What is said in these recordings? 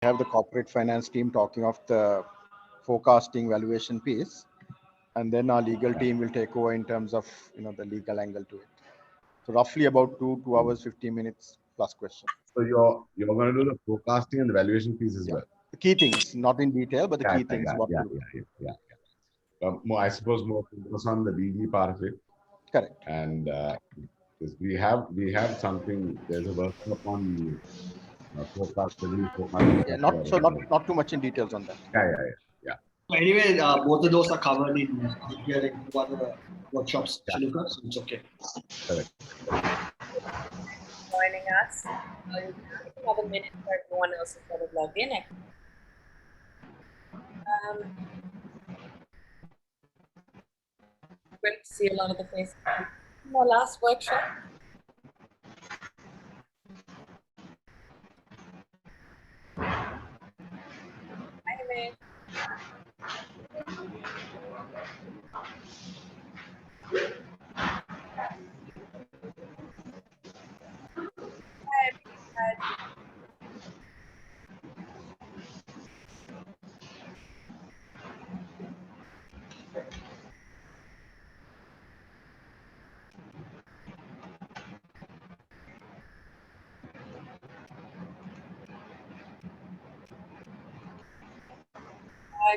have the corporate finance team talking of the forecasting valuation piece, and then our legal team will take over in terms of the legal angle to it. So roughly about 2 hours 15 minutes plus question. So you're going to do the forecasting and the valuation piece as Yeah, well. the key things, not in detail, but the Yeah, key things. yeah, What yeah, to do. yeah. More, I suppose more focus on the DD part of it. Correct. And we have something. There's a workshop on forecast, revenue forecasting Yeah, software. not too much in details on that. Yeah. So anyway, both of those are covered in here two other workshops, Shiluka, so it's okay. Correct. Joining us. We'll take another minute for everyone else to sort of log in. Great to see a lot of the faces from our last workshop. Anyway.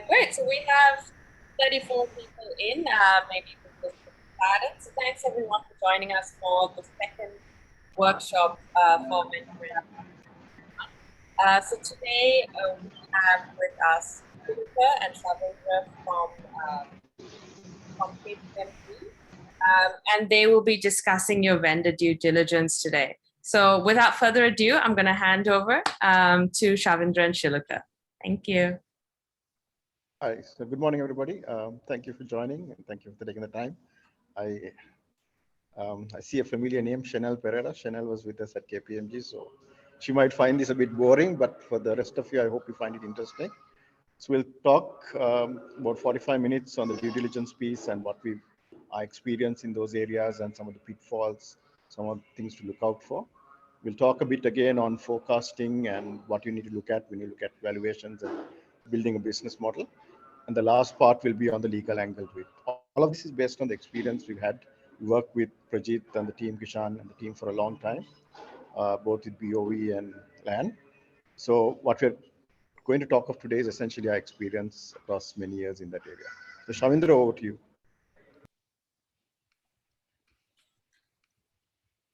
Great, so we have 34 people in, maybe we'll just started. So thanks everyone for joining us for the second workshop for mentoring. So today we have with us Dilika and Shavindra from KPMG, and they will be discussing your vendor due diligence today. So without further ado, I'm going to hand over to Shavindra and Shilukha. Thank you. Hi, so good morning, everybody. Thank you for joining and thank you for taking the time. I see a familiar name, Chanel Pereira. Chanel was with us at KPMG, so she might find this a bit boring, but for the rest of you, I hope you find it interesting. So we'll talk about 45 minutes on the due diligence piece and what our experience in those areas and some of the pitfalls, some of the things to look out for. We'll talk a bit again on forecasting and what you need to look at when you look at valuations and building a business model. And the last part will be on the legal angle to it. All of this is based on the experience we've had. We worked with Prajit and the team, Kishan and the team for a long time, both with BOE and LAN. So what we're going to talk of today is essentially our experience across many years in that area. So Shavindra, over to you.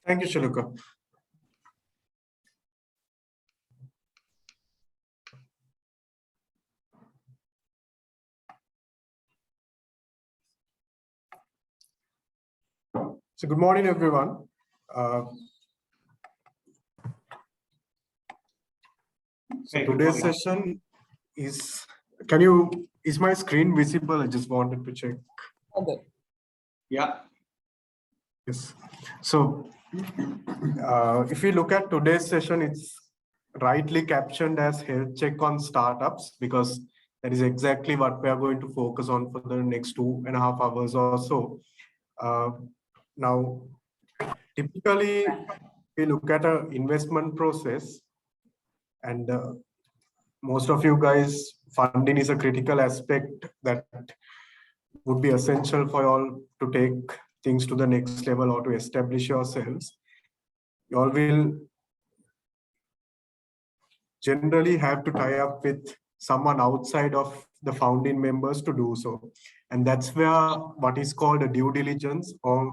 Thank you, Shilukha. So good morning, everyone. So today's session is, is my screen visible? I just wanted to check. Okay. Yeah. Yes. So if we look at today's session, it's rightly captioned as health check on startups, because that is exactly what we are going to focus on for the next 2.5 hours or so. Now, typically, we look at an investment process, and most of you guys, funding is a critical aspect that would be essential for you all to take things to the next level or to establish yourselves. You all will generally have to tie up with someone outside of the founding members to do so. And that's where what is called a due diligence or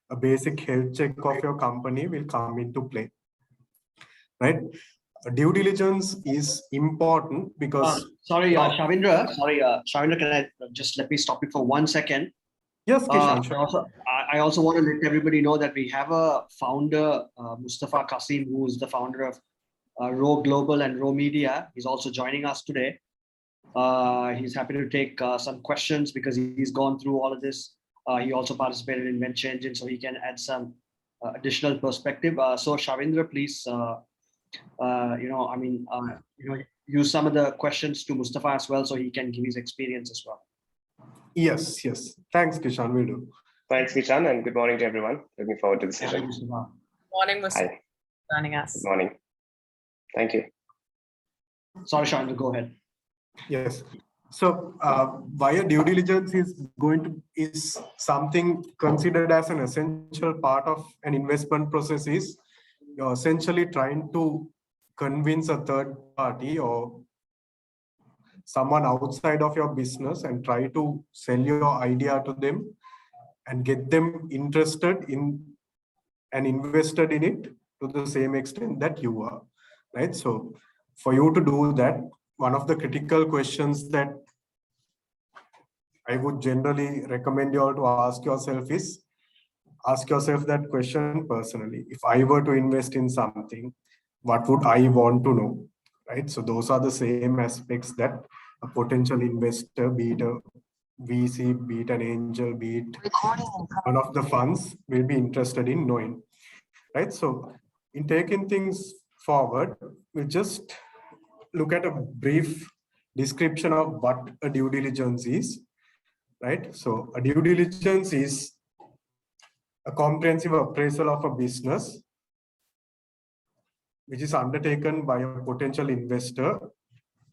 a basic health check of your company will come into play, right? Due diligence is important because... sorry, Shavindra, Shavindra, can I just let me stop you for 1 second? Yes, Kishan, sure. I also want to let everybody know that we have a founder, Mustafa Kasim, who is the founder of Row Global and Row Media. He's also joining us today. He's happy to take some questions because he's gone through all of this. He also participated in Venture Engine, so he can add some additional perspective. So Shavindra, please, use some of the questions to Mustafa as well, so he can give his experience as well. Yes. Thanks, Kishan. We'll do. Thanks, Kishan, and good morning to everyone. Looking forward to the session. Morning, Mustafa. Hi. Joining us. Good morning. Thank you. Sorry, Shandra, go ahead. Yes. So via due diligence is something considered as an essential part of an investment process is you're essentially trying to convince a third party or someone outside of your business and try to sell your idea to them and get them interested in and invested in it to the same extent that you are, right? So for you to do that, one of the critical questions that I would generally recommend you all to ask yourself is, ask yourself that question personally. If I were to invest in something, what would I want to know, right? So those are the same aspects that a potential investor, be it a VC, be it an angel, be it one of the funds, will be interested in knowing, right? So in taking things forward, we just look at a brief description of what a due diligence is, right? So a due diligence is a comprehensive appraisal of a business which is undertaken by a potential investor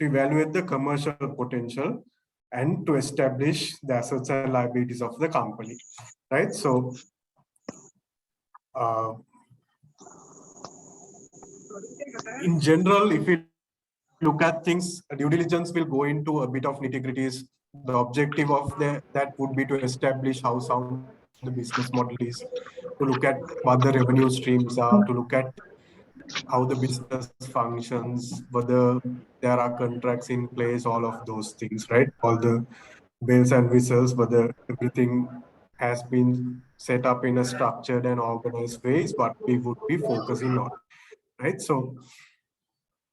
to evaluate the commercial potential and to establish the assets and liabilities of the company, right? So in general, if we look at things, due diligence will go into a bit of nitty-gritties. The objective of that would be to establish how sound the business model is, to look at what the revenue streams are, to look at how the business functions, whether there are contracts in place, all of those things, right? All the bells and whistles, whether everything has been set up in a structured and organized way is what we would be focusing on, right? So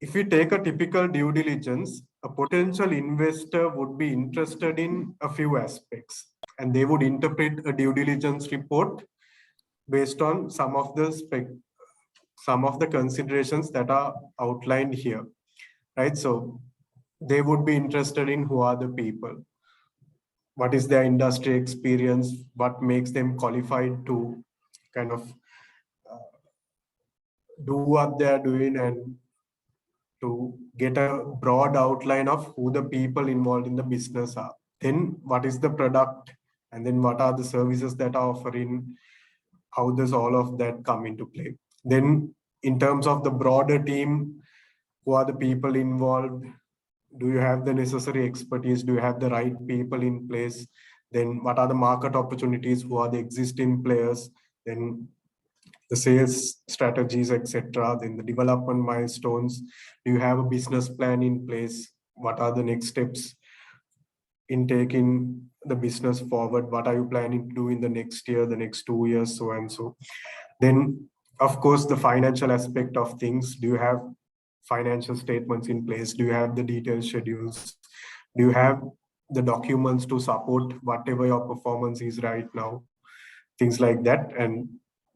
if we take a typical due diligence, a potential investor would be interested in a few aspects, and they would interpret a due diligence report based on some of the considerations that are outlined here, right? So they would be interested in who are the people, what is their industry experience, what makes them qualified to kind of do what they are doing, and to get a broad outline of who the people involved in the business are. Then what is the product, and then what are the services that are offering, how does all of that come into play. Then in terms of the broader team, who are the people involved, do you have the necessary expertise, do you have the right people in place, then what are the market opportunities, who are the existing players, then the sales strategies, etc. Then the development milestones. Do you have a business plan in place? What are the next steps in taking the business forward? What are you planning to do in the next year, the next 2 years, so and so? Then, of course, the financial aspect of things. Do you have financial statements in place? Do you have the detailed schedules? Do you have the documents to support whatever your performance is right now? Things like that. And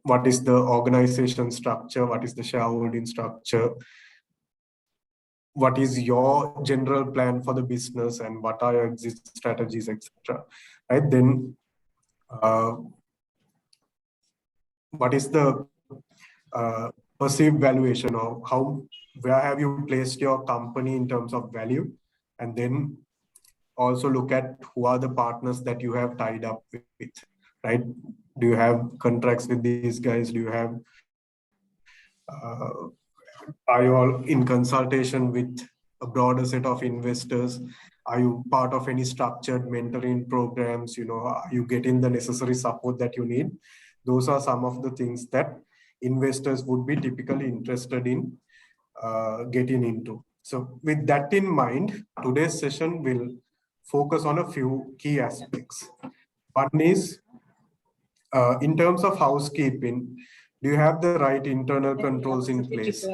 what is the organization structure? What is the shareholding structure? What is your general plan for the business, and what are your exit strategies, etc. Right? Then what is the perceived valuation, or where have you placed your company in terms of value? And then also look at who are the partners that you have tied up with, right? Do you have contracts with these guys? Do you have are you all in consultation with a broader set of investors? Are you part of any structured mentoring programs? Are you getting the necessary support that you need? Those are some of the things that investors would be typically interested in getting into. So with that in mind, today's session will focus on a few key aspects. One is, in terms of housekeeping, do you have the right internal controls in place?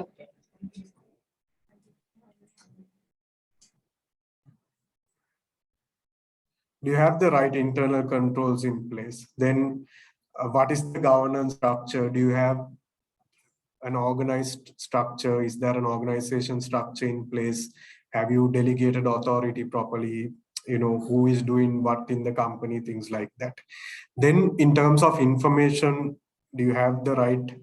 Do you have the right internal controls in place? Then what is the governance structure? Do you have an organized structure? Is there an organization structure in place? Have you delegated authority properly? Who is doing what in the company, things like that. Then in terms of information, do you have the right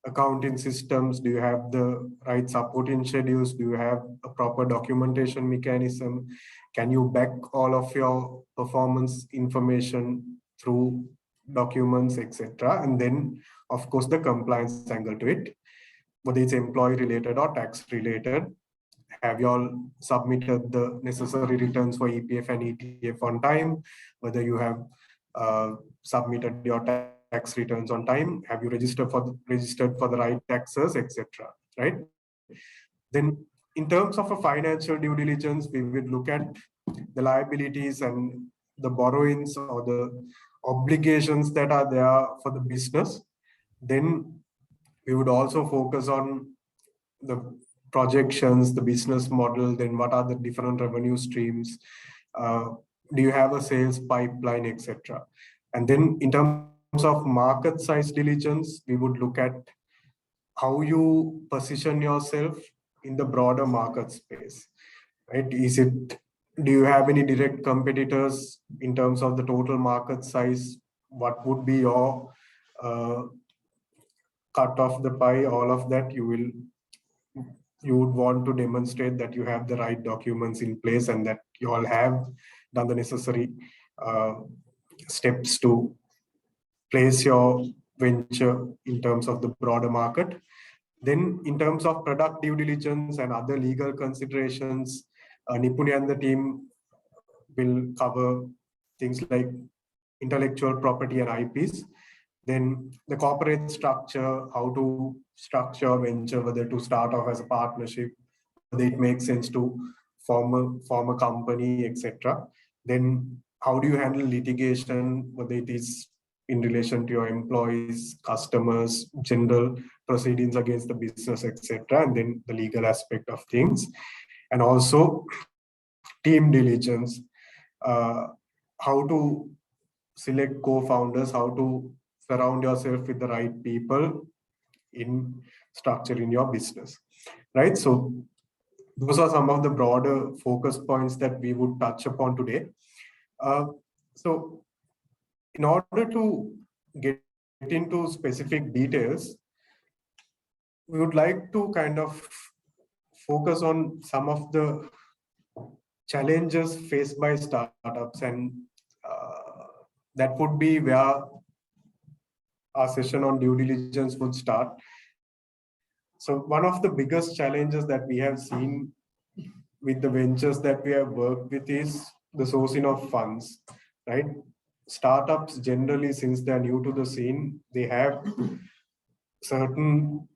accounting systems? Do you have the right supporting schedules? Do you have a proper documentation mechanism? Can you back all of your performance information through documents, etc.? And then, of course, the compliance angle to it, whether it's employee related or tax related. Have you all submitted the necessary returns for EPF and ETF on time? Whether you have submitted your tax returns on time? Have you registered for the right taxes, etc. Right? Then, in terms of a financial due diligence, we would look at the liabilities and the borrowings or the obligations that are there for the business. Then we would also focus on the projections, the business model, then what are the different revenue streams, do you have a sales pipeline, etc. And then in terms of market size diligence, we would look at how you position yourself in the broader market space, right? Do you have any direct competitors in terms of the total market size? What would be your cut of the pie? All of that you would want to demonstrate that you have the right documents in place and that you all have done the necessary steps to place your venture in terms of the broader market. Then in terms of product due diligence and other legal considerations, Nipuni and the team will cover things like intellectual property and IPs. Then the corporate structure, how to structure venture, whether to start off as a partnership, whether it makes sense to form a company, etc. Then how do you handle litigation, whether it is in relation to your employees, customers, general proceedings against the business, etc. And then the legal aspect of things. And also team diligence, how to select co-founders, how to surround yourself with the right people in structuring your business, right? So those are some of the broader focus points that we would touch upon today. So in order to get into specific details, we would like to kind of focus on some of the challenges faced by startups, and that would be where our session on due diligence would start. So one of the biggest challenges that we have seen with the ventures that we have worked with is the sourcing of funds, right? Startups generally, since they're new to the scene, they have certain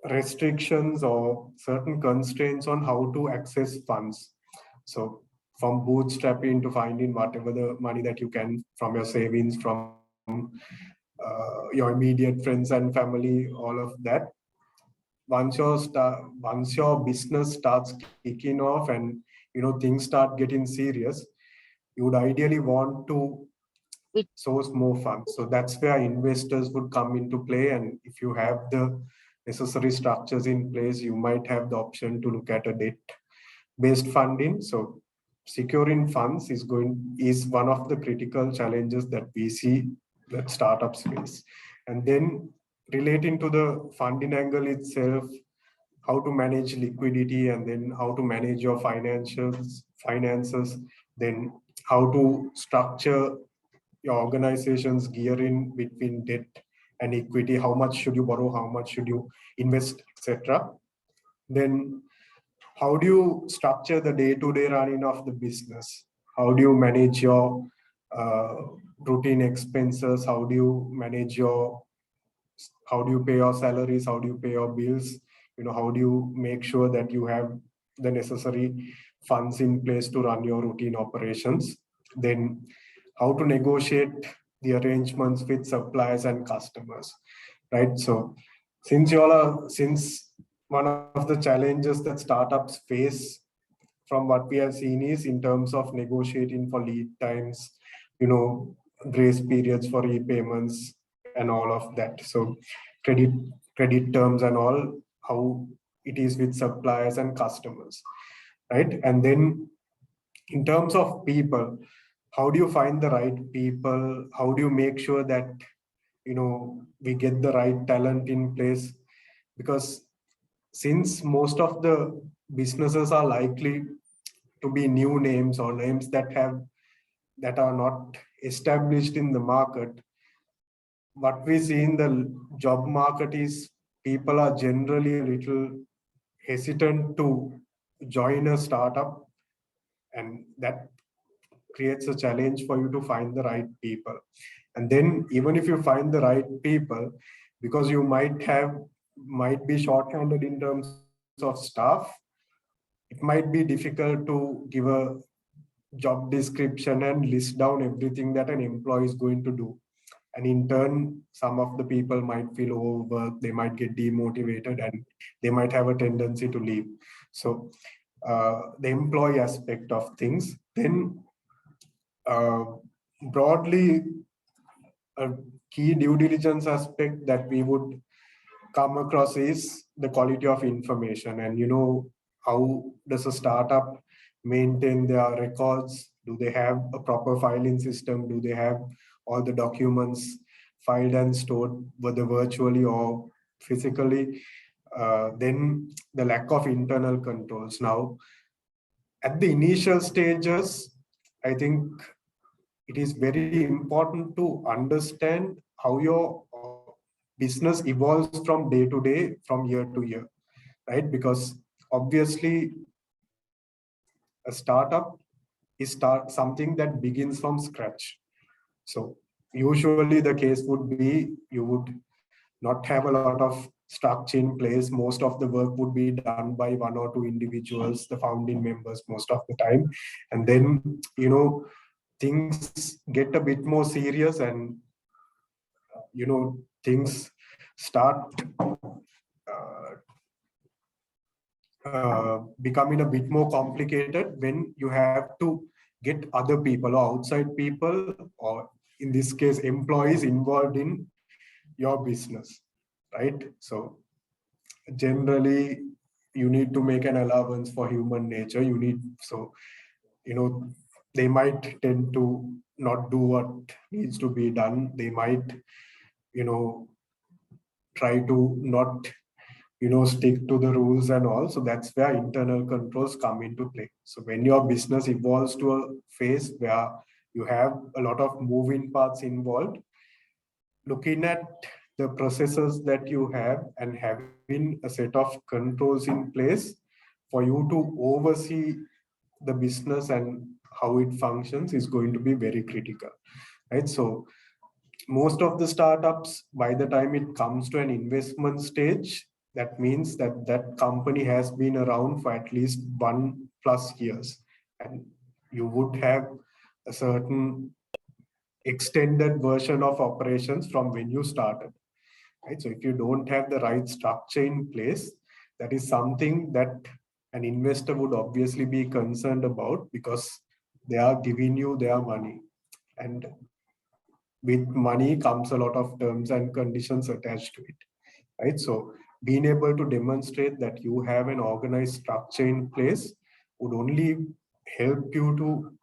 restrictions or certain constraints on how to access funds. So from bootstrapping to finding whatever the money that you can from your savings, from your immediate friends and family, all of that. Once your business starts kicking off and things start getting serious, you would ideally want to source more funds. So that's where investors would come into play. And if you have the necessary structures in place, you might have the option to look at a debt-based funding. So securing funds is one of the critical challenges that we see that startups face. And then relating to the funding angle itself, how to manage liquidity, and then how to manage your finances, then how to structure your organization's gearing between debt and equity, how much should you borrow, how much should you invest, etc. Then how do you structure the day-to-day running of the business? How do you manage your routine expenses? How do you pay your salaries? How do you pay your bills? How do you make sure that you have the necessary funds in place to run your routine operations? Then how to negotiate the arrangements with suppliers and customers, right? So since one of the challenges that startups face from what we have seen is in terms of negotiating for lead times, grace periods for repayments and all of that. So credit terms and all, how it is with suppliers and customers, right? And then in terms of people, how do you find the right people? How do you make sure that we get the right talent in place, because since most of the businesses are likely to be new names or names that are not established in the market, what we see in the job market is people are generally a little hesitant to join a startup, and that creates a challenge for you to find the right people. And then even if you find the right people, because you might be short-handed in terms of staff, it might be difficult to give a job description and list down everything that an employee is going to do. And in turn, some of the people might feel overworked, they might get demotivated, and they might have a tendency to leave. So the employee aspect of things. Then broadly, a key due diligence aspect that we would come across is the quality of information. And how does a startup maintain their records? Do they have a proper filing system? Do they have all the documents filed and stored, whether virtually or physically? Then the lack of internal controls. Now, at the initial stages, I think it is very important to understand how your business evolves from day to day, from year to year, right? Because obviously a startup is something that begins from scratch. So usually the case would be you would not have a lot of structure in place. Most of the work would be done by one or two individuals, the founding members, most of the time. And then, things get a bit more serious, and things start becoming a bit more complicated when you have to get other people or outside people, or in this case employees, involved in your business, right? So generally you need to make an allowance for human nature. They might tend to not do what needs to be done. They might try to not stick to the rules and all. So that's where internal controls come into play. So when your business evolves to a phase where you have a lot of moving parts involved, looking at the processes that you have and having a set of controls in place for you to oversee the business and how it functions is going to be very critical, right? So most of the startups, by the time it comes to an investment stage, that means that that company has been around for at least 1+ years, and you would have a certain extended version of operations from when you started, right? So if you don't have the right structure in place, that is something that an investor would obviously be concerned about, because they are giving you their money, and with money comes a lot of terms and conditions attached to it, right? So being able to demonstrate that you have an organized structure in place would only help you to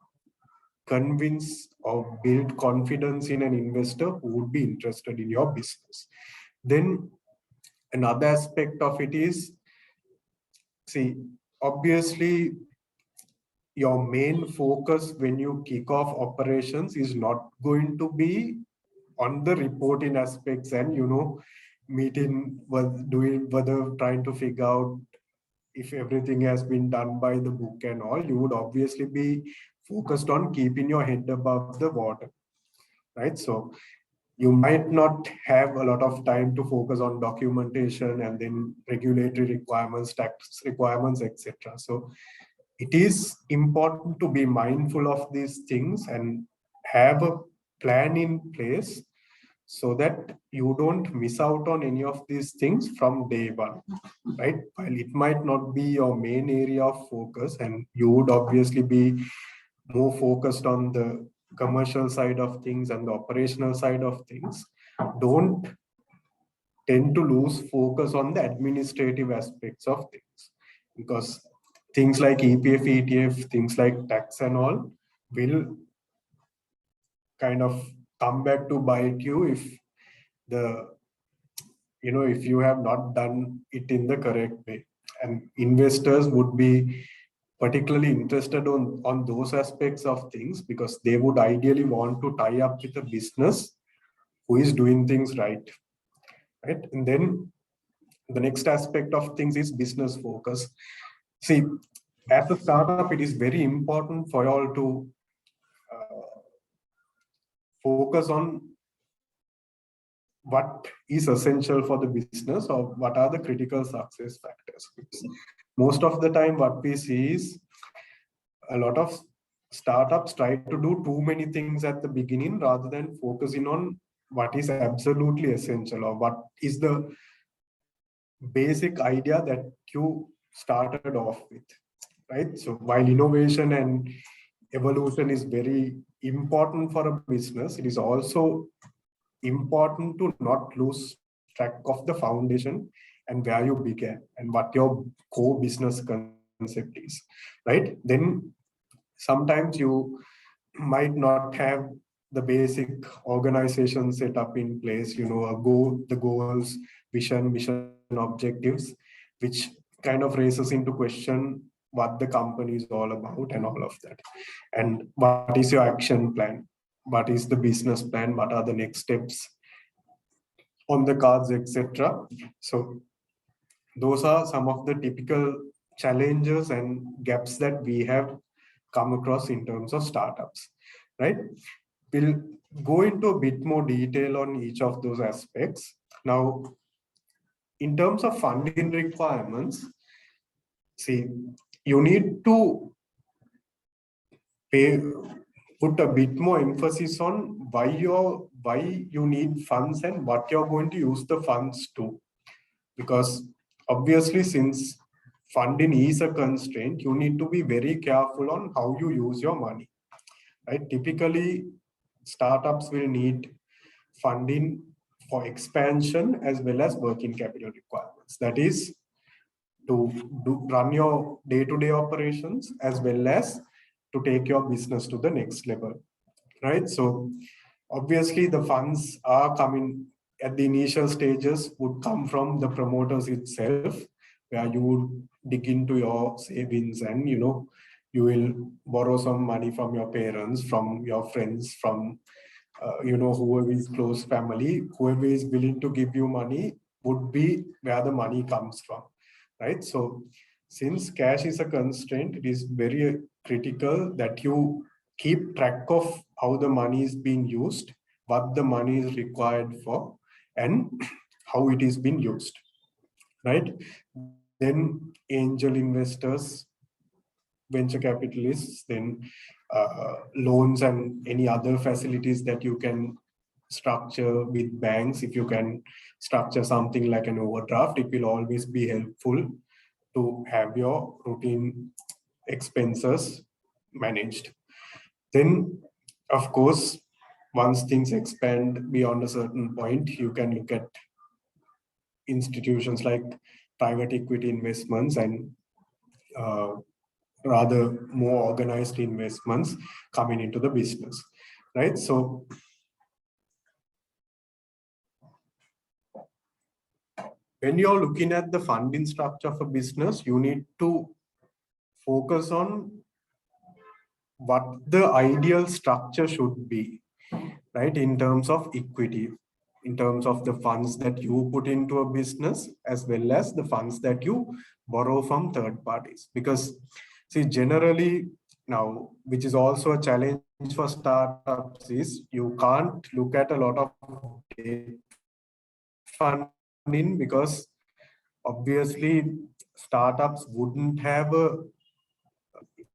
convince or build confidence in an investor who would be interested in your business. Then another aspect of it is, see, obviously your main focus when you kick off operations is not going to be on the reporting aspects and meeting doing whether trying to figure out if everything has been done by the book and all. You would obviously be focused on keeping your head above the water, right? So you might not have a lot of time to focus on documentation and then regulatory requirements, tax requirements, etc. So it is important to be mindful of these things and have a plan in place so that you don't miss out on any of these things from day one, right? While it might not be your main area of focus, and you would obviously be more focused on the commercial side of things and the operational side of things, don't tend to lose focus on the administrative aspects of things, because things like EPF, ETF, things like tax and all will kind of come back to bite you if if you have not done it in the correct way. And investors would be particularly interested on those aspects of things because they would ideally want to tie up with a business who is doing things right. And then the next aspect of things is business focus. See, as a startup, it is very important for you all to focus on what is essential for the business or what are the critical success factors. Most of the time, what we see is a lot of startups try to do too many things at the beginning rather than focusing on what is absolutely essential or what is the basic idea that you started off with, right? So while innovation and evolution is very important for a business, it is also important to not lose track of the foundation and where you began and what your core business concept is, right? Then sometimes you might not have the basic organization set up in place, the goals, vision, mission, objectives, which kind of raises into question what the company is all about and all of that. And what is your action plan? What is the business plan? What are the next steps on the cards, etc. So those are some of the typical challenges and gaps that we have come across in terms of startups, right? We'll go into a bit more detail on each of those aspects. Now, in terms of funding requirements, see, you need to put a bit more emphasis on why you need funds and what you're going to use the funds to. Because obviously, since funding is a constraint, you need to be very careful on how you use your money, right? Typically, startups will need funding for expansion as well as working capital requirements. That is to run your day-to-day operations as well as to take your business to the next level, right? So obviously the funds are coming at the initial stages would come from the promoters itself, where you would dig into your savings and you will borrow some money from your parents, from your friends, from whoever is close family, whoever is willing to give you money would be where the money comes from, right? So since cash is a constraint, it is very critical that you keep track of how the money is being used, what the money is required for, and how it is being used, right? Then angel investors, venture capitalists, then loans and any other facilities that you can structure with banks. If you can structure something like an overdraft, it will always be helpful to have your routine expenses managed. Then, of course, once things expand beyond a certain point, you can look at institutions like private equity investments and rather more organized investments coming into the business, right? So when you're looking at the funding structure of a business, you need to focus on what the ideal structure should be, right? In terms of equity, in terms of the funds that you put into a business, as well as the funds that you borrow from third parties. Because see, generally now, which is also a challenge for startups, is you can't look at a lot of debt funding because obviously startups wouldn't have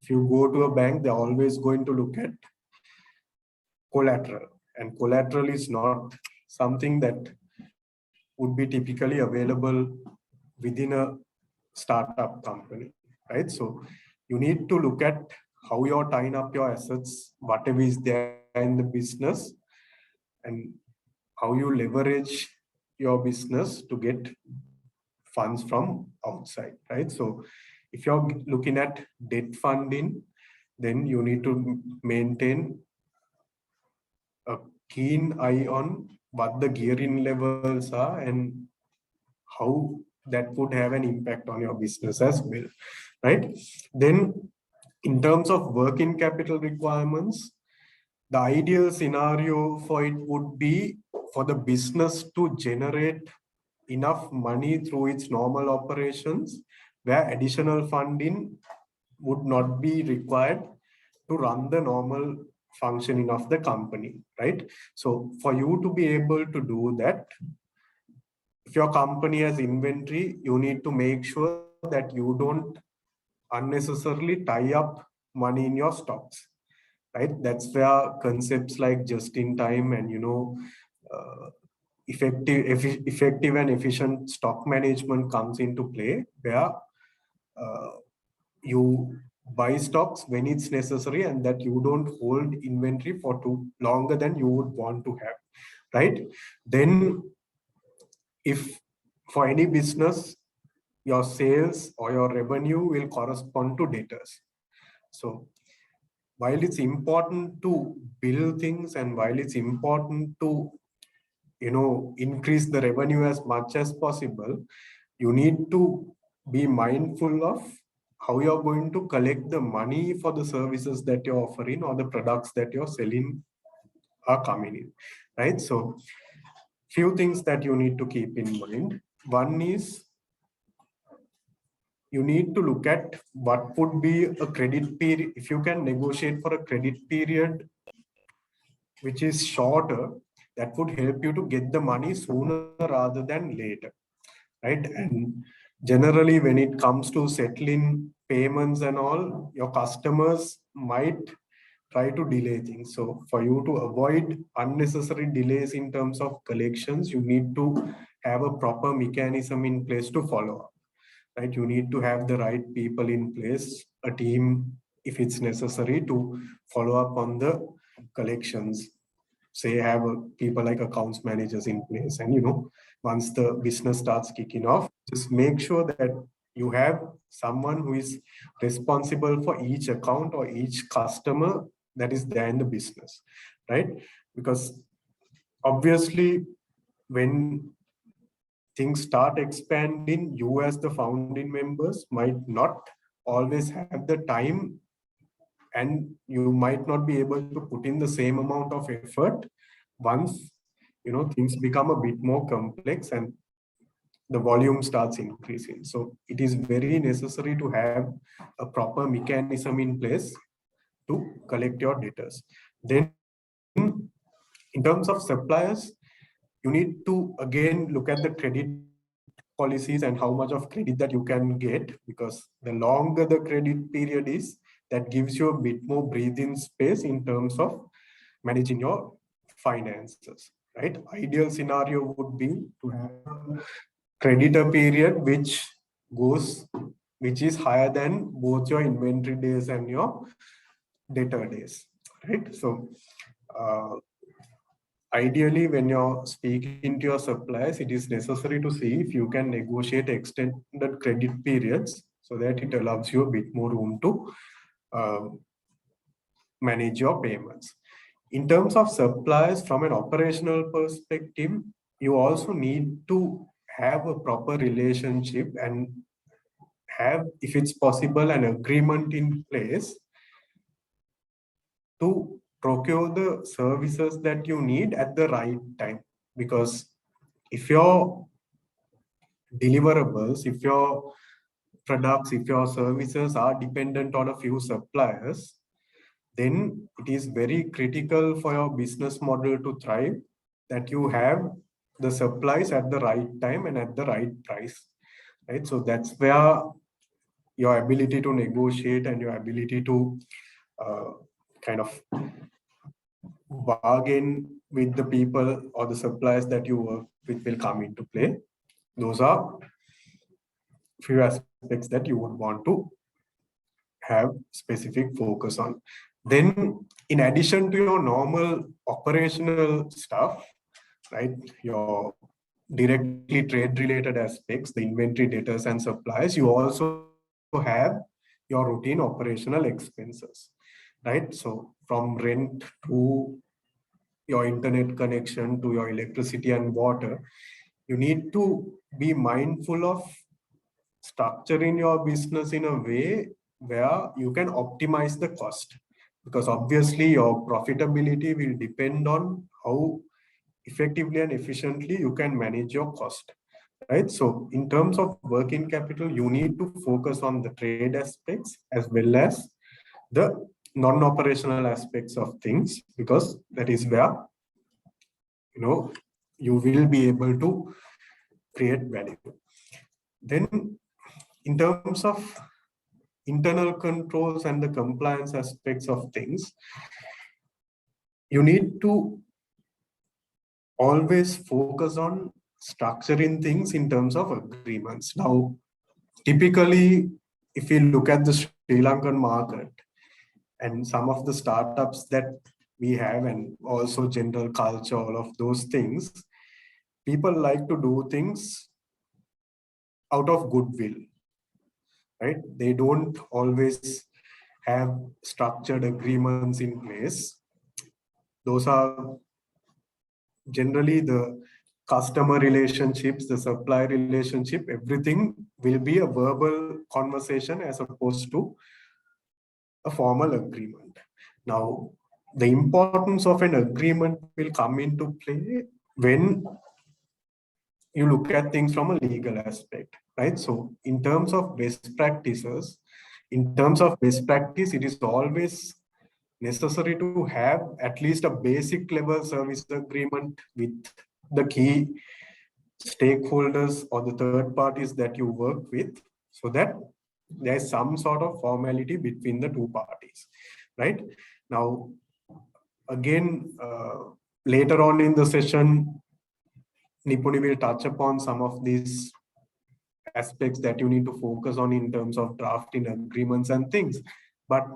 if you go to a bank, they're always going to look at collateral, and collateral is not something that would be typically available within a startup company, right? So you need to look at how you're tying up your assets, whatever is there in the business, and how you leverage your business to get funds from outside, right? So if you're looking at debt funding, then you need to maintain a keen eye on what the gearing levels are and how that would have an impact on your business as well, right? Then in terms of working capital requirements, the ideal scenario for it would be for the business to generate enough money through its normal operations where additional funding would not be required to run the normal functioning of the company, right? So for you to be able to do that, if your company has inventory, you need to make sure that you don't unnecessarily tie up money in your stocks, right? That's where concepts like just in time and effective and efficient stock management comes into play, where uh, you buy stocks when it's necessary and that you don't hold inventory for too longer than you would want to have, right? Then if for any business, your sales or your revenue will correspond to debtors. So while it's important to build things and while it's important to increase the revenue as much as possible, you need to be mindful of how you're going to collect the money for the services that you're offering or the products that you're selling are coming in, right? So few things that you need to keep in mind. One is you need to look at what would be a credit period. If you can negotiate for a credit period which is shorter, that would help you to get the money sooner rather than later, right? And generally, when it comes to settling payments and all, your customers might try to delay things. So for you to avoid unnecessary delays in terms of collections, you need to have a proper mechanism in place to follow up, right? You need to have the right people in place, a team, if it's necessary, to follow up on the collections. Say have people like accounts managers in place, and once the business starts kicking off, just make sure that you have someone who is responsible for each account or each customer that is there in the business, right? Because obviously when things start expanding, you as the founding members might not always have the time, and you might not be able to put in the same amount of effort once things become a bit more complex and the volume starts increasing. So it is very necessary to have a proper mechanism in place to collect your debtors. Then in terms of suppliers, you need to again look at the credit policies and how much of credit that you can get, because the longer the credit period is, that gives you a bit more breathing space in terms of managing your finances, right? Ideal scenario would be to have a creditor period which is higher than both your inventory days and your debtor days, right? So ideally, when you're speaking to your suppliers, it is necessary to see if you can negotiate extended credit periods so that it allows you a bit more room to manage your payments. In terms of suppliers, from an operational perspective, you also need to have a proper relationship and have, if it's possible, an agreement in place to procure the services that you need at the right time. Because if your deliverables, if your products, if your services are dependent on a few suppliers, then it is very critical for your business model to thrive that you have the supplies at the right time and at the right price, right? So that's where your ability to negotiate and your ability to kind of bargain with the people or the suppliers that you work with will come into play. Those are few aspects that you would want to have specific focus on. Then, in addition to your normal operational stuff, right, your directly trade related aspects, the inventory, debtors, and supplies, you also have your routine operational expenses, right? So from rent to your internet connection to your electricity and water, you need to be mindful of structuring your business in a way where you can optimize the cost, because obviously your profitability will depend on how effectively and efficiently you can manage your cost, right? So in terms of working capital, you need to focus on the trade aspects as well as the non-operational aspects of things, because that is where you will be able to create value. Then in terms of internal controls and the compliance aspects of things, you need to always focus on structuring things in terms of agreements. Now, typically, if you look at the Sri Lankan market and some of the startups that we have, and also general culture, all of those things, people like to do things out of goodwill, right? They don't always have structured agreements in place. Those are generally the customer relationships, the supply relationship, everything will be a verbal conversation as opposed to a formal agreement. Now, the importance of an agreement will come into play when you look at things from a legal aspect, right? So in terms of best practices, it is always necessary to have at least a basic level service agreement with the key stakeholders or the third parties that you work with, so that there's some sort of formality between the two parties, right? Now, again, later on in the session, Nipuni will touch upon some of these aspects that you need to focus on in terms of drafting agreements and things. But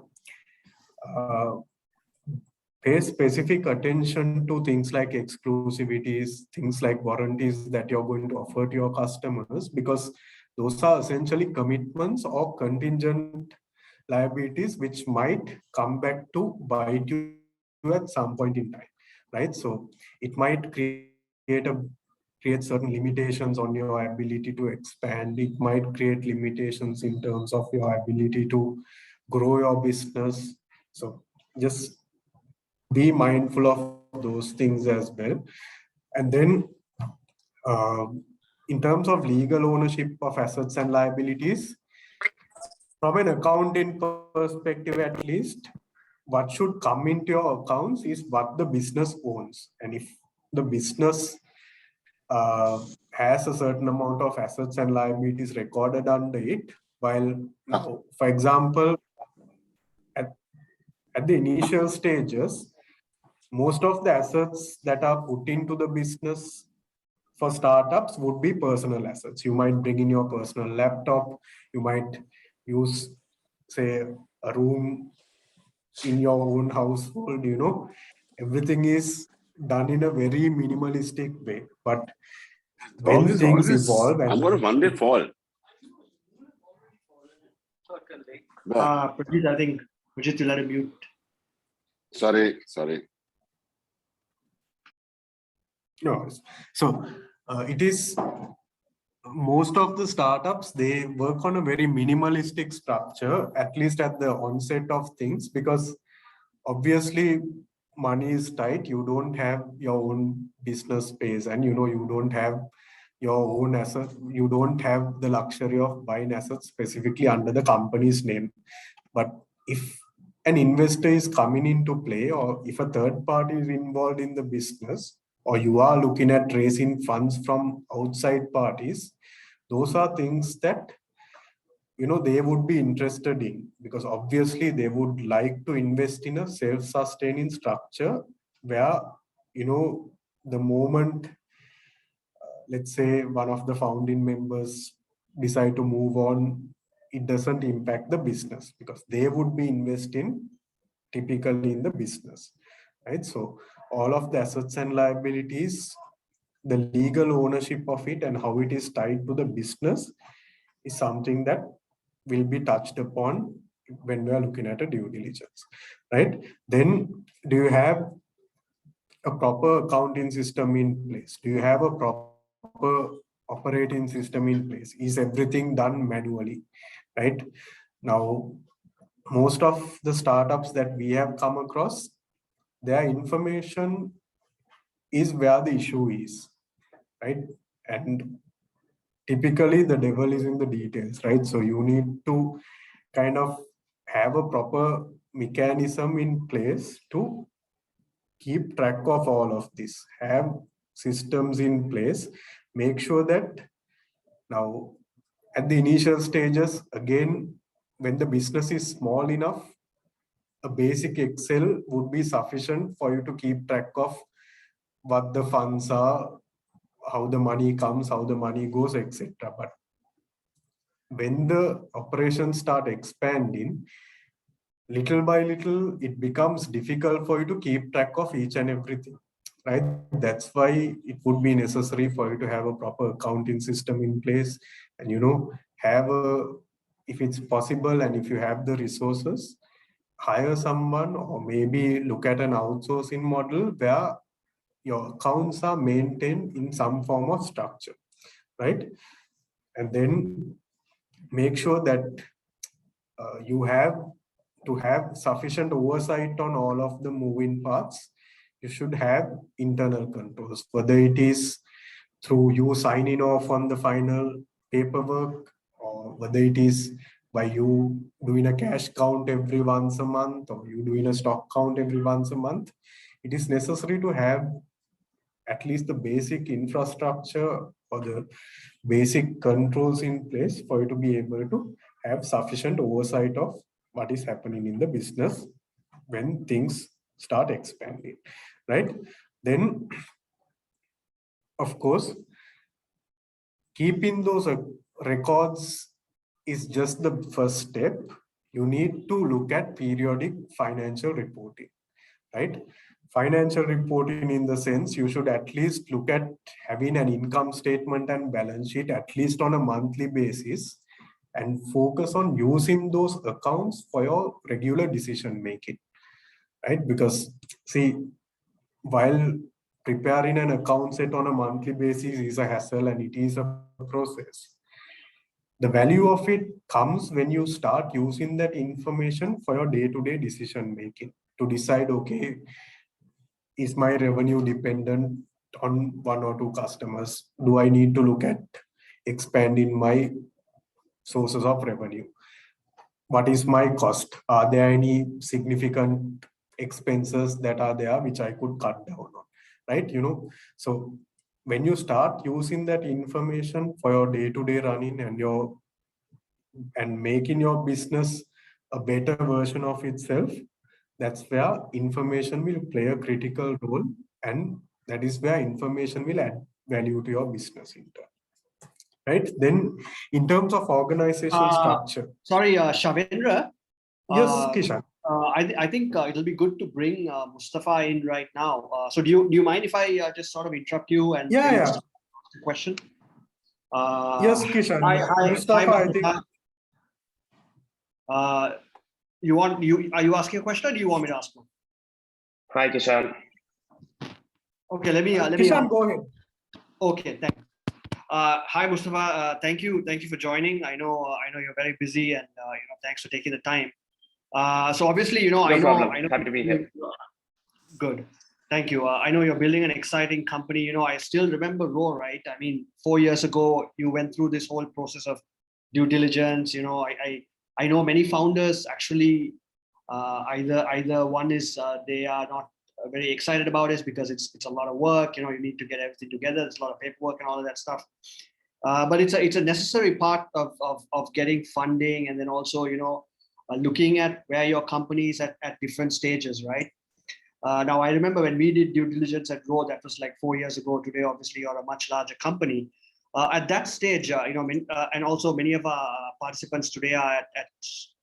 pay specific attention to things like exclusivities, things like warranties that you're going to offer to your customers, because those are essentially commitments or contingent liabilities which might come back to bite you at some point in time, right? So it might create certain limitations on your ability to expand. It might create limitations in terms of your ability to grow your business. So just be mindful of those things as well. And then in terms of legal ownership of assets and liabilities, from an accounting perspective at least, what should come into your accounts is what the business owns. And if the business has a certain amount of assets and liabilities recorded under it, while now, for example, at the initial stages, most of the assets that are put into the business for startups would be personal assets. You might bring in your personal laptop, you might use, say, a room in your own household, everything is done in a very minimalistic way. But when things evolve I'm going to one day fall. Pradit, I think Pradit, you'll have to mute. Sorry. no, so it is most of the startups, they work on a very minimalistic structure, at least at the onset of things, because obviously money is tight. You don't have your own business space, and you don't have your own asset. You don't have the luxury of buying assets specifically under the company's name. But if an investor is coming into play, or if a third party is involved in the business, or you are looking at raising funds from outside parties, those are things that they would be interested in, because obviously they would like to invest in a self-sustaining structure where the moment let's say one of the founding members decide to move on, it doesn't impact the business, because they would be investing typically in the business, right? So all of the assets and liabilities, the legal ownership of it and how it is tied to the business is something that will be touched upon when we are looking at a due diligence, right? Then do you have a proper accounting system in place? Do you have a proper operating system in place? Is everything done manually, right? Now, most of the startups that we have come across, their information is where the issue is, right? And typically the devil is in the details, right? So you need to kind of have a proper mechanism in place to keep track of all of this, have systems in place, make sure that now at the initial stages, again, when the business is small enough, a basic Excel would be sufficient for you to keep track of what the funds are, how the money comes, how the money goes, etc. But when the operations start expanding, little by little, it becomes difficult for you to keep track of each and everything, right? That's why it would be necessary for you to have a proper accounting system in place and, have a, if it's possible and if you have the resources, hire someone or maybe look at an outsourcing model where your accounts are maintained in some form of structure, right? And then make sure that you have to have sufficient oversight on all of the moving parts. You should have internal controls, whether it is through you signing off on the final paperwork or whether it is by you doing a cash count every once a month or you doing a stock count every once a month. It is necessary to have at least the basic infrastructure or the basic controls in place for you to be able to have sufficient oversight of what is happening in the business when things start expanding, right? Then, of course, keeping those records is just the first step. You need to look at periodic financial reporting, right? Financial reporting in the sense you should at least look at having an income statement and balance sheet at least on a monthly basis and focus on using those accounts for your regular decision making, right? Because see, while preparing an account set on a monthly basis is a hassle and it is a process, the value of it comes when you start using that information for your day-to-day decision making to decide, okay, is my revenue dependent on one or two customers? Do I need to look at expanding my sources of revenue? What is my cost? Are there any significant expenses that are there which I could cut down on, right? So when you start using that information for your day-to-day running and making your business a better version of itself, that's where information will play a critical role, and that is where information will add value to your business in turn, right? Then in terms of organization structure. Sorry, Shavendra. Yes, Kishan. I think it'll be good to bring Mustafa in right now. So do you mind if I just sort of interrupt you and Yeah. ask a question? Yes, Kishan. Hi, Mustafa, I think. Are you asking a question or do you want me to ask one? Hi, Kishan. Okay, let me Kishan, go ahead. Okay, thanks. Hi, Mustafa. Thank you for joining. I know you're very busy, and thanks for taking the time. So obviously, No I problem. know. Happy to be here. Good. Thank you. I know you're building an exciting company. I still remember Raw, right? I mean, 4 years ago, you went through this whole process of due diligence. I know many founders actually either one is they are not very excited about it because it's a lot of work. You need to get everything together. There's a lot of paperwork and all of that stuff. But it's a necessary part of getting funding, and then also looking at where your company is at different stages, right? Now, I remember when we did due diligence at Grow, that was like 4 years ago. Today, obviously, you're a much larger company. At that stage, and also many of our participants today are at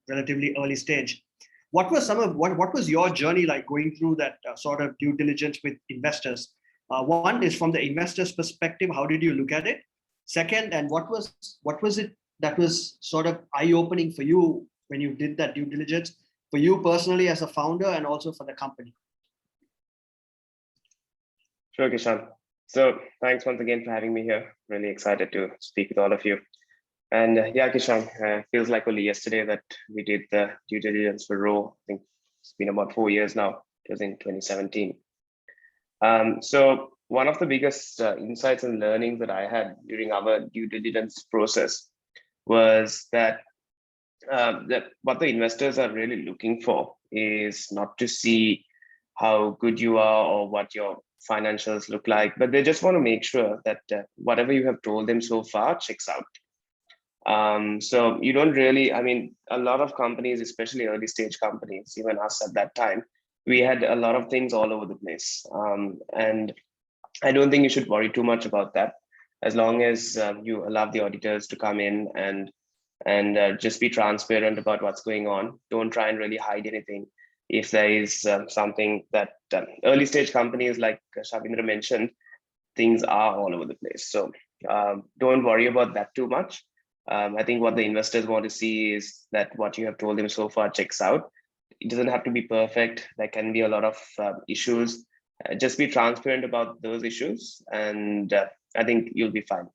relatively early stage. What was your journey like going through that sort of due diligence with investors? One is from the investor's perspective, how did you look at it? Second, and what was it that was sort of eye-opening for you when you did that due diligence, for you personally as a founder and also for the company? Sure, Kishan. So thanks once again for having me here. Really excited to speak with all of you. And yeah, Kishan, feels like only yesterday that we did the due diligence for Row. I think it's been about 4 years now. It was in 2017. So one of the biggest insights and learnings that I had during our due diligence process was that what the investors are really looking for is not to see how good you are or what your financials look like, but they just want to make sure that whatever you have told them so far checks out. So you don't really, I mean, a lot of companies, especially early stage companies, even us at that time, we had a lot of things all over the place. And I don't think you should worry too much about that, as long as you allow the auditors to come in and just be transparent about what's going on. Don't try and really hide anything. If there is something that early stage companies like Shavindra mentioned, things are all over the place. So don't worry about that too much. I think what the investors want to see is that what you have told them so far checks out. It doesn't have to be perfect. There can be a lot of issues. Just be transparent about those issues, and I think you'll be fine.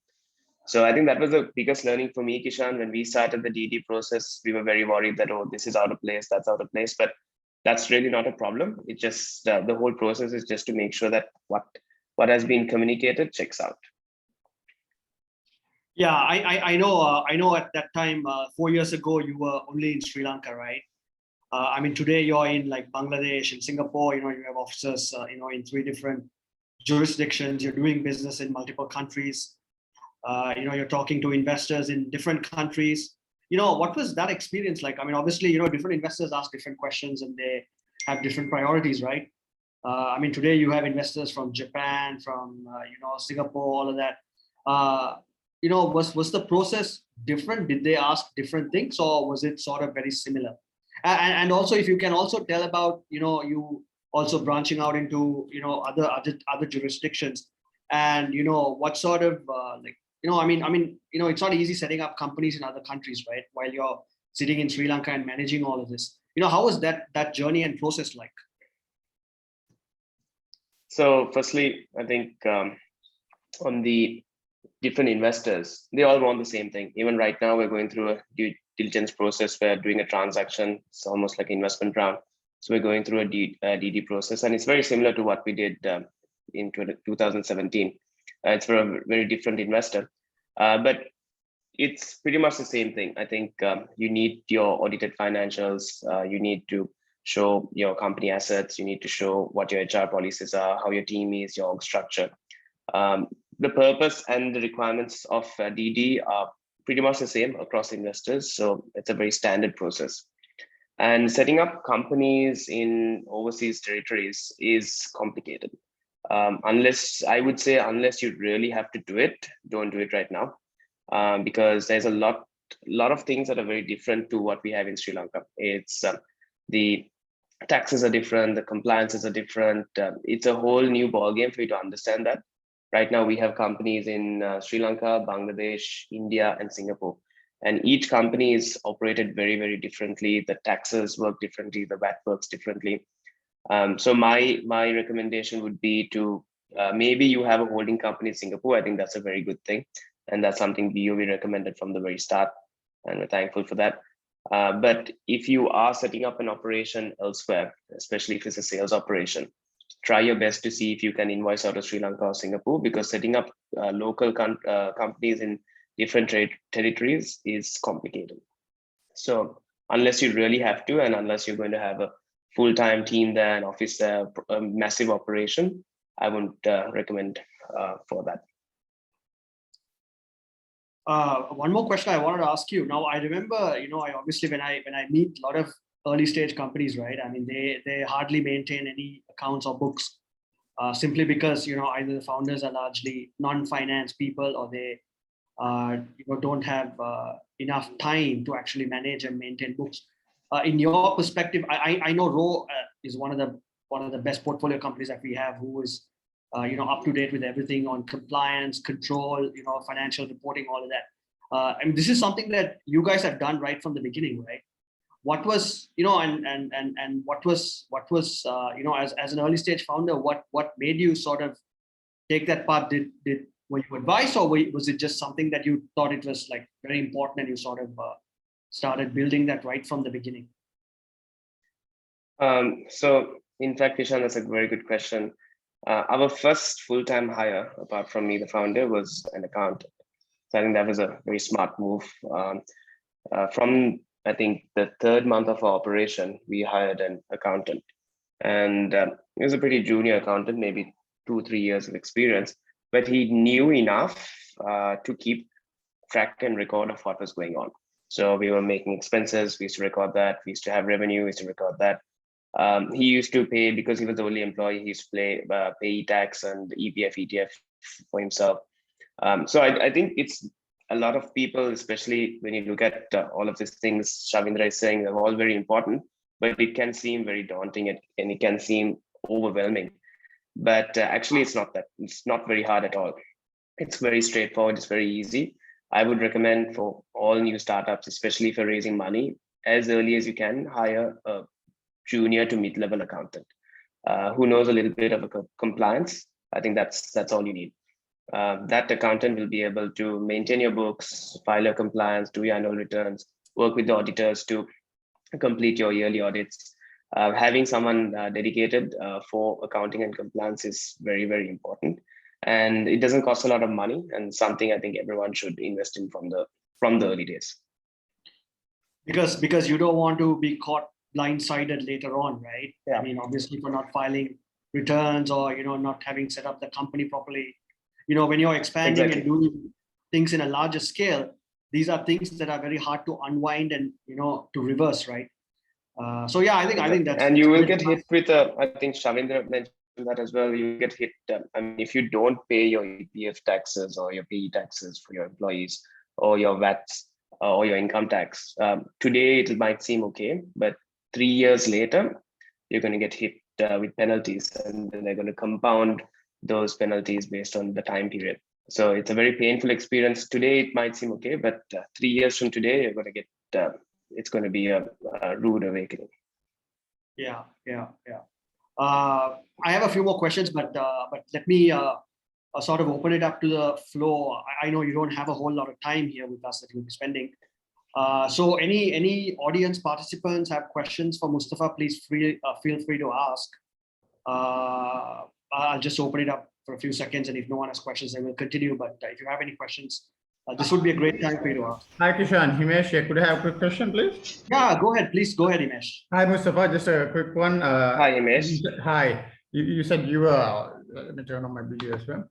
So I think that was the biggest learning for me, Kishan. When we started the DD process, we were very worried that, oh, this is out of place, that's out of place. But that's really not a problem. It just the whole process is just to make sure that what has been communicated checks out. Yeah, I know. I know. At that time, 4 years ago, you were only in Sri Lanka, right? I mean, today you're in like Bangladesh and Singapore. You know, you have offices, in 3 different jurisdictions. You're doing business in multiple countries. You're talking to investors in different countries. What was that experience like? I mean, obviously, different investors ask different questions and they have different priorities, right? I mean, today you have investors from Japan, from Singapore, all of that. Was the process different? Did they ask different things, or was it sort of very similar? And also, if you can also tell about you also branching out into other jurisdictions, and what sort of it's not easy setting up companies in other countries, right? While you're sitting in Sri Lanka and managing all of this, how was that journey and process like? So firstly, I think on the different investors, they all want the same thing. Even right now, we're going through a due diligence process. We're doing a transaction. It's almost like investment round. So we're going through a DD process, and it's very similar to what we did in 2017. It's for a very different investor, but it's pretty much the same thing. I think you need your audited financials. You need to show your company assets. You need to show what your HR policies are, how your team is, your org structure. The purpose and the requirements of DD are pretty much the same across investors. So it's a very standard process. And setting up companies in overseas territories is complicated. Unless you really have to do it, don't do it right now. Because there's a lot of things that are very different to what we have in Sri Lanka. It's the taxes are different, the compliances are different. It's a whole new ballgame for you to understand that. Right now, we have companies in Sri Lanka, Bangladesh, India, and Singapore. And each company is operated very, very differently. The taxes work differently, the VAT works differently. So my recommendation would be to maybe you have a holding company in Singapore. I think that's a very good thing. And that's something BOV recommended from the very start. And we're thankful for that. But if you are setting up an operation elsewhere, especially if it's a sales operation, try your best to see if you can invoice out of Sri Lanka or Singapore, because setting up local companies in different territories is complicated. So unless you really have to, and unless you're going to have a full-time team there, an office there, a massive operation, I wouldn't recommend for that. One more question I wanted to ask you. Now, I remember, I obviously when I meet a lot of early stage companies, right? I mean, they hardly maintain any accounts or books, simply because either the founders are largely non-finance people, or they don't have enough time to actually manage and maintain books. In your perspective, I know Ro is one of the best portfolio companies that we have, who is up to date with everything on compliance, control, financial reporting, all of that. I mean, this is something that you guys have done right from the beginning, right? What was, and what was, as an early stage founder, what made you sort of take that path? Were you advised, or was it just something that you thought it was like very important and you sort of started building that right from the beginning? So in fact, Kishan, that's a very good question. Our first full-time hire, apart from me, the founder, was an accountant. So I think that was a very smart move. From I think the third month of our operation, we hired an accountant, and he was a pretty junior accountant, maybe 2-3 years of experience, but he knew enough to keep track and record of what was going on. So we were making expenses, we used to record that. We used to have revenue, we used to record that. He used to pay, because he was the only employee, he used to pay tax and EPF, ETF for himself. So I think it's a lot of people, especially when you look at all of these things Shavindra is saying, they're all very important, but it can seem very daunting and it can seem overwhelming. But actually, it's not that. It's not very hard at all. It's very straightforward. It's very easy. I would recommend for all new startups, especially if you're raising money, as early as you can, hire a junior to mid-level accountant who knows a little bit of compliance. I think that's all you need. That accountant will be able to maintain your books, file your compliance, do your annual returns, work with the auditors to complete your yearly audits. Having someone dedicated for accounting and compliance is very, very important. And it doesn't cost a lot of money, and something I think everyone should invest in from the early days. Because you don't want to be caught blindsided later on, right? Yeah. I mean, obviously for not filing returns or, not having set up the company properly. When you're expanding Exactly. and doing things in a larger scale, these are things that are very hard to unwind and, to reverse, right? So yeah, I think that's. And you will get hit with, I think Shavindra mentioned that as well. You get hit. I mean, if you don't pay your EPF taxes or your PE taxes for your employees, or your VATs or your income tax, today it might seem okay, but 3 years later, you're going to get hit with penalties, and they're going to compound those penalties based on the time period. So it's a very painful experience. Today it might seem okay, but 3 years from today, you're going to get. It's going to be a rude awakening. Yeah. I have a few more questions, but let me sort of open it up to the floor. I know you don't have a whole lot of time here with us that you'll be spending. So any audience participants have questions for Mustafa, please feel free to ask. I'll just open it up for a few seconds, and if no one has questions, then we'll continue. But if you have any questions, this would be a great time for you to ask. Hi, Kishan. Himesh, could I have a quick question, please? Yeah, go ahead. Please go ahead, Himesh. Hi, Mustafa. Just a quick one. Hi, Himesh. Hi. You said you were, let me turn on my video as well.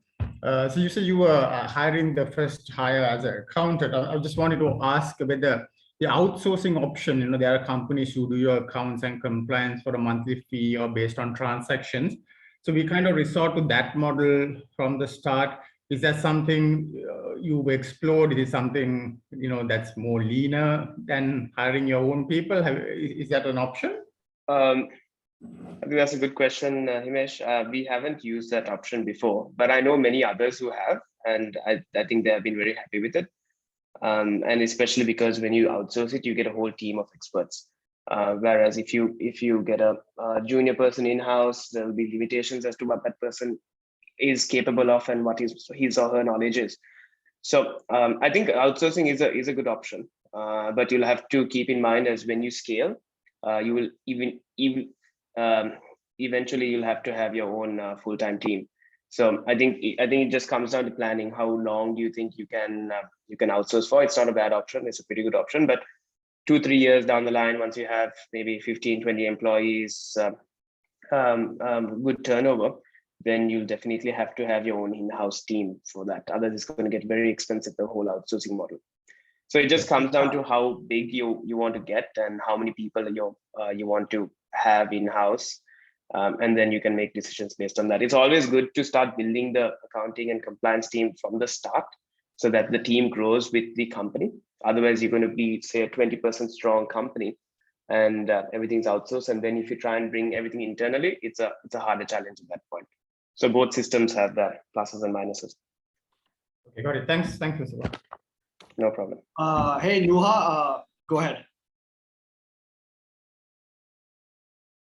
So you said you were hiring the first hire as an accountant. I just wanted to ask whether the outsourcing option, there are companies who do your accounts and compliance for a monthly fee or based on transactions. So we kind of resort to that model from the start. Is that something you've explored? Is it something, that's more leaner than hiring your own people? Is that an option? I think that's a good question, Himesh. We haven't used that option before, but I know many others who have, and I think they have been very happy with it. And especially because when you outsource it, you get a whole team of experts. Whereas if you get a junior person in-house, there will be limitations as to what that person is capable of and what his or her knowledge is. So I think outsourcing is a good option, but you'll have to keep in mind as when you scale, you will eventually you'll have to have your own full-time team. So I think it just comes down to planning. How long do you think you can outsource for? It's not a bad option. It's a pretty good option, but 2-3 years down the line, once you have maybe 15-20 employees, good turnover, then you'll definitely have to have your own in-house team for that. Otherwise, it's going to get very expensive, the whole outsourcing model. So it just comes down to how big you want to get and how many people you want to have in-house. And then you can make decisions based on that. It's always good to start building the accounting and compliance team from the start so that the team grows with the company. Otherwise, you're going to be, say, a 20% strong company and everything's outsourced. And then if you try and bring everything internally, it's a harder challenge at that point. So both systems have the pluses and minuses. Okay, got it. Thanks, Mustafa. No problem. Hey, Nuha, go ahead.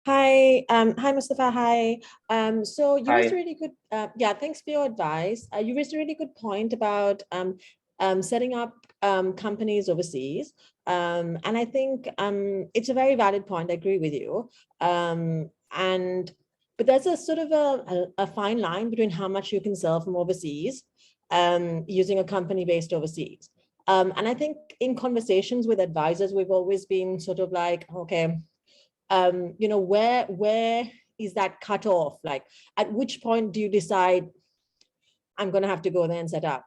Hi, Mustafa. Hi. So you raised a Hi. really good, yeah, thanks for your advice. You raised a really good point about setting up companies overseas. And I think it's a very valid point. I agree with you. But there's a sort of a fine line between how much you can sell from overseas using a company based overseas. And I think in conversations with advisors, we've always been sort of like, okay, where is that cut off? Like, at which point do you decide I'm going to have to go there and set up?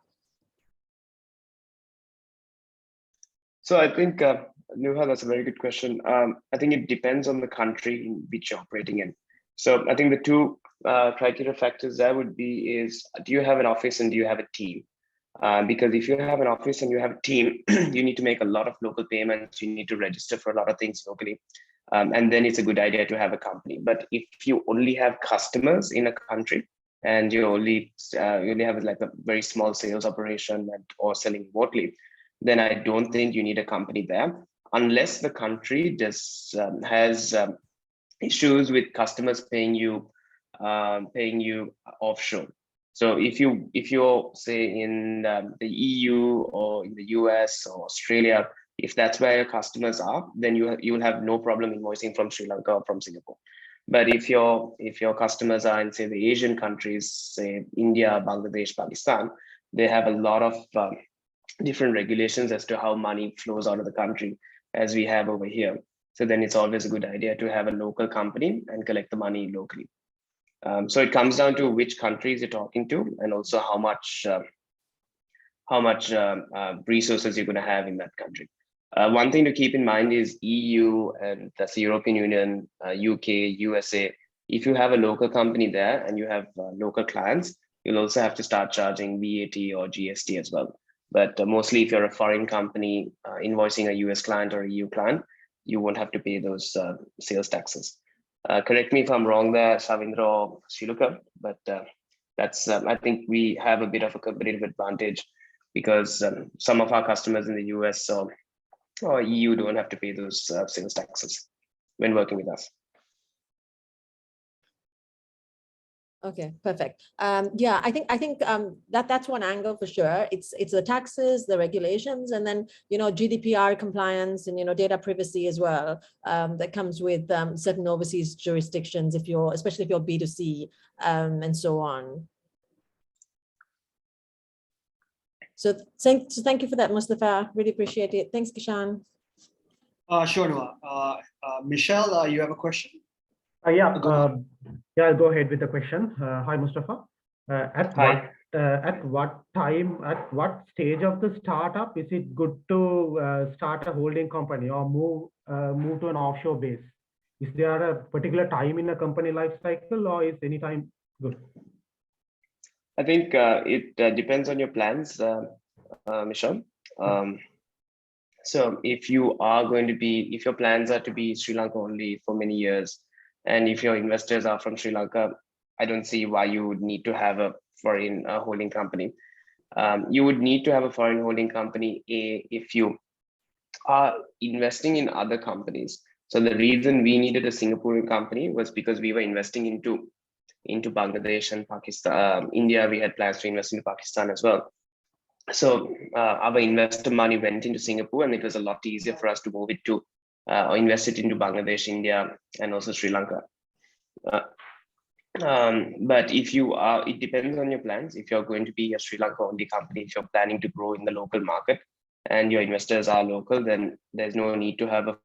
So I think, Nuha, that's a very good question. I think it depends on the country in which you're operating in. So I think the two criteria factors there would be is, do you have an office and do you have a team? Because if you have an office and you have a team, you need to make a lot of local payments. You need to register for a lot of things locally. And then it's a good idea to have a company. But if you only have customers in a country and you only have like a very small sales operation or selling remotely, then I don't think you need a company there, unless the country just has issues with customers paying you offshore. So if you're say in the EU or in the US or Australia, if that's where your customers are, then you will have no problem invoicing from Sri Lanka or from Singapore. But if your customers are in say the Asian countries, say India, Bangladesh, Pakistan, they have a lot of different regulations as to how money flows out of the country, as we have over here. So then it's always a good idea to have a local company and collect the money locally. So it comes down to which countries you're talking to, and also how much resources you're going to have in that country. One thing to keep in mind is EU, and that's the European Union, UK, USA. If you have a local company there and you have local clients, you'll also have to start charging VAT or GST as well. But mostly if you're a foreign company invoicing a US client or a EU client, you won't have to pay those sales taxes. Correct me if I'm wrong there, Savindra or Shiluka, but that's I think we have a bit of a competitive advantage because some of our customers in the US or EU don't have to pay those sales taxes when working with us. Okay, perfect. Yeah, I think that's one angle for sure. It's the taxes, the regulations, and then GDPR compliance and data privacy as well. That comes with certain overseas jurisdictions especially if you're B2C and so on. So thank you for that, Mustafa. Really appreciate it. Thanks, Kishan. Sure, Noah. Michelle, you have a question? Yeah, I'll go ahead with the question. Hi, Mustafa. Hi. At what stage of the startup is it good to start a holding company or move to an offshore base? Is there a particular time in a company life cycle, or is any time good? I think it depends on your plans, Michelle. So if your plans are to be Sri Lanka only for many years, and if your investors are from Sri Lanka, I don't see why you would need to have a foreign holding company. You would need to have a foreign holding company if you are investing in other companies. So the reason we needed a Singaporean company was because we were investing into Bangladesh and Pakistan. India, we had plans to invest into Pakistan as well. So our investor money went into Singapore, and it was a lot easier for us to move it to or invest it into Bangladesh, India, and also Sri Lanka. But it depends on your plans. If you're going to be a Sri Lanka only company, if you're planning to grow in the local market and your investors are local, then there's no need to have a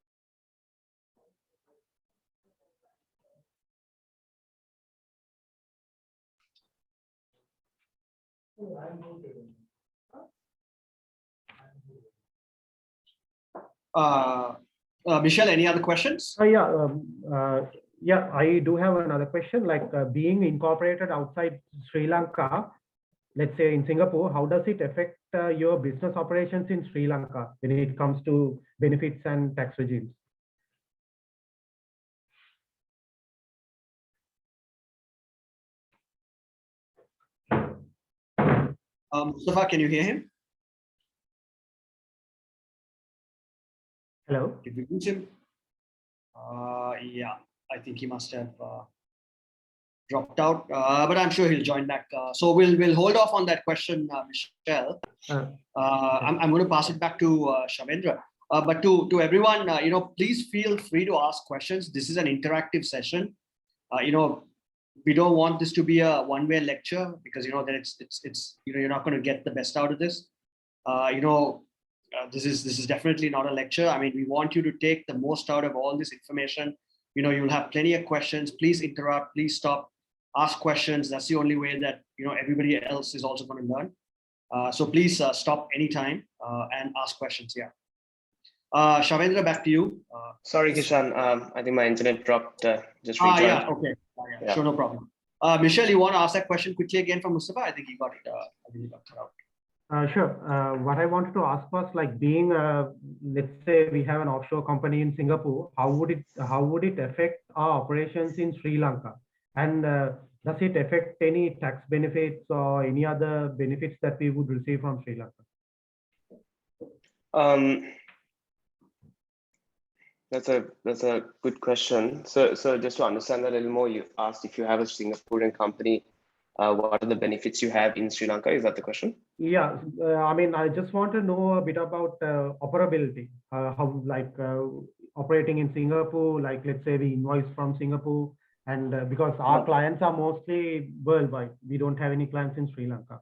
Michelle, any other questions? Yeah, I do have another question. Like being incorporated outside Sri Lanka, let's say in Singapore, how does it affect your business operations in Sri Lanka when it comes to benefits and tax regimes? Mustafa, can you hear him? Hello? Did we lose him? Yeah. I think he must have dropped out, but I'm sure he'll join back. So we'll hold off on that question, Michelle. I'm going to pass it back to Shavendra. But to everyone, please feel free to ask questions. This is an interactive session. We don't want this to be a one-way lecture because then it's you're not going to get the best out of this. This is definitely not a lecture. I mean, we want you to take the most out of all this information. You'll have plenty of questions. Please interrupt. Please stop. Ask questions. That's the only way that everybody else is also going to learn. So please stop anytime and ask questions. Yeah. Shavendra, back to you. Sorry, Kishan. I think my internet dropped. Just rejoined. Yeah. Okay. Yeah. Sure, no problem. Michelle, you want to ask that question quickly again from Mustafa? I think he got cut out. Sure. What I wanted to ask was like being, let's say we have an offshore company in Singapore. How would it affect our operations in Sri Lanka? And does it affect any tax benefits or any other benefits that we would receive from Sri Lanka? That's a good question. So just to understand that a little more, you asked if you have a Singaporean company, what are the benefits you have in Sri Lanka? Is that the question? Yeah, I mean, I just want to know a bit about operability, how like operating in Singapore, like let's say we invoice from Singapore, and because our clients are mostly worldwide, we don't have any clients in Sri Lanka.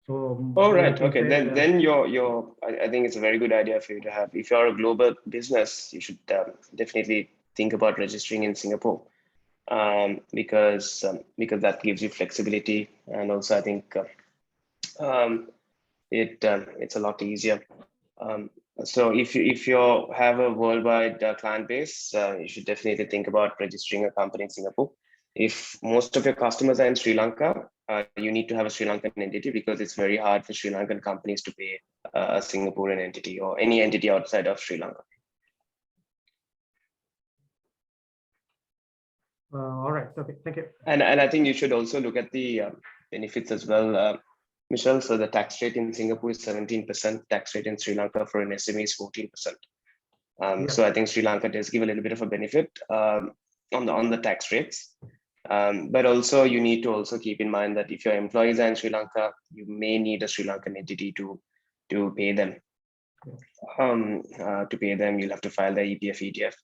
So, oh, right. Okay. Then I think it's a very good idea for you to have. If you're a global business, you should definitely think about registering in Singapore, because that gives you flexibility, and also I think it's a lot easier. So if you have a worldwide client base, you should definitely think about registering a company in Singapore. If most of your customers are in Sri Lanka, you need to have a Sri Lankan entity because it's very hard for Sri Lankan companies to pay a Singaporean entity or any entity outside of Sri Lanka. All right. Okay. Thank you. And I think you should also look at the benefits as well, Michelle. So the tax rate in Singapore is 17%. Tax rate in Sri Lanka for an SME is 14%. So I think Sri Lanka does give a little bit of a benefit on the tax rates. But also you need to also keep in mind that if your employees are in Sri Lanka, you may need a Sri Lankan entity to pay them. You'll have to file the EPF, ETF,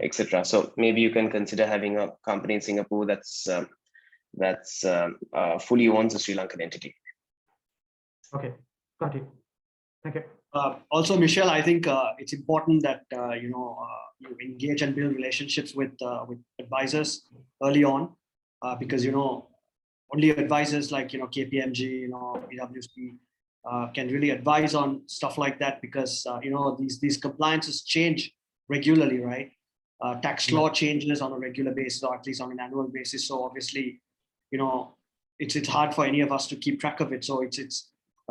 etc. So maybe you can consider having a company in Singapore that's fully owns a Sri Lankan entity. Okay, got it. Thank you. Also, Michelle, I think it's important that you engage and build relationships with advisors early on, because only advisors like KPMG, PwC can really advise on stuff like that, because these compliances change regularly, right? Tax law changes on a regular basis, or at least on an annual basis. So obviously, it's hard for any of us to keep track of it. So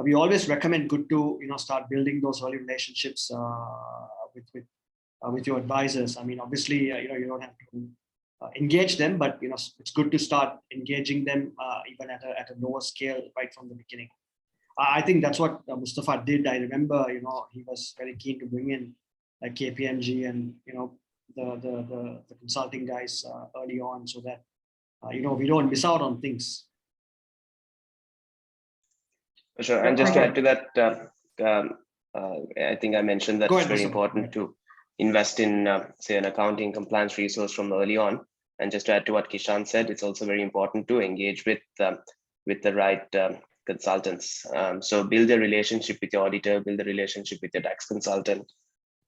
we always recommend good to start building those early relationships with your advisors. I mean, obviously, you don't have to engage them, but it's good to start engaging them even at a lower scale right from the beginning. I think that's what Mustafa did. I remember, he was very keen to bring in KPMG and the consulting guys early on, so that we don't miss out on things. Sure. And just to add to that, I think I mentioned that it's very important to invest in, say, an accounting compliance resource from early on. And just to add to what Kishan said, it's also very important to engage with the right consultants. So build a relationship with your auditor, build a relationship with your tax consultant,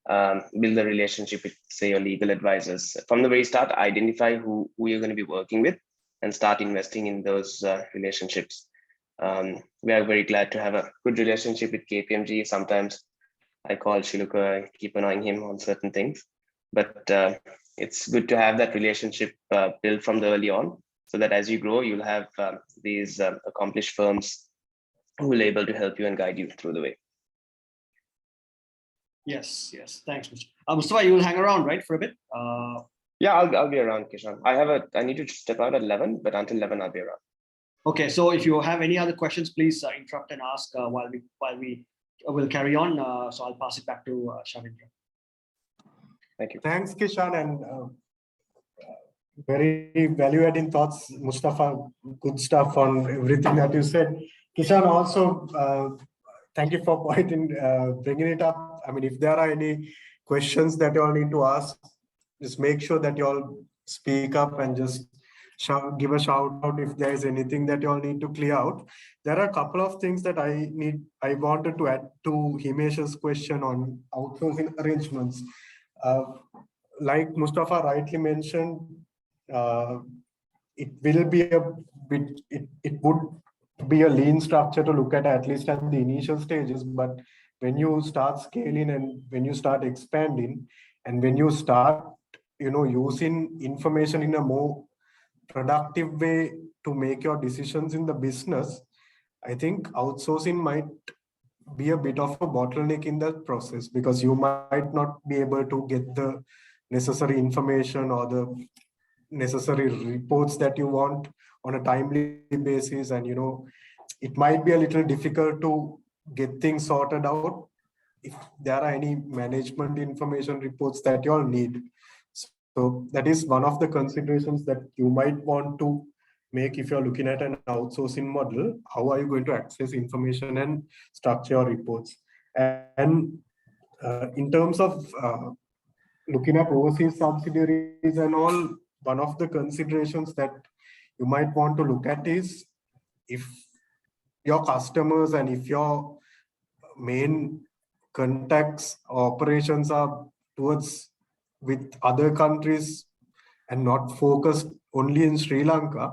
build a relationship with, say, your legal advisors. From the very start, identify who you're going to be working with and start investing in those relationships. We are very glad to have a good relationship with KPMG. Sometimes I call Shiluka and keep annoying him on certain things, but it's good to have that relationship built from the early on, so that as you grow, you'll have these accomplished firms who will be able to help you and guide you through the way. Yes. Thanks, Mustafa. You will hang around, right, for a bit? Yeah, I'll be around, Kishan. I need to step out at 11, but until 11, I'll be around. Okay, so if you have any other questions, please interrupt and ask while we will carry on. So I'll pass it back to Shavendra. Thank you. Thanks, Kishan. And Very value-adding thoughts, Mustafa. Good stuff on everything that you said. Kishan, also, thank you for bringing it up. I mean, if there are any questions that you all need to ask, just make sure that you all speak up and just give a shout out if there is anything that you all need to clear out. There are a couple of things that I wanted to add to Himesh's question on outsourcing arrangements. Like Mustafa rightly mentioned, it will be a bit, it would be a lean structure to look at least at the initial stages. But when you start scaling and when you start expanding and when you start, using information in a more productive way to make your decisions in the business, I think outsourcing might be a bit of a bottleneck in that process, because you might not be able to get the necessary information or the necessary reports that you want on a timely basis. And it might be a little difficult to get things sorted out if there are any management information reports that you all need. So that is one of the considerations that you might want to make if you're looking at an outsourcing model. How are you going to access information and structure your reports? And in terms of looking at overseas subsidiaries and all, one of the considerations that you might want to look at is if your customers and if your main contacts operations are towards with other countries and not focused only in Sri Lanka,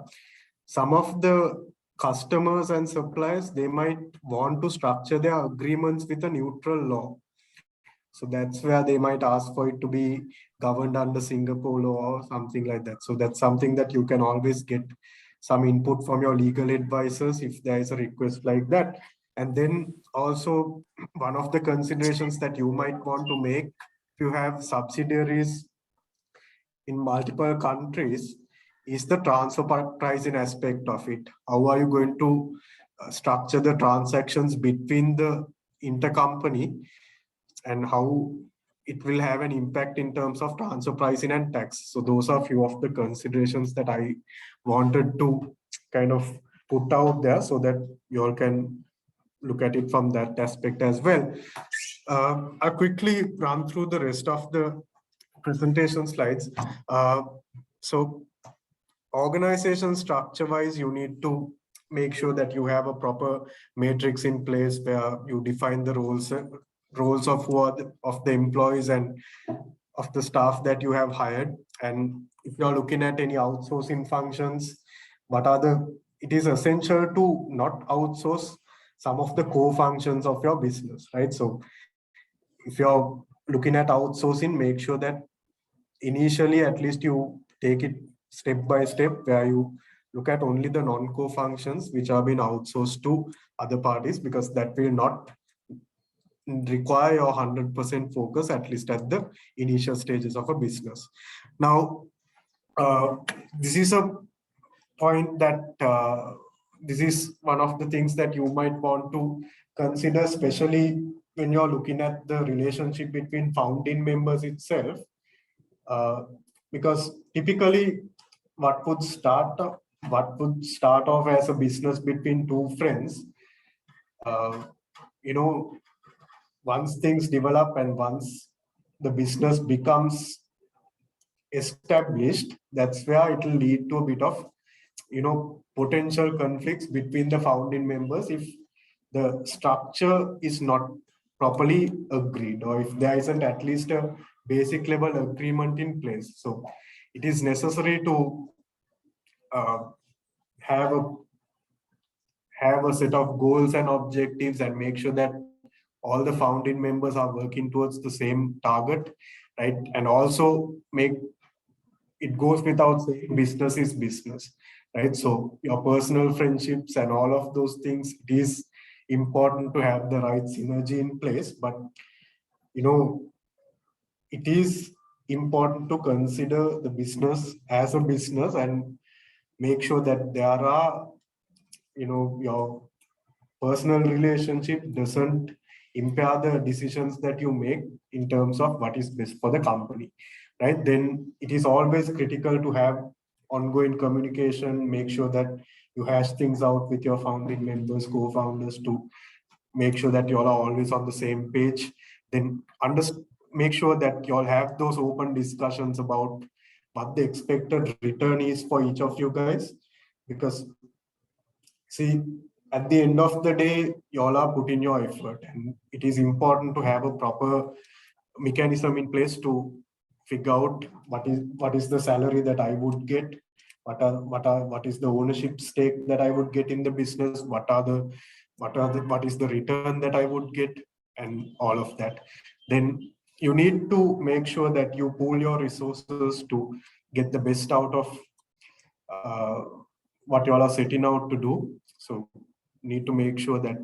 some of the customers and suppliers, they might want to structure their agreements with a neutral law. So that's where they might ask for it to be governed under Singapore law or something like that. So that's something that you can always get some input from your legal advisors if there is a request like that. And then also one of the considerations that you might want to make if you have subsidiaries in multiple countries is the transfer pricing aspect of it. How are you going to structure the transactions between the intercompany, and how it will have an impact in terms of transfer pricing and tax. So those are a few of the considerations that I wanted to kind of put out there so that you all can look at it from that aspect as well. I'll quickly run through the rest of the presentation slides. So organization structure wise, you need to make sure that you have a proper matrix in place where you define the roles of the employees and of the staff that you have hired. And if you're looking at any outsourcing functions, it is essential to not outsource some of the core functions of your business, right? So if you're looking at outsourcing, make sure that initially at least you take it step by step, where you look at only the non-core functions which have been outsourced to other parties, because that will not require your 100% focus, at least at the initial stages of a business. Now, this is a point that this is one of the things that you might want to consider, especially when you're looking at the relationship between founding members itself, because typically what would start off as a business between two friends, once things develop and once the business becomes established, that's where it will lead to a bit of potential conflicts between the founding members if the structure is not properly agreed, or if there isn't at least a basic level agreement in place. So it is necessary to have a set of goals and objectives and make sure that all the founding members are working towards the same target, right? And also it goes without saying, business is business, right? So your personal friendships and all of those things, it is important to have the right synergy in place, but it is important to consider the business as a business and make sure that there are, your personal relationship doesn't impair the decisions that you make in terms of what is best for the company. right? Then it is always critical to have ongoing communication, make sure that you hash things out with your founding members, co-founders, to make sure that you all are always on the same page. Then make sure that you all have those open discussions about what the expected return is for each of you guys. Because see, at the end of the day, you all are putting your effort, and it is important to have a proper mechanism in place to figure out what is the salary that I would get, what is the ownership stake that I would get in the business, what is the return that I would get, and all of that. Then you need to make sure that you pool your resources to get the best out of what you all are setting out to do. So need to make sure that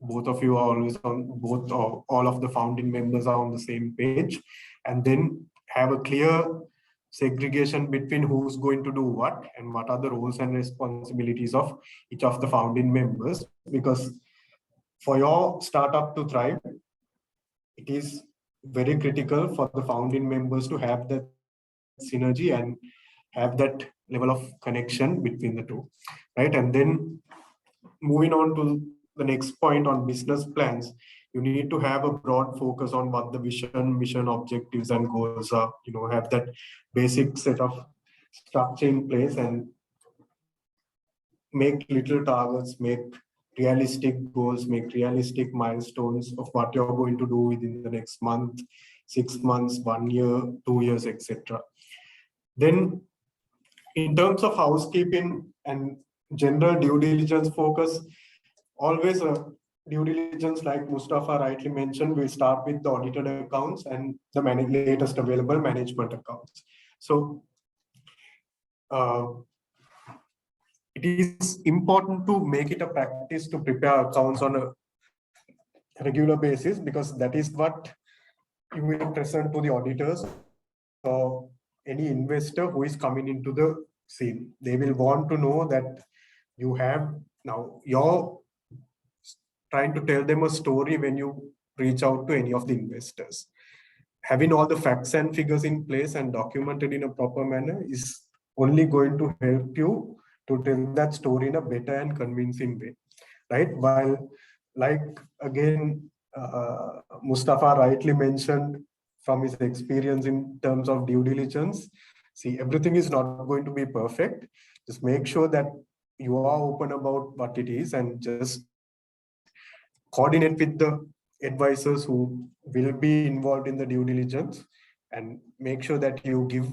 both of you are always on both, or all of the founding members are on the same page, and then have a clear segregation between who's going to do what and what are the roles and responsibilities of each of the founding members. Because for your startup to thrive, it is very critical for the founding members to have that synergy and have that level of connection between the two, right? And then moving on to the next point on business plans, you need to have a broad focus on what the vision, mission, objectives, and goals are. Have that basic set of structure in place, and make little targets, make realistic goals, make realistic milestones of what you're going to do within the next month, 6 months, 1 year, 2 years, etc. Then in terms of housekeeping and general due diligence focus, always a due diligence, like Mustafa rightly mentioned, we start with the audited accounts and the latest available management accounts. So it is important to make it a practice to prepare accounts on a regular basis, because that is what you will present to the auditors or any investor who is coming into the scene. They will want to know that you have, now you're trying to tell them a story when you reach out to any of the investors. Having all the facts and figures in place and documented in a proper manner is only going to help you to tell that story in a better and convincing way, right? While, like again, Mustafa rightly mentioned from his experience in terms of due diligence, see, everything is not going to be perfect. Just make sure that you are open about what it is, and just coordinate with the advisors who will be involved in the due diligence, and make sure that you give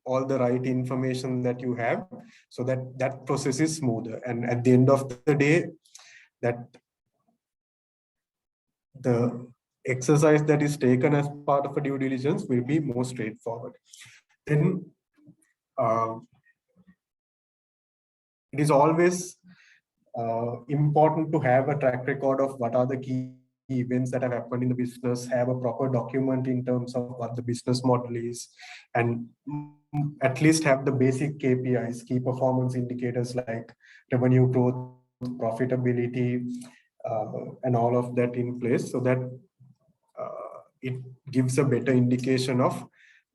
all the right information that you have, so that that process is smoother. And at the end of the day, that the exercise that is taken as part of a due diligence will be more straightforward. Then it is always important to have a track record of what are the key events that have happened in the business, have a proper document in terms of what the business model is, and at least have the basic KPIs, key performance indicators like revenue growth, profitability, and all of that in place, so that it gives a better indication of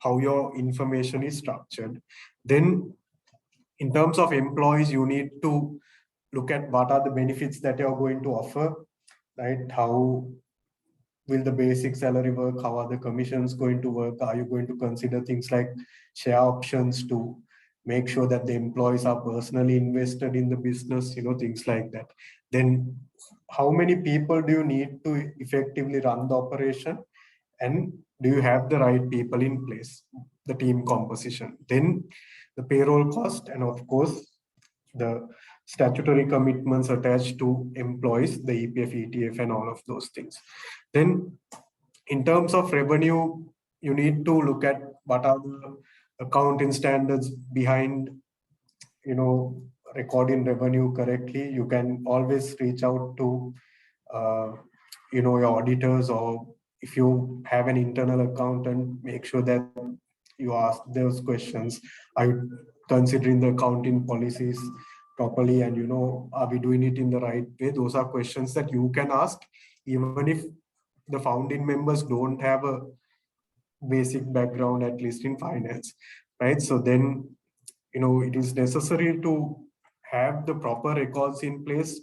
how your information is structured. Then in terms of employees, you need to look at what are the benefits that you're going to offer, right? How will the basic salary work? How are the commissions going to work? Are you going to consider things like share options to make sure that the employees are personally invested in the business, things like that. Then how many people do you need to effectively run the operation? And do you have the right people in place, the team composition? Then the payroll cost, and of course, the statutory commitments attached to employees, the EPF, ETF, and all of those things. Then in terms of revenue, you need to look at what are the accounting standards behind, recording revenue correctly. You can always reach out to, your auditors, or if you have an internal accountant, make sure that you ask those questions. Are you considering the accounting policies properly, and are we doing it in the right way? Those are questions that you can ask, even if the founding members don't have a basic background, at least in finance, right? So then, it is necessary to have the proper records in place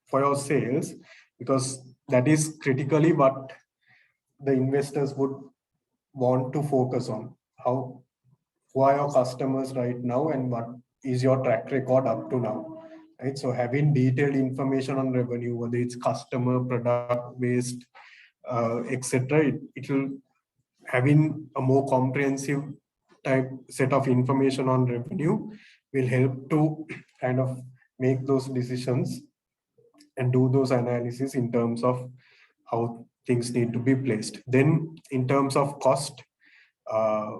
for your sales, because that is critically what the investors would want to focus on. Who are your customers right now, and what is your track record up to now, right? So having detailed information on revenue, whether it's customer, product based, etc., it will having a more comprehensive type set of information on revenue will help to kind of make those decisions and do those analysis in terms of how things need to be placed. Then in terms of cost, uh,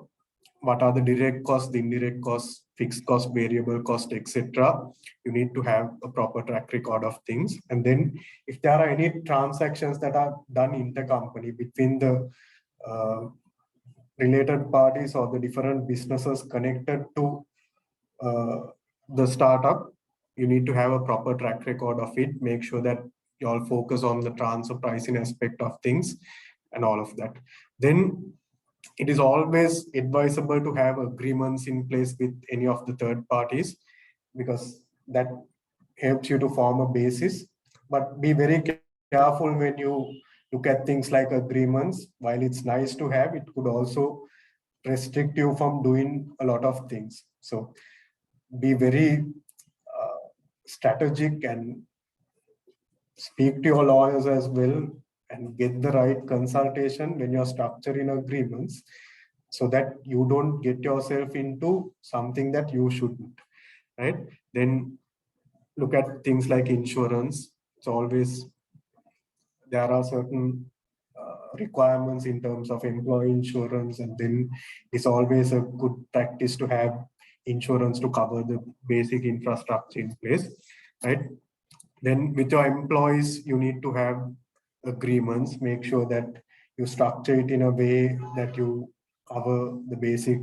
what are the direct costs, the indirect costs, fixed cost, variable cost, etc. You need to have a proper track record of things. And then if there are any transactions that are done intercompany between the related parties or the different businesses connected to uh, the startup, you need to have a proper track record of it. Make sure that you all focus on the transfer pricing aspect of things and all of that. Then it is always advisable to have agreements in place with any of the third parties, because that helps you to form a basis. But be very careful when you look at things like agreements. While it's nice to have, it could also restrict you from doing a lot of things. So be very strategic and speak to your lawyers as well, and get the right consultation when you're structuring agreements, so that you don't get yourself into something that you shouldn't, right? Then look at things like insurance. It's always, there are certain requirements in terms of employee insurance, and then it's always a good practice to have insurance to cover the basic infrastructure in place, right? Then with your employees, you need to have agreements. Make sure that you structure it in a way that you cover the basic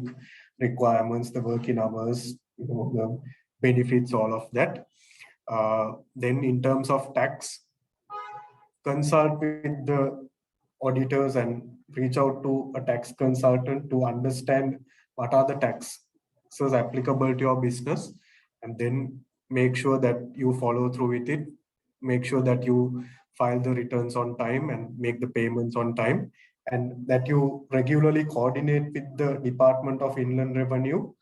requirements, the working hours, the benefits, all of that. Then in terms of tax, consult with the auditors and reach out to a tax consultant to understand what are the taxes applicable to your business, and then make sure that you follow through with it. Make sure that you file the returns on time and make the payments on time, and that you regularly coordinate with the Department of Inland Revenue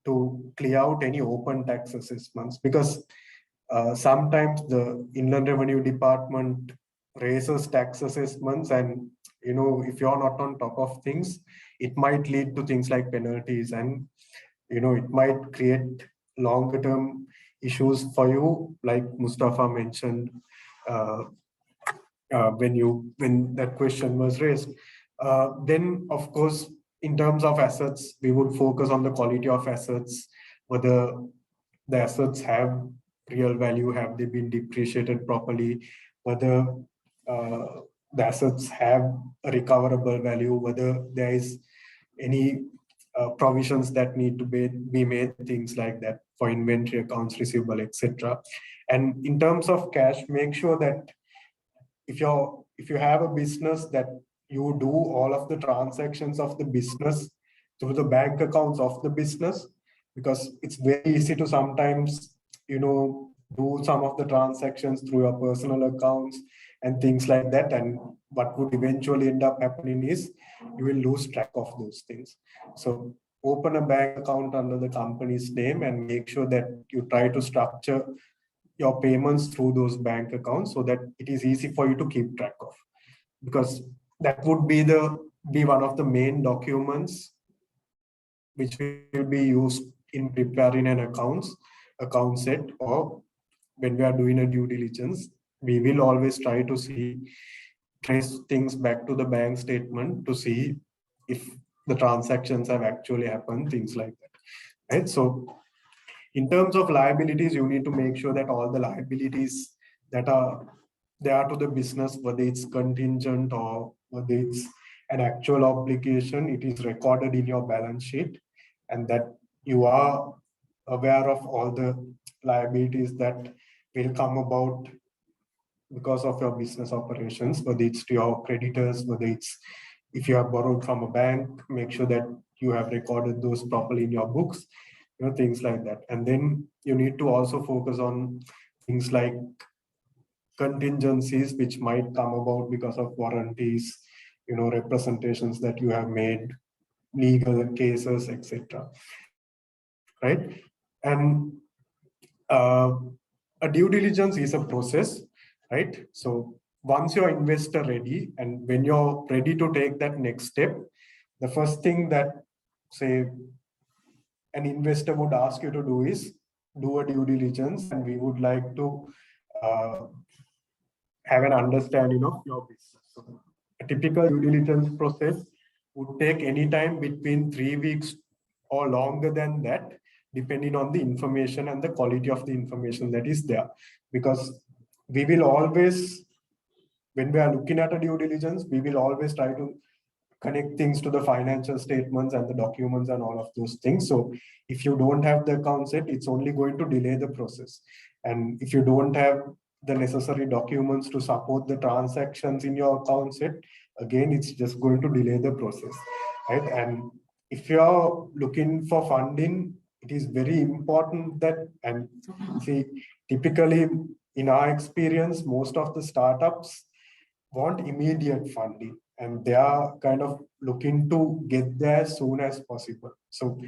to clear out any open tax assessments, because sometimes the Inland Revenue Department raises tax assessments, and if you're not on top of things, it might lead to things like penalties, and it might create longer term issues for you, like Mustafa mentioned when that question was raised. Then of course, in terms of assets, we would focus on the quality of assets, whether the assets have real value, have they been depreciated properly, whether the assets have a recoverable value, whether there is any provisions that need to be made, things like that, for inventory, accounts receivable, etc. And in terms of cash, make sure that if you have a business, that you do all of the transactions of the business through the bank accounts of the business, because it's very easy to sometimes do some of the transactions through your personal accounts and things like that, and what would eventually end up happening is you will lose track of those things. So open a bank account under the company's name and make sure that you try to structure your payments through those bank accounts so that it is easy for you to keep track of, because that would be one of the main documents which will be used in preparing an account set, or when we are doing a due diligence. We will always try to trace things back to the bank statement to see if the transactions have actually happened, things like that, right? So in terms of liabilities, you need to make sure that all the liabilities that are there to the business, whether it's contingent or whether it's an actual obligation, it is recorded in your balance sheet, and that you are aware of all the liabilities that will come about because of your business operations, whether it's to your creditors, whether it's if you have borrowed from a bank, make sure that you have recorded those properly in your books, things like that. And then you need to also focus on things like contingencies which might come about because of warranties, representations that you have made, legal cases, etc. Right? And a due diligence is a process, right? So once you're investor ready, and when you're ready to take that next step, the first thing that, say, an investor would ask you to do is do a due diligence, and we would like to have an understanding of your business. So a typical due diligence process would take any time between 3 weeks or longer than that, depending on the information and the quality of the information that is there. Because we will always, when we are looking at a due diligence, we will always try to connect things to the financial statements and the documents and all of those things. So if you don't have the account set, it's only going to delay the process. And if you don't have the necessary documents to support the transactions in your account set, again, it's just going to delay the process, right? And if you're looking for funding, it is very important that, and see, typically in our experience, most of the startups want immediate funding, and they are kind of looking to get there as soon as possible. So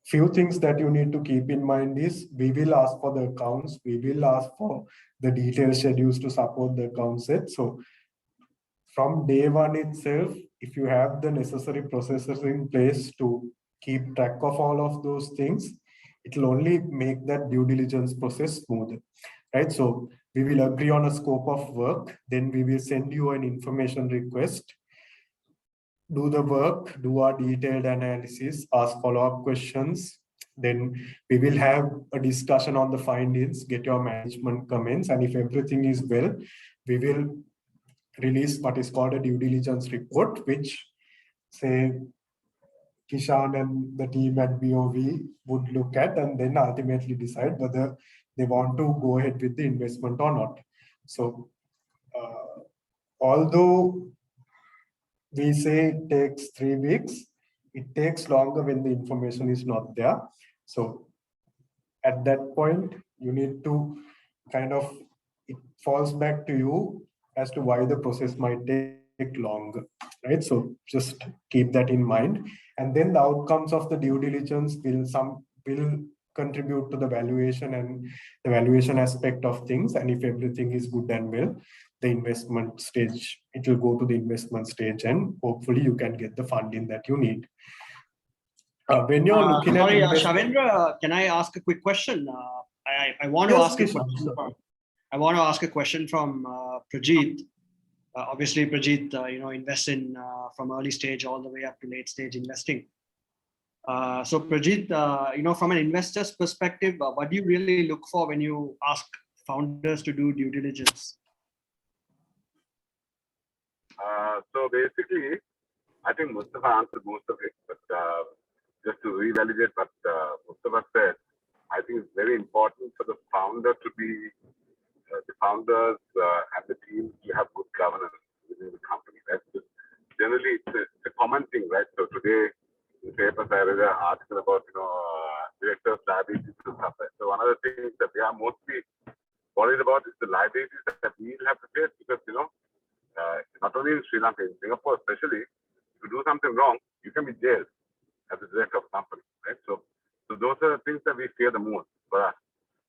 few things that you need to keep in mind is, we will ask for the accounts, we will ask for the detailed schedules to support the account set. So from day one itself, if you have the necessary processes in place to keep track of all of those things, it will only make that due diligence process smoother, right? So we will agree on a scope of work, then we will send you an information request, do the work, do our detailed analysis, ask follow-up questions. Then we will have a discussion on the findings, get your management comments, and if everything is well, we will release what is called a due diligence report, which, say, Kishan and the team at BOV would look at and then ultimately decide whether they want to go ahead with the investment or not. So although we say it takes 3 weeks, it takes longer when the information is not there. So at that point, you need to kind of, it falls back to you as to why the process might take longer, right? So just keep that in mind. And then the outcomes of the due diligence will contribute to the valuation and the valuation aspect of things. And if everything is good and well, the investment stage, it will go to the investment stage, and hopefully you can get the funding that you need. When you're looking sorry, at Shavendra, can I ask a quick question? I want to ask a question. I want to ask a question from Prajit. Obviously, Prajit, invests in from early stage all the way up to late stage investing. So Prajit, from an investor's perspective, what do you really look for when you ask founders to do due diligence? So basically, I think Mustafa answered most of it, but just to revalidate what Mustafa said, I think it's very important for the founder to be, the founders and the team to have good governance within the company. Right? Generally, it's a common thing, right? So today, in the papers, I read an article about, directors' liabilities and stuff. Right? So one of the things that we are mostly worried about is the liabilities that we will have to face, because, not only in Sri Lanka, in Singapore especially, if you do something wrong, you can be jailed as a director of a company, right? So those are the things that we fear the most for us.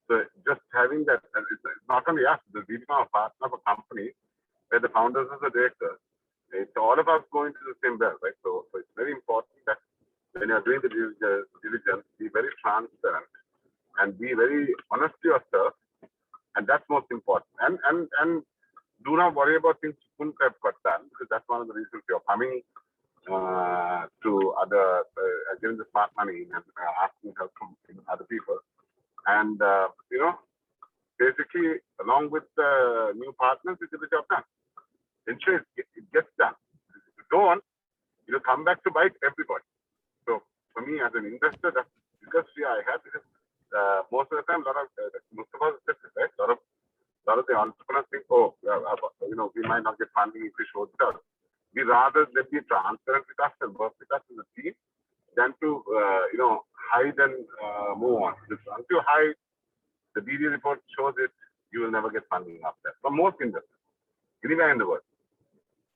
So just having that, and it's not only us, we become a partner of a company where the founders are the directors. It's all of us going to the same well, right? So it's very important that when you're doing the diligence, be very transparent and be very honest to yourself, and that's most important. And do not worry about things you couldn't have got done, because that's one of the reasons you're coming to other, giving the smart money and asking help from other people. And, basically, along with the new partners, you get the job done. Ensure it gets done. If you don't, you'll come back to bite everybody. So for me, as an investor, that's the biggest fear I have, because most of the time, a lot of Mustafa said this, right? A lot of the entrepreneurs think, we might not get funding if we show it. we rather than be transparent with us and work with us as a team than to, hide and move on. Because once you hide, the DD report shows it, you will never get funding up there from most industries, anywhere in the world.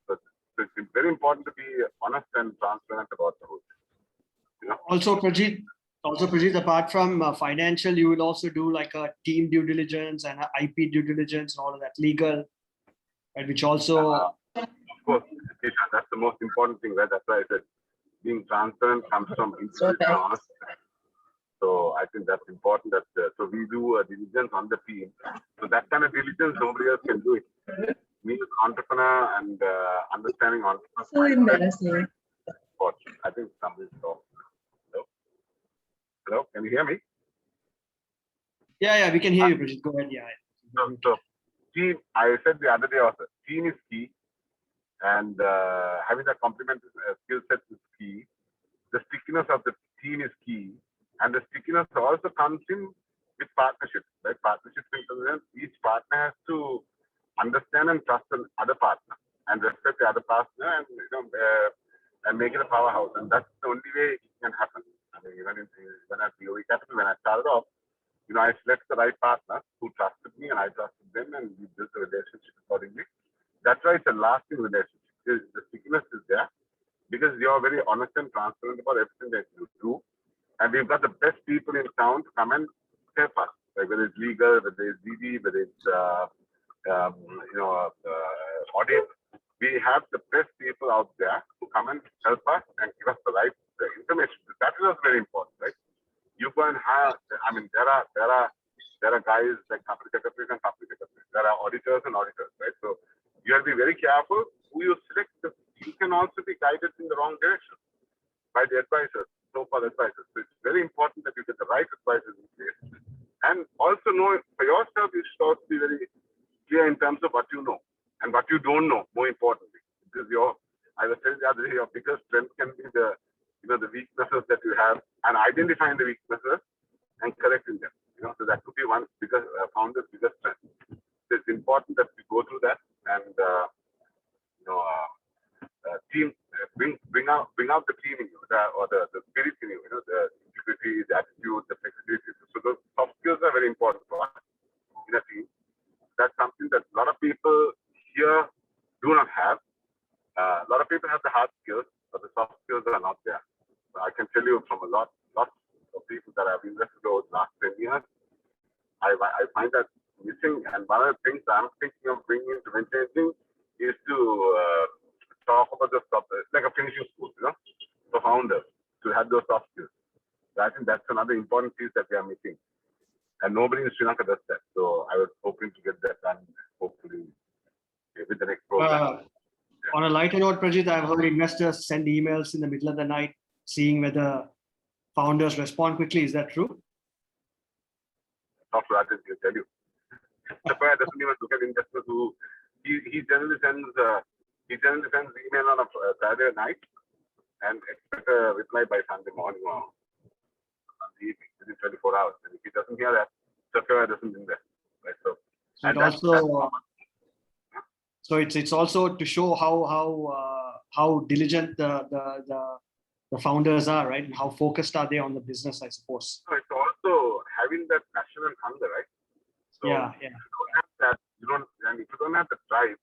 So it's very important to be honest and transparent about the whole thing. Also, Prajit, apart from financial, you will also do like a team due diligence and a IP due diligence and all of that, legal, and which also. Of course, that's the most important thing, right? That's why I said being transparent comes from honesty. So I think that's important. That so we do a diligence on the team. So that kind of diligence nobody else can do it. Me as an entrepreneur and understanding entrepreneurs. So embarrassing. I think somebody's talking. Hello, can you hear me? Yeah, we can hear you, Prajit. Go ahead. Yeah. So team, I said the other day also, team is key, and having that complementary skill set is key. The stickiness of the team is key, and the stickiness also comes in with partnerships. Right, partnerships in each partner has to understand and trust the other partner and respect the other partner, and and make it a powerhouse. And that's the only way it can happen. I mean, even at DOE Capital, when I started off, I selected the right partner who trusted me, and I trusted them, and we built a relationship accordingly. That's why it's a lasting relationship. The stickiness is there because you're very honest and transparent about everything that you do, and we've got the best people in town to come and help us. Like whether it's legal, whether it's DD, whether it's audit. We have the best people out there who come and help us and give us the right information. That is also very important, right? You go and have, I mean, there are guys like company secretaries and company secretaries. There are auditors and auditors, right? So you have to be very careful who you select, because you can also be guided in the wrong direction by the advisors, so-called advisors. So it's very important that you get the right advisors in place. And also know for yourself, you should also be very clear in terms of what you know and what you don't know, more importantly. Because I was telling the other day, your biggest strength can be the weaknesses that you have, and identifying the weaknesses and correcting them. So that could be one because founder's biggest strength. So it's important that we go through that and team bring out the team in you, or the spirit in you. The integrity, the attitude, the flexibility. So those soft skills are very important for us in a team. That's something that a lot of people here do not have. A lot of people have the hard skills, but the soft skills are not there. So I can tell you from lots of people that I've invested over the last 10 years, I find that missing. And one of the things I'm thinking of bringing into venture is to talk about the soft, like a finishing school, for founders to have those soft skills. So I think that's another important piece that we are missing. And nobody in Sri Lanka does that. So I was hoping to get that done, hopefully, with the next program. On a lighter note, Prajit, I've heard investors send emails in the middle of the night, seeing whether founders respond quickly. Is that true? Not Rajan, he'll tell you. Sapphire doesn't even look at investors who he generally sends email on a Saturday night and expect a reply by Sunday morning or Sunday evening within 24 hours. And if he doesn't hear that, Sapphire doesn't invest. Right? So it's also to show how diligent the founders are, right? And how focused are they on the business, I suppose. So it's also having that passion and hunger, right? So yeah. If you don't have that, and if you don't have the drive,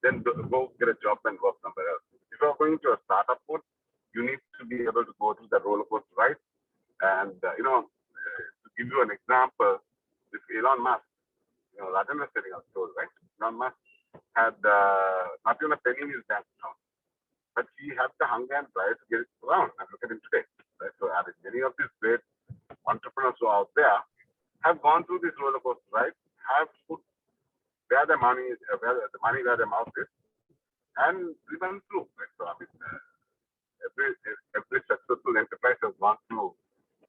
then go get a job and work somewhere else. If you're going to a startup mode, you need to be able to go through the roller coaster ride. And to give you an example, with Elon Musk, Rajan was telling us story, right? Elon Musk had not even a penny in his bank account, but he had the hunger and drive to get it around. And look at him today, right? So I mean, many of these great entrepreneurs who are out there have gone through this roller coaster ride, have put where the money is, where their mouth is, and driven through. Right? So I mean, every successful enterprise has gone through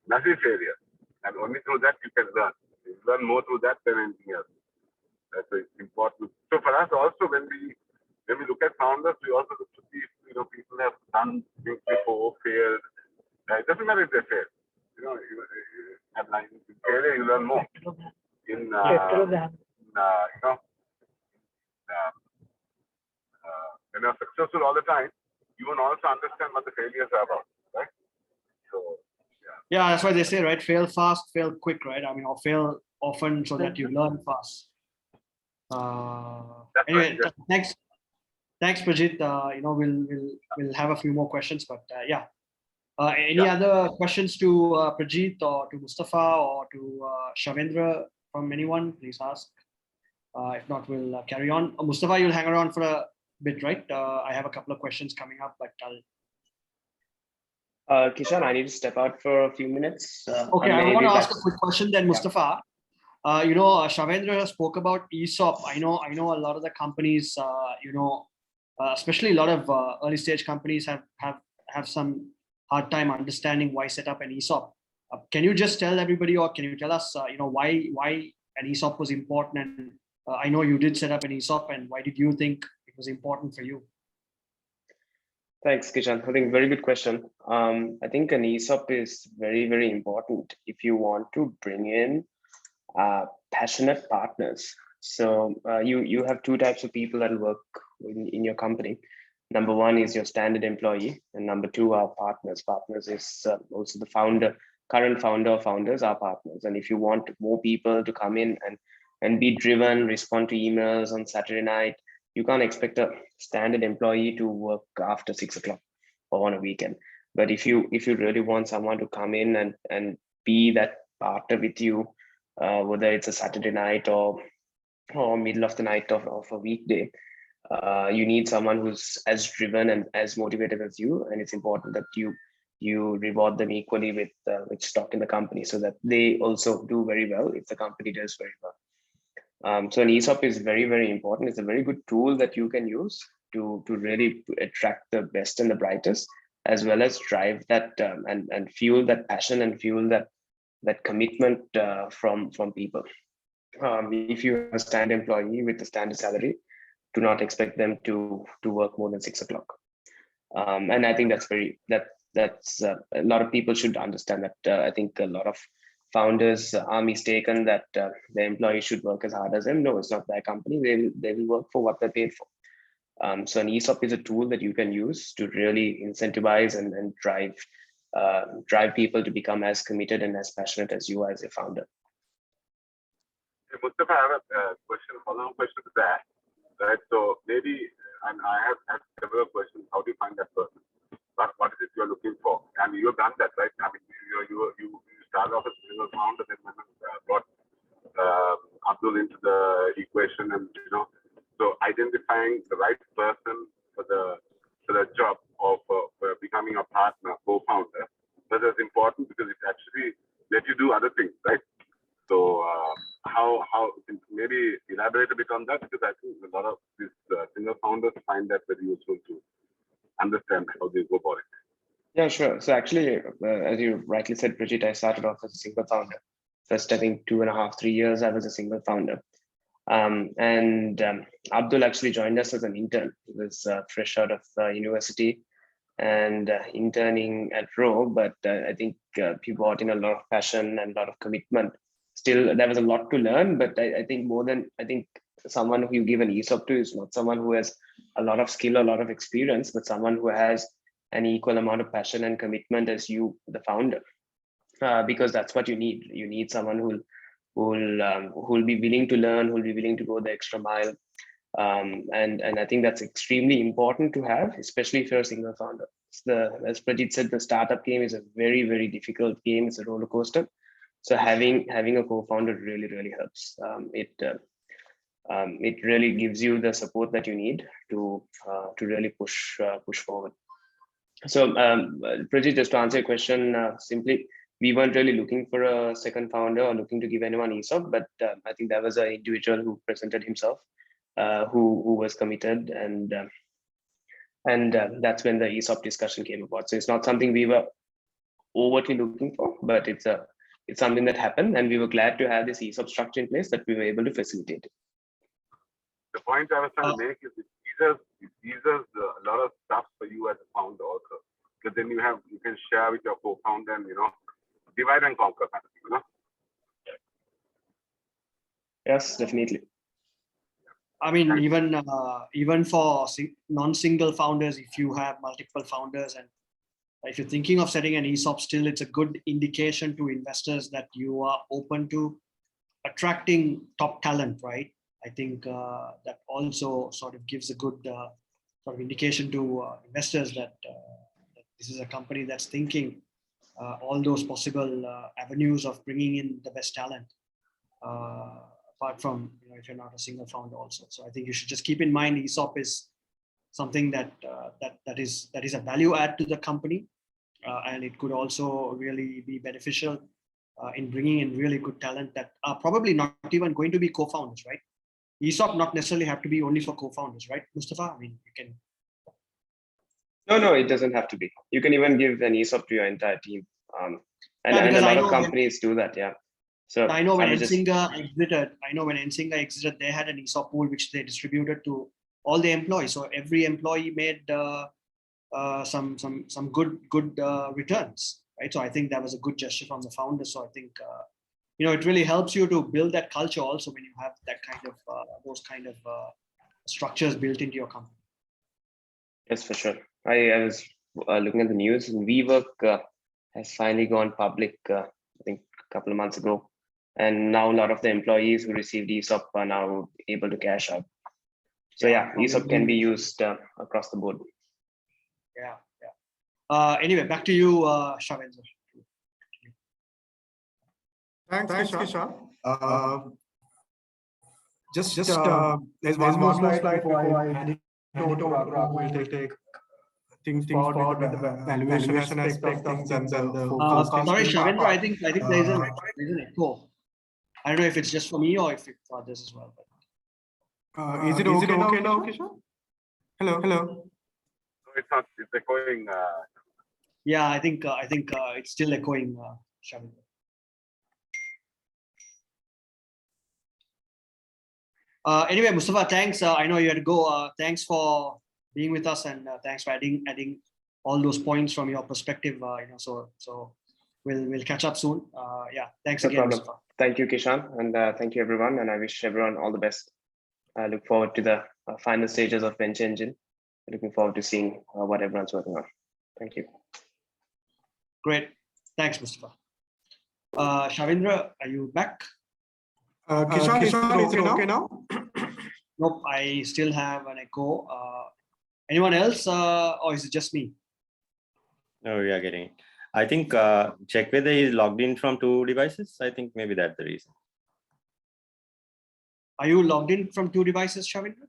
massive failure, and only through that you can learn. You learn more through that than anything else. That's important. So for us also, when we look at founders, we also look to see if people have done things before, failed. It doesn't matter if they fail. In failure you learn more. when you're successful all the time, you will also understand what the failures are about, right? So, Yeah, that's why they say, right? Fail fast, fail quick, right? I mean, or fail often so that you learn fast. Anyway, right, thanks, Prajit. We'll have a few more questions, but yeah. Any other questions to Prajit or to Mustafa or to Shavendra from anyone? Please ask. If not, we'll carry on. Mustafa, you'll hang around for a bit, right? I have a couple of questions coming up, but Kishan, I need to step out for a few minutes. okay, I want to ask a quick question then, Mustafa. Shavendra spoke about ESOP. I know a lot of the companies, especially a lot of early stage companies have some hard time understanding why set up an ESOP. Can you just tell everybody, or can you tell us, why an ESOP was important? And I know you did set up an ESOP, and why did you think it was important for you? Thanks, Kishan. I think very good question. I think an ESOP is very, very important if you want to bring in passionate partners. So you have two types of people that work in your company. Number one is your standard employee, and number two are partners. Partners is also the founder, current founder or founders are partners. And if you want more people to come in and be driven, respond to emails on Saturday night, you can't expect a standard employee to work after 6 o'clock or on a weekend. But if you really want someone to come in and be that partner with you, whether it's a Saturday night or middle of the night of a weekday, you need someone who's as driven and as motivated as you, and it's important that you reward them equally with stock in the company, so that they also do very well if the company does very well. So an ESOP is very, very important. It's a very good tool that you can use to really attract the best and the brightest, as well as drive that and fuel that passion and fuel that commitment from people. If you have a standard employee with a standard salary, do not expect them to work more than 6 o'clock. And I think that's a lot of people should understand that. I think a lot of founders are mistaken that the employees should work as hard as them. No, it's not their company. They will work for what they're paid for. So an ESOP is a tool that you can use to really incentivize and drive people to become as committed and as passionate as you are as a founder. Hey, Mustafa, I have a question, follow-up question to that. Right, so maybe, and I have had several questions. How do you find that person? What is it you're looking for? And you've done that, right? I mean, you started off as a single founder, then brought Abdul into the equation, and so identifying the right person for the job of becoming a partner, co-founder, that is important because it actually let you do other things, right? So how maybe elaborate a bit on that, because I think a lot of these single founders find that very useful to understand how they go about it. Yeah, sure. So actually, as you rightly said, Bridget, I started off as a single founder. First, I think 2.5, 3 years, I was a single founder. And Abdul actually joined us as an intern. He was fresh out of university and interning at Row, but I think he brought in a lot of passion and a lot of commitment. Still, there was a lot to learn, but I think someone who you give an ESOP to is not someone who has a lot of skill, a lot of experience, but someone who has an equal amount of passion and commitment as you, the founder, because that's what you need. You need someone who'll be willing to learn, who'll be willing to go the extra mile, and I think that's extremely important to have, especially if you're a single founder. As Prajit said, the startup game is a very, very difficult game. It's a roller coaster. So having a co-founder really, really helps. It really gives you the support that you need to really push forward. So Prajit, just to answer your question simply, we weren't really looking for a second founder or looking to give anyone ESOP, but I think there was an individual who presented himself, who was committed, and that's when the ESOP discussion came about. So it's not something we were overtly looking for, but it's something that happened, and we were glad to have this ESOP structure in place that we were able to facilitate it. The point I was trying to make is it eases a lot of stuff for you as a founder also, because then you can share with your co-founder and divide and conquer kind of thing, Yes, definitely. I mean, even for non-single founders, if you have multiple founders and if you're thinking of setting an ESOP, still it's a good indication to investors that you are open to attracting top talent, right? I think that also sort of gives a good sort of indication to investors that this is a company that's thinking all those possible avenues of bringing in the best talent. Apart from, if you're not a single founder also. So I think you should just keep in mind ESOP is something that that is a value add to the company, and it could also really be beneficial in bringing in really good talent that are probably not even going to be co-founders, right? ESOP not necessarily have to be only for co-founders, right, Mustafa? I mean, you can. No, it doesn't have to be. You can even give an ESOP to your entire team. And Yeah, a lot of companies do that, yeah. So I know when Ensinga exited, they had an ESOP pool which they distributed to all the employees. So every employee made some good returns, right? So I think that was a good gesture from the founders. So I think it really helps you to build that culture also when you have that kind of those kind of structures built into your company. Yes, for sure. I was looking at the news, and WeWork has finally gone public, I think a couple of months ago. And now a lot of the employees who received ESOP are now able to cash out. So yeah, ESOP can be used across the board. Yeah. Anyway, back to you, Shavendra. Thanks, Kishan. Just there's one more slide before I hand it over to Raghu. We'll take things forward with the valuation aspect of things and the forecasting. Sorry, Shavendra, I think there's an echo. I don't know if it's just for me or if it's for others as well. But... Is it okay now, Kishan? Hello. No, it's not. It's echoing. Yeah, I think it's still echoing, Shavendra. Anyway, Mustafa, thanks. I know you had to go. Thanks for being with us, and thanks for adding all those points from your perspective. So we'll catch up soon. Yeah, thanks again, Mustafa. Thank you, Kishan, and thank you, everyone. And I wish everyone all the best. I look forward to the final stages of Venture Engine. Looking forward to seeing what everyone's working on. Thank you. Great. Thanks, Mustafa. Shavendra, are you back? Kishan, is it okay now? Nope, I still have an echo. Anyone else, or is it just me? No, we are getting it. I think check whether he's logged in from 2 devices. I think maybe that's the reason. Are you logged in from 2 devices, Shavendra?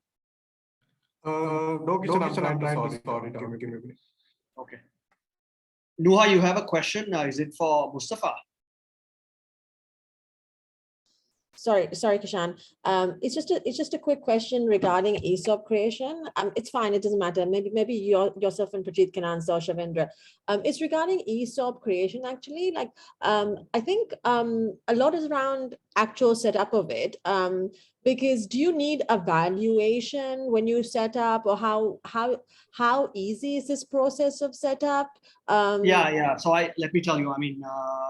No, Kishan, I'm trying to solve it. Okay. Nuha, you have a question. Is it for Mustafa? Sorry, Kishan. It's just a quick question regarding ESOP creation. It's fine. It doesn't matter. Maybe yourself and Prajeet can answer, Shavendra. It's regarding ESOP creation, actually. Like, I think a lot is around actual setup of it. Because do you need a valuation when you set up, or how easy is this process of setup? Yeah. So let me tell you. I mean,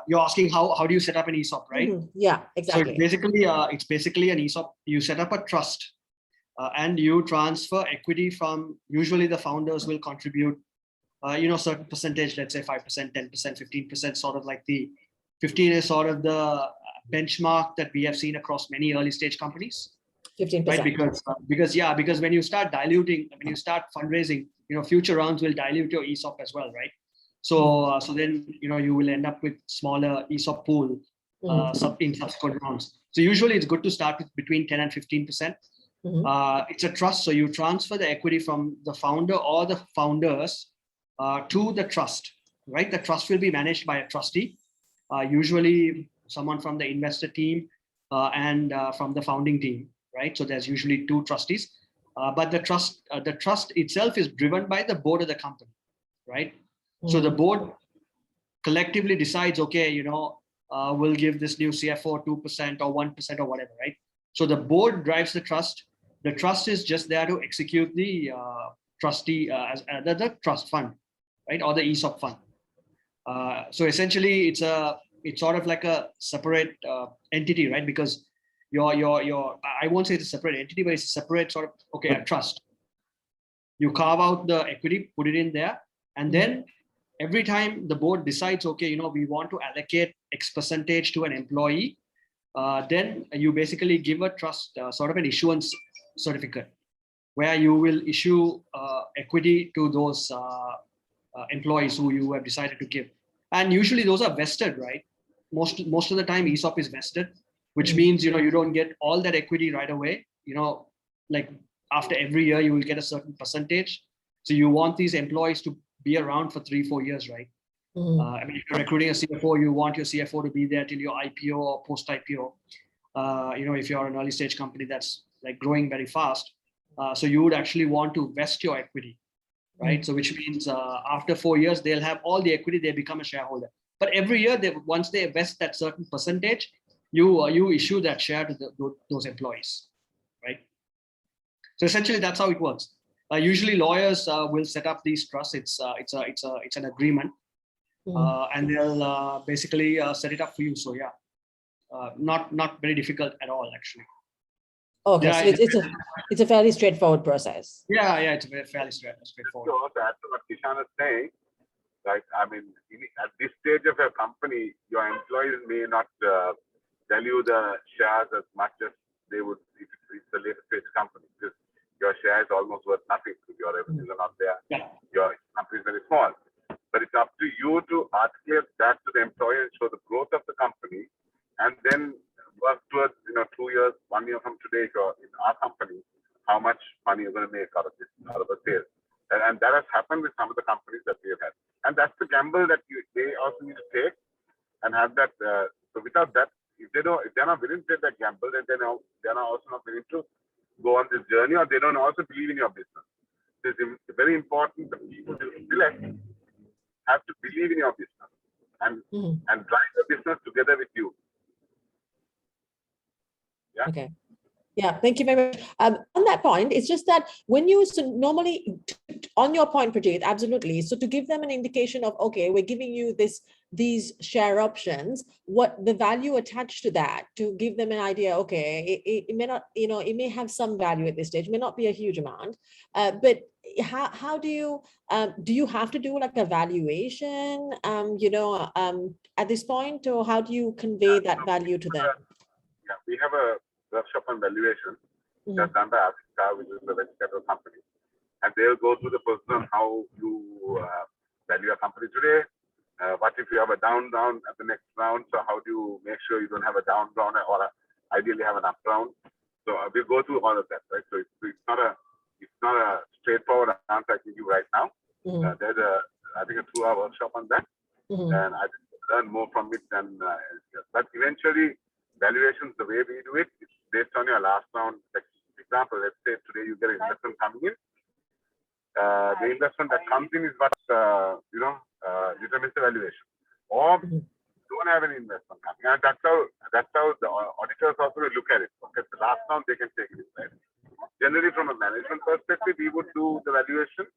you're asking how do you set up an ESOP, right? Mm-hmm. Yeah, exactly. So it's basically an ESOP. You set up a trust, and you transfer equity from. Usually, the founders will contribute, certain percentage. Let's say 5%, 10%, 15%. Sort of like the 15 is sort of the benchmark that we have seen across many early stage companies. 15%. Right, because when you start diluting, when you start fundraising, future rounds will dilute your ESOP as well, right? So then you will end up with smaller ESOP pool in subsequent rounds. So usually it's good to start with between 10 and 15%. It's a trust, so you transfer the equity from the founder or the founders to the trust, right? The trust will be managed by a trustee, usually someone from the investor team and from the founding team, right? So there's usually 2 trustees, but the trust itself is driven by the board of the company, right? So the board collectively decides, okay, we'll give this new CFO 2% or 1% or whatever, right? So the board drives the trust. The trust is just there to execute the trustee as the trust fund, right, or the ESOP fund. So essentially, it's sort of like a separate entity, right? Because I won't say it's a separate entity, but it's a separate sort of, okay, a trust. You carve out the equity, put it in there, and then every time the board decides, okay, we want to allocate X percentage to an employee, then you basically give a trust, sort of an issuance certificate, where you will issue equity to those employees who you have decided to give. And usually those are vested, right? Most of the time ESOP is vested, which means, you don't get all that equity right away. Like after every year, you will get a certain percentage. So you want these employees to be around for 3-4 years, right? I mean, if you're recruiting a CFO, you want your CFO to be there till your IPO or post-IPO. If you're an early stage company that's like growing very fast, so you would actually want to vest your equity, right? So which means after 4 years, they'll have all the equity, they become a shareholder. But every year, once they vest that certain percentage, you issue that share to those employees, right? So essentially, that's how it works. Usually, lawyers will set up these trusts. It's an agreement, and they'll basically set it up for you. So yeah, not very difficult at all, actually. Okay, Yeah, so it's a fairly straightforward process. Yeah, it's a fairly straightforward. To also add to what Kishan is saying, right? I mean, at this stage of your company, your employees may not value the shares as much as they would if it's a later stage company, because your share is almost worth nothing because your revenues are not there. Yeah. Your company is very small. But it's up to you to articulate that to the employer and show the growth of the company, and then work towards 2 years, 1 year from today, if you're in our company, how much money you're going to make out of this, out of a sale. And that has happened with some of the companies that we have had. And that's the gamble that they also need to take and have that. So without that, if they're not willing to take that gamble, then they're also not willing to go on this journey, or they don't also believe in your business. It's very important that people you select have to believe in your business and drive the business together with you. Yeah. Okay. Yeah, thank you very much. On that point, it's just that when you normally, on your point, Prajeet, absolutely. So to give them an indication of, okay, we're giving you these share options, what the value attached to that, to give them an idea, okay, it may not, it may have some value at this stage, may not be a huge amount, but how do you have to do like a valuation, at this point, or how do you convey that value to them? Yeah, we have a workshop on valuation that's done by Africa, which is the venture capital company. And they'll go through the process on how you value a company today. What if you have a down round at the next round? So how do you make sure you don't have a down round, or ideally have an up round? So we'll go through all of that, right? So it's not a straightforward answer I can give you right now. There's I think a 2-hour workshop on that, and I think we'll learn more from it. But eventually, valuations, the way we do it, is based on your last round. Like, for example, let's say today you get an investment coming in. The investment that comes in is what determines the valuation. Or don't have any investment coming, and that's how the auditors also will look at it. Okay, the last round they can take it inside. Generally, from a management perspective, we would do the valuation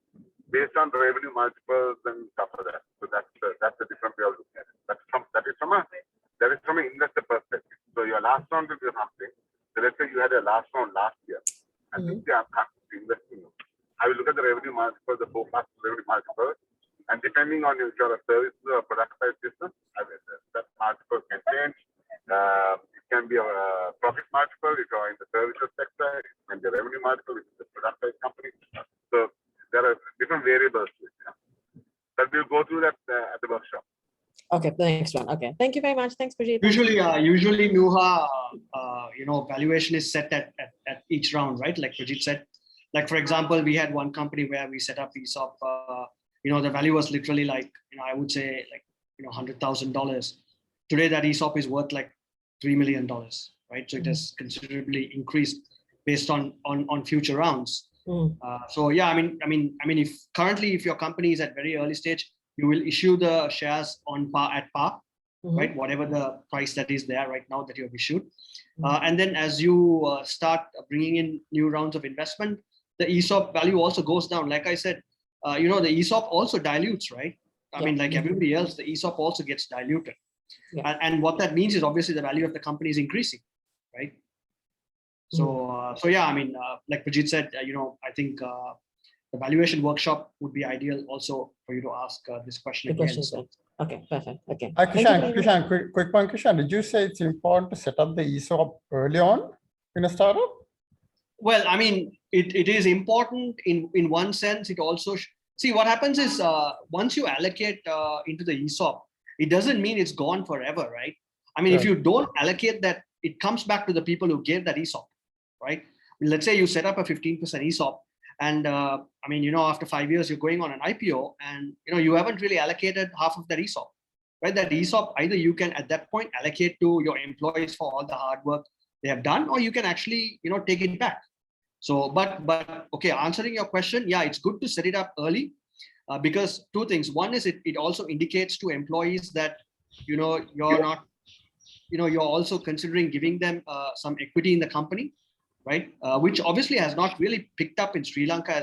based on the revenue multiples and stuff like that. So that's a different way of looking at it. That is from an investor perspective. So your last round will be something. So let's say you had a last round last year, and this year I'm investing. I will look at the revenue multiple, the forecast revenue multiple, and depending on if you're a service or product-based business, that multiple can change. It can be a profit multiple if you're in the services sector. It can be a revenue multiple if it's a product-based company. So there are different variables to it. Yeah? But we'll go through that at the workshop. Okay, the next one. Okay, thank you very much. Thanks, Prajeet. Usually, Nuha, valuation is set at each round, right? Like Prajeet said. Like, for example, we had one company where we set up ESOP, the value was literally like, I would say like, $100,000. Today, that ESOP is worth like $3 million, right? So it has considerably increased based on future rounds. So yeah, I mean, if your company is at very early stage, you will issue the shares at par, right? Whatever the price that is there right now that you have issued. And then as you start bringing in new rounds of investment, the ESOP value also goes down. Like I said, the ESOP also dilutes, right? I mean, like everybody else, the ESOP also gets diluted. And what that means is obviously the value of the company is increasing, right? So, so yeah, I mean, like Pajit said, I think the valuation workshop would be ideal also for you to ask this question The again. questions, So, right. Okay, perfect. Okay. Hi, Thank you Kishan, very much. Kishan, quick one, Kishan. Did you say it's important to set up the ESOP early on in a startup? well, I mean, it is important in one sense. It also see what happens is once you allocate into the ESOP, it doesn't mean it's gone forever, right? I mean, if Right. you don't allocate that, it comes back to the people who gave that ESOP, right? Let's say you set up a 15% ESOP, and I mean, after 5 years you're going on an IPO, and you haven't really allocated half of that ESOP, right? That ESOP either you can at that point allocate to your employees for all the hard work they have done, or you can actually take it back. So, but okay, answering your question, yeah, it's good to set it up early because two things. One is it also indicates to employees that you're not you're also considering giving them some equity in the company, right? Which obviously has not really picked up in Sri Lanka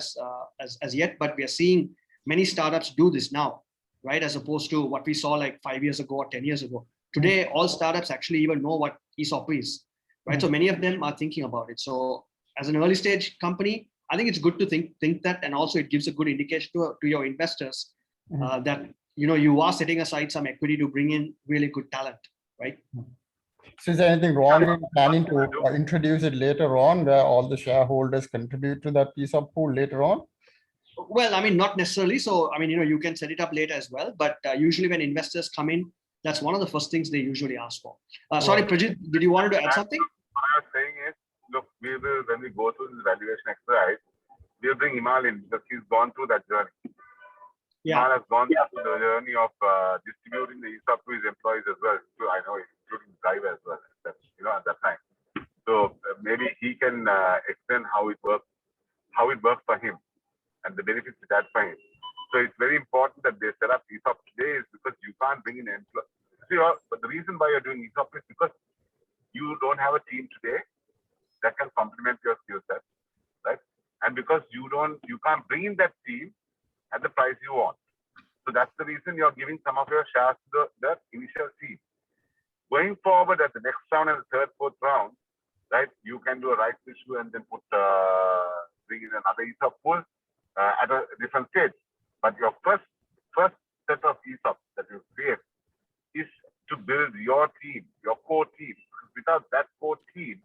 as yet, but we are seeing many startups do this now, right? As opposed to what we saw like 5 years ago or 10 years ago. Today, all startups actually even know what ESOP is, right? So many of them are thinking about it. So as an early stage company, I think it's good to think that, and also it gives a good indication to your investors that you are setting aside some equity to bring in really good talent, right? So is there anything wrong in planning to introduce it later on where all the shareholders contribute to that ESOP pool later on? Well, I mean, not necessarily. So, I mean, you can set it up later as well. But usually when investors come in, that's one of the first things they usually ask for. Sorry, Prajit, did you want to add something? What I was saying is, look, when we go through this valuation exercise, we'll bring Imal in because he's gone through that journey. Yeah. Imal has gone through the journey of distributing the ESOP to his employees as well. So I know, including driver as well. At that time. So maybe he can explain how it works for him and the benefits it had for him. So it's very important that they set up ESOP today is because you can't bring in employees. But the reason why you're doing ESOP is because you don't have a team today that can complement your skill set, right? And because you can't bring in that team at the price you want. So that's the reason you're giving some of your shares to the initial team. Going forward at the next round and the third, fourth round, right? You can do a rights issue and then bring in another ESOP pool at a different stage. But your first set of ESOP that you create is to build your team, your core team. Because without that core team,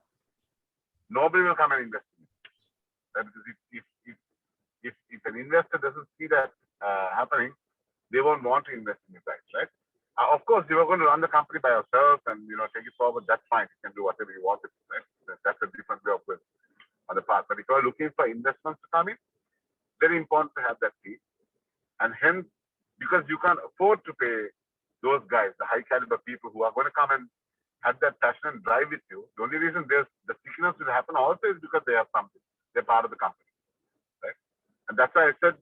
nobody will come and invest in it. Right? Because if an investor doesn't see that happening, they won't want to invest in you guys, right? Of course, you are going to run the company by yourself and take it forward. That's fine. You can do whatever you want, right? That's a different way of going on the path. But if you are looking for investments to come in, very important to have that team. And hence, because you can't afford to pay those guys, the high caliber people who are going to come and have that passion and drive with you. The only reason the stickiness will happen also is because they have something. They're part of the company, right? And that's why I said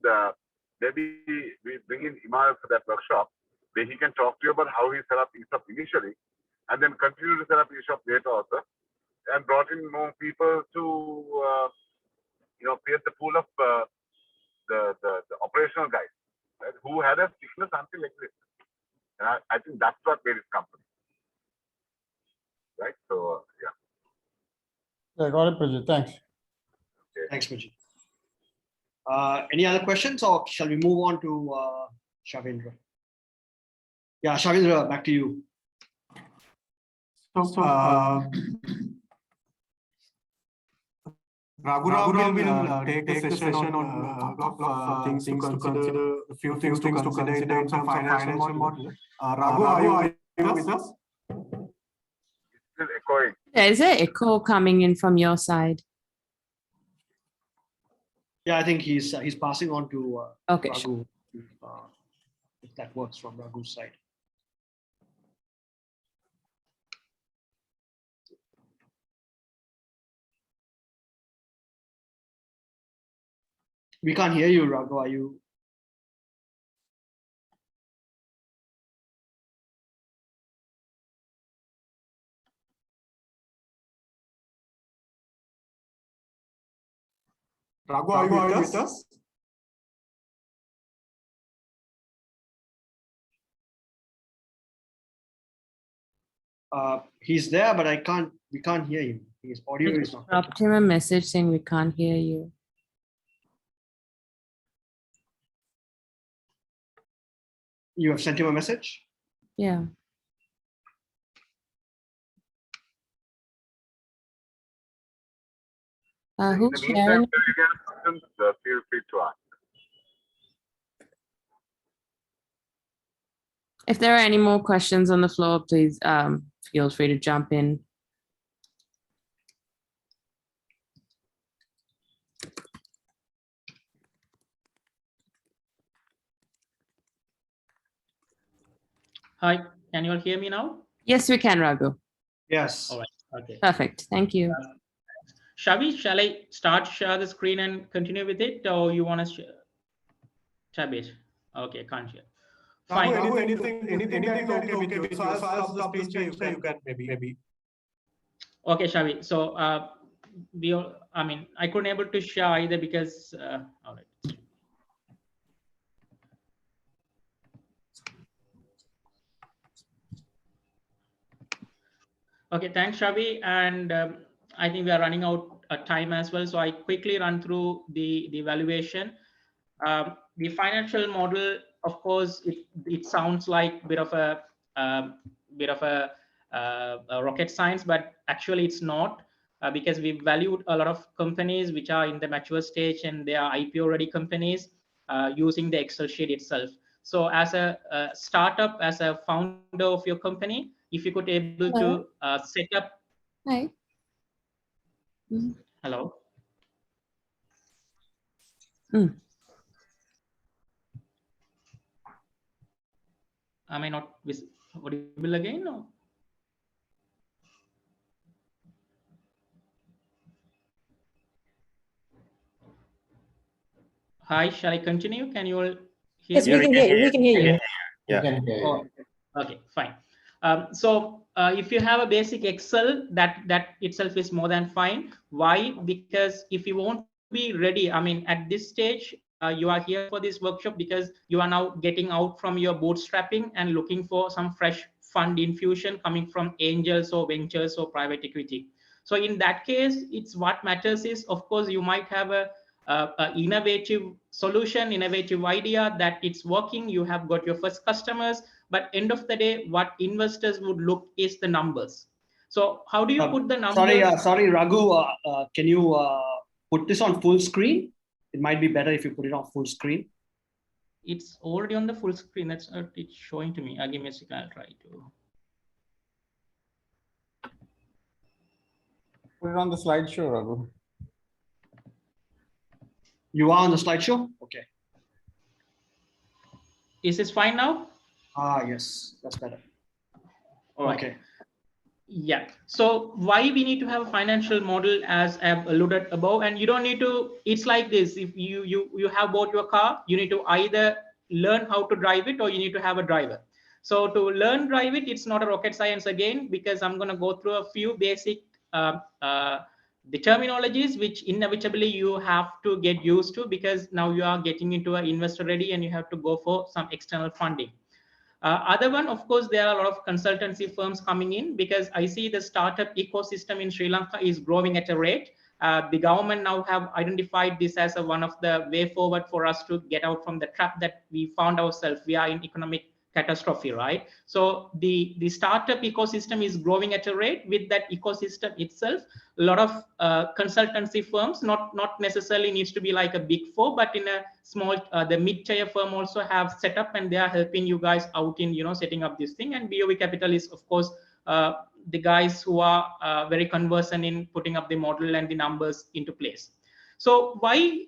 maybe we bring in Imal for that workshop where he can talk to you about how he set up ESOP initially and then continue to set up ESOP later also, and brought in more people to create the pool of the operational guys, right, who had a thickness until exist. And I think that's what made his company. Right? So, yeah. Yeah, got it, Prajit. Thanks. Okay. Thanks, Pajit. Any other questions, or shall we move on to Shavindra? Yeah, Shavindra, back to you. So, Raghuram will take the session on a couple of things to consider, a few things to consider in terms of financial model. Raghu, are you with us? It's still echoing. There's an echo coming in from your side. Yeah, I think he's passing on to Okay, Raghu, if that works from Raghu's side. We can't hear you, Raghu. Are you? Raghu, are you with us? He's there, but we can't hear him. His audio is not. Dropped him a message saying we can't hear you. You have sent him a message? Yeah. In Who's the meantime, sharing? if you have questions, feel free to ask. If there are any more questions on the floor, please feel free to jump in. Hi, can you all hear me now? Yes, we can, Raghu. Yes. All right, okay. Perfect. Thank you. Shavi, shall I share the screen and continue with it, or you want to tab it? Okay, can't share. Fine. Raghu, anything that is okay with you. So I'll stop the screen so you can maybe. Okay, Shavi. So I couldn't able to share either because all right. Okay, thanks, Shavi. And I think we are running out of time as well. So I quickly run through the evaluation. The financial model, of course, it sounds like a bit of a rocket science, but actually it's not, because we valued a lot of companies which are in the mature stage and they are IPO ready companies using the Excel sheet itself. So as a startup, as a founder of your company, if you could able to set up. Hi. Hello. Am I not audible again? No. Hi, shall I continue? Can you all hear Yes, me? we can hear you. We can hear you. Yeah. Oh, okay, fine. So if you have a basic Excel, that itself is more than fine. Why? Because if you want to be ready, I mean, at this stage, you are here for this workshop because you are now getting out from your bootstrapping and looking for some fresh fund infusion coming from angels or ventures or private equity. So in that case, it's what matters is, of course, you might have a innovative solution, innovative idea that it's working. You have got your first customers, but end of the day, what investors would look is the numbers. So how do you put the numbers? Sorry, Raghu. Can you put this on full screen? It might be better if you put it on full screen. It's already on the full screen. That's what it's showing to me. Give me a second. I'll try to. Put it on the slideshow, Raghu. You are on the slideshow? Okay. Is this fine now? Yes, that's better. All right. Okay. Yeah. So why we need to have a financial model, as I've alluded above, and you don't need to. It's like this: if you have bought your car, you need to either learn how to drive it or you need to have a driver. So to learn drive it, it's not a rocket science again, because I'm going to go through a few basic the terminologies which inevitably you have to get used to, because now you are getting into an investor ready and you have to go for some external funding. Other one, of course, there are a lot of consultancy firms coming in, because I see the startup ecosystem in Sri Lanka is growing at a rate. The government now have identified this as one of the way forward for us to get out from the trap that we found ourselves. We are in economic catastrophe, right? So the startup ecosystem is growing at a rate. With that ecosystem itself, a lot of consultancy firms, not necessarily needs to be like a big four, but in a small, the mid-tier firm also have set up, and they are helping you guys out in setting up this thing. And BOV Capital is, of course, the guys who are very conversant in putting up the model and the numbers into place. So why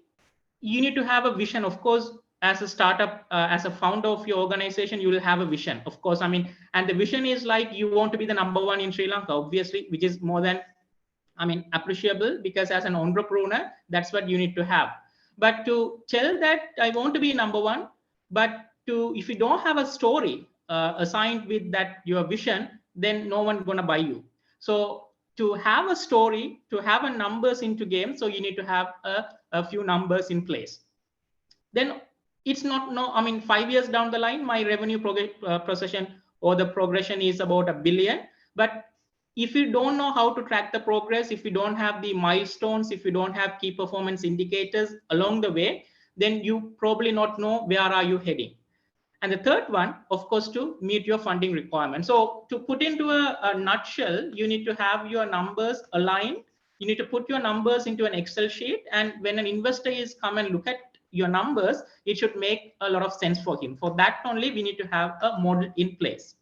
you need to have a vision? Of course, as a startup, as a founder of your organization, you will have a vision, of course. I mean, and the vision is like you want to be the number one in Sri Lanka, obviously, which is more than, I mean, appreciable, because as an entrepreneur, that's what you need to have. But to tell that I want to be number one, but if you don't have a story assigned with that your vision, then no one gonna buy you. So to have a story, to have a numbers into game, so you need to have a few numbers in place. Then it's not, no, I mean, 5 years down the line, my revenue procession or the progression is about $1 billion, but if you don't know how to track the progress, if you don't have the milestones, if you don't have key performance indicators along the way, then you probably not know where are you heading. And the third one, of course, to meet your funding requirements. So to put into a nutshell, you need to have your numbers aligned. You need to put your numbers into an Excel sheet. And when an investor is come and look at your numbers, it should make a lot of sense for him. For that only, we need to have a model in place.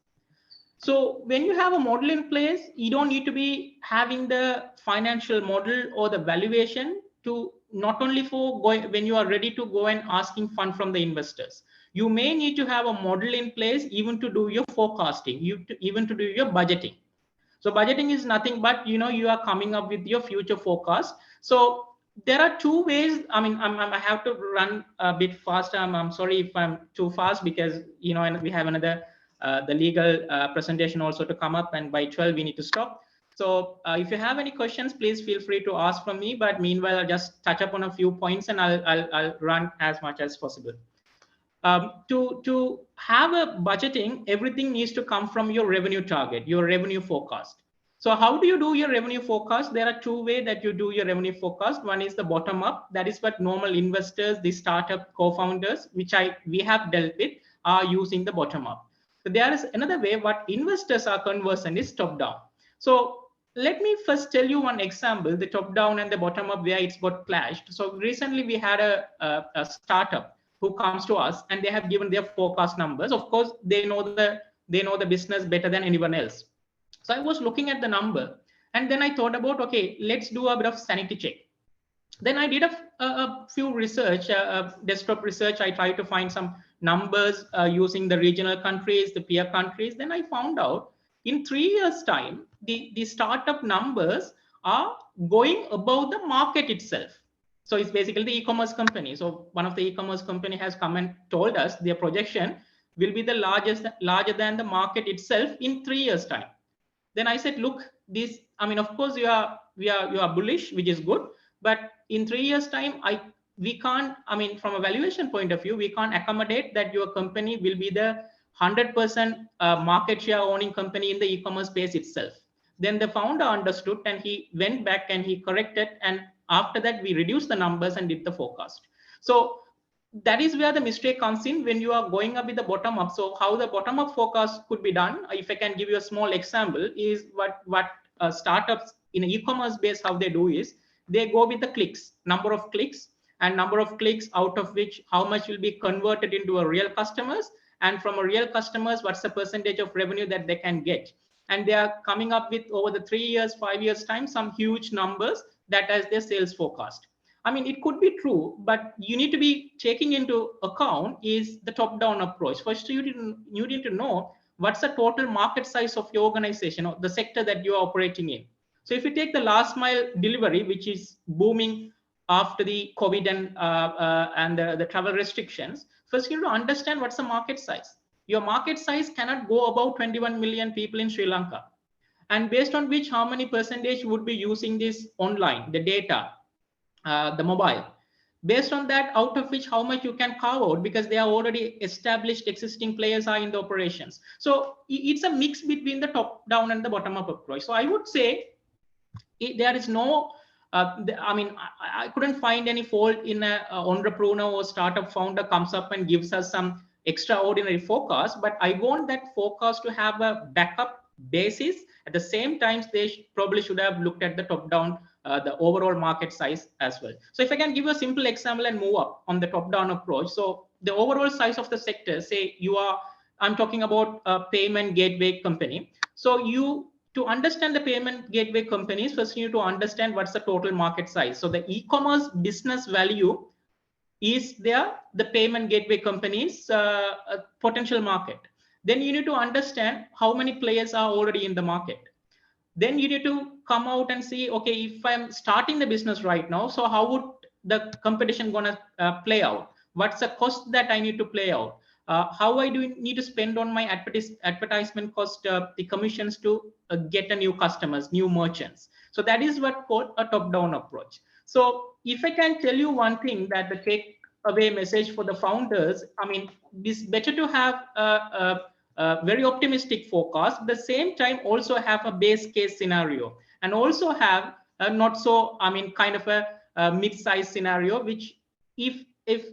So when you have a model in place, you don't need to be having the financial model or the valuation to not only for when you are ready to go and asking fund from the investors. You may need to have a model in place even to do your forecasting, even to do your budgeting. So budgeting is nothing but, you are coming up with your future forecast. So there are two ways. I mean, I have to run a bit faster. I'm sorry if I'm too fast, because, and we have another the legal presentation also to come up, and by 12 we need to stop. So if you have any questions, please feel free to ask from me. But meanwhile, I'll just touch up on a few points, and I'll run as much as possible. To have a budgeting, everything needs to come from your revenue target, your revenue forecast. So how do you do your revenue forecast? There are two ways that you do your revenue forecast. One is the bottom up. That is what normal investors, the startup co-founders, which we have dealt with, are using the bottom up. So there is another way what investors are conversant is top down. So let me first tell you one example, the top down and the bottom up, where it's got clashed. So recently we had a startup who comes to us, and they have given their forecast numbers. Of course, they know the business better than anyone else. So I was looking at the number, and then I thought about, okay, let's do a bit of sanity check. Then I did a few research, desktop research. I tried to find some numbers using the regional countries, the peer countries. Then I found out in 3 years' time, the startup numbers are going above the market itself. So it's basically the e-commerce company. So one of the e-commerce company has come and told us their projection will be the larger than the market itself in 3 years' time. Then I said, look, this, I mean, of course you are bullish, which is good, but in 3 years' time, we can't, I mean, from a valuation point of view, we can't accommodate that your company will be the 100% market share owning company in the e-commerce space itself. Then the founder understood, and he went back and he corrected, and after that we reduced the numbers and did the forecast. So that is where the mistake comes in when you are going up with the bottom up. So how the bottom up forecast could be done, if I can give you a small example, is what startups in e-commerce base, how they do is they go with the clicks, number of clicks, and number of clicks out of which how much will be converted into a real customers, and from a real customers, what's the percentage of revenue that they can get. And they are coming up with, over the 3 years, 5 years time, some huge numbers that as their sales forecast. I mean, it could be true, but you need to be taking into account is the top-down approach. First, you need to know what's the total market size of your organization or the sector that you are operating in. So if you take the last mile delivery, which is booming after the COVID and the travel restrictions, first you need to understand what's the market size. Your market size cannot go above 21 million people in Sri Lanka. And based on which, how many percentage would be using this online, the data, the mobile. Based on that, out of which how much you can carve out, because they are already established existing players are in the operations. So it's a mix between the top down and the bottom up approach. So I would say there is no, I mean, I couldn't find any fault in an entrepreneur or startup founder comes up and gives us some extraordinary forecast, but I want that forecast to have a backup basis. At the same time, they probably should have looked at the top down, the overall market size as well. So if I can give a simple example and move up on the top down approach. So the overall size of the sector, say I'm talking about a payment gateway company. So to understand the payment gateway companies, first you need to understand what's the total market size. So the e-commerce business value is the payment gateway companies potential market. Then you need to understand how many players are already in the market. Then you need to come out and see, okay, if I'm starting the business right now, so how would the competition gonna play out? What's the cost that I need to play out? How I do need to spend on my advertisement cost, the commissions to get a new customers, new merchants. So that is what called a top-down approach. So if I can tell you one thing that the take away message for the founders, I mean, it's better to have very optimistic forecast. At the same time, also have a base case scenario, and also have a not so, I mean, kind of a mid-size scenario, which if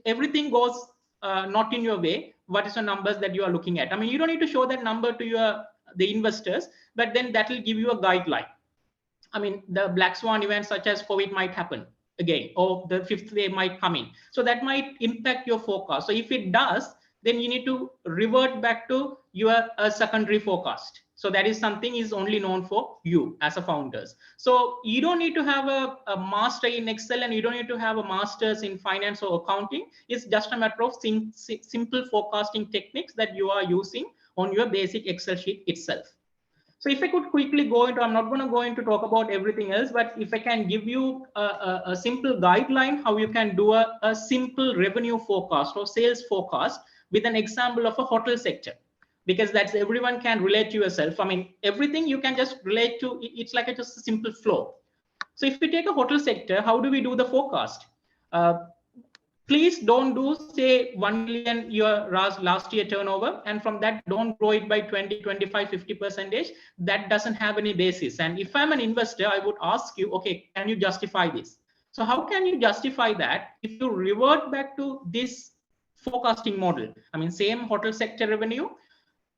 everything goes not in your way, what is the numbers that you are looking at? I mean, you don't need to show that number to the investors, but then that will give you a guideline. I mean, the black swan events such as COVID might happen again, or the fifth wave might come in. So that might impact your forecast. So if it does, then you need to revert back to your secondary forecast. So that is something is only known for you as a founders. So you don't need to have a master in Excel, and you don't need to have a master's in finance or accounting. It's just a matter of simple forecasting techniques that you are using on your basic Excel sheet itself. So if I could quickly go into, I'm not going to go into talk about everything else, but if I can give you a simple guideline how you can do a simple revenue forecast or sales forecast with an example of a hotel sector, because that's everyone can relate to yourself. I mean, everything you can just relate to, it's like just a simple flow. So if we take a hotel sector, how do we do the forecast? Please don't do, say, 1 million your last year turnover, and from that don't grow it by 20, 25, 50%. That doesn't have any basis. And if I'm an investor, I would ask you, okay, can you justify this? So how can you justify that if you revert back to this forecasting model? I mean, same hotel sector revenue,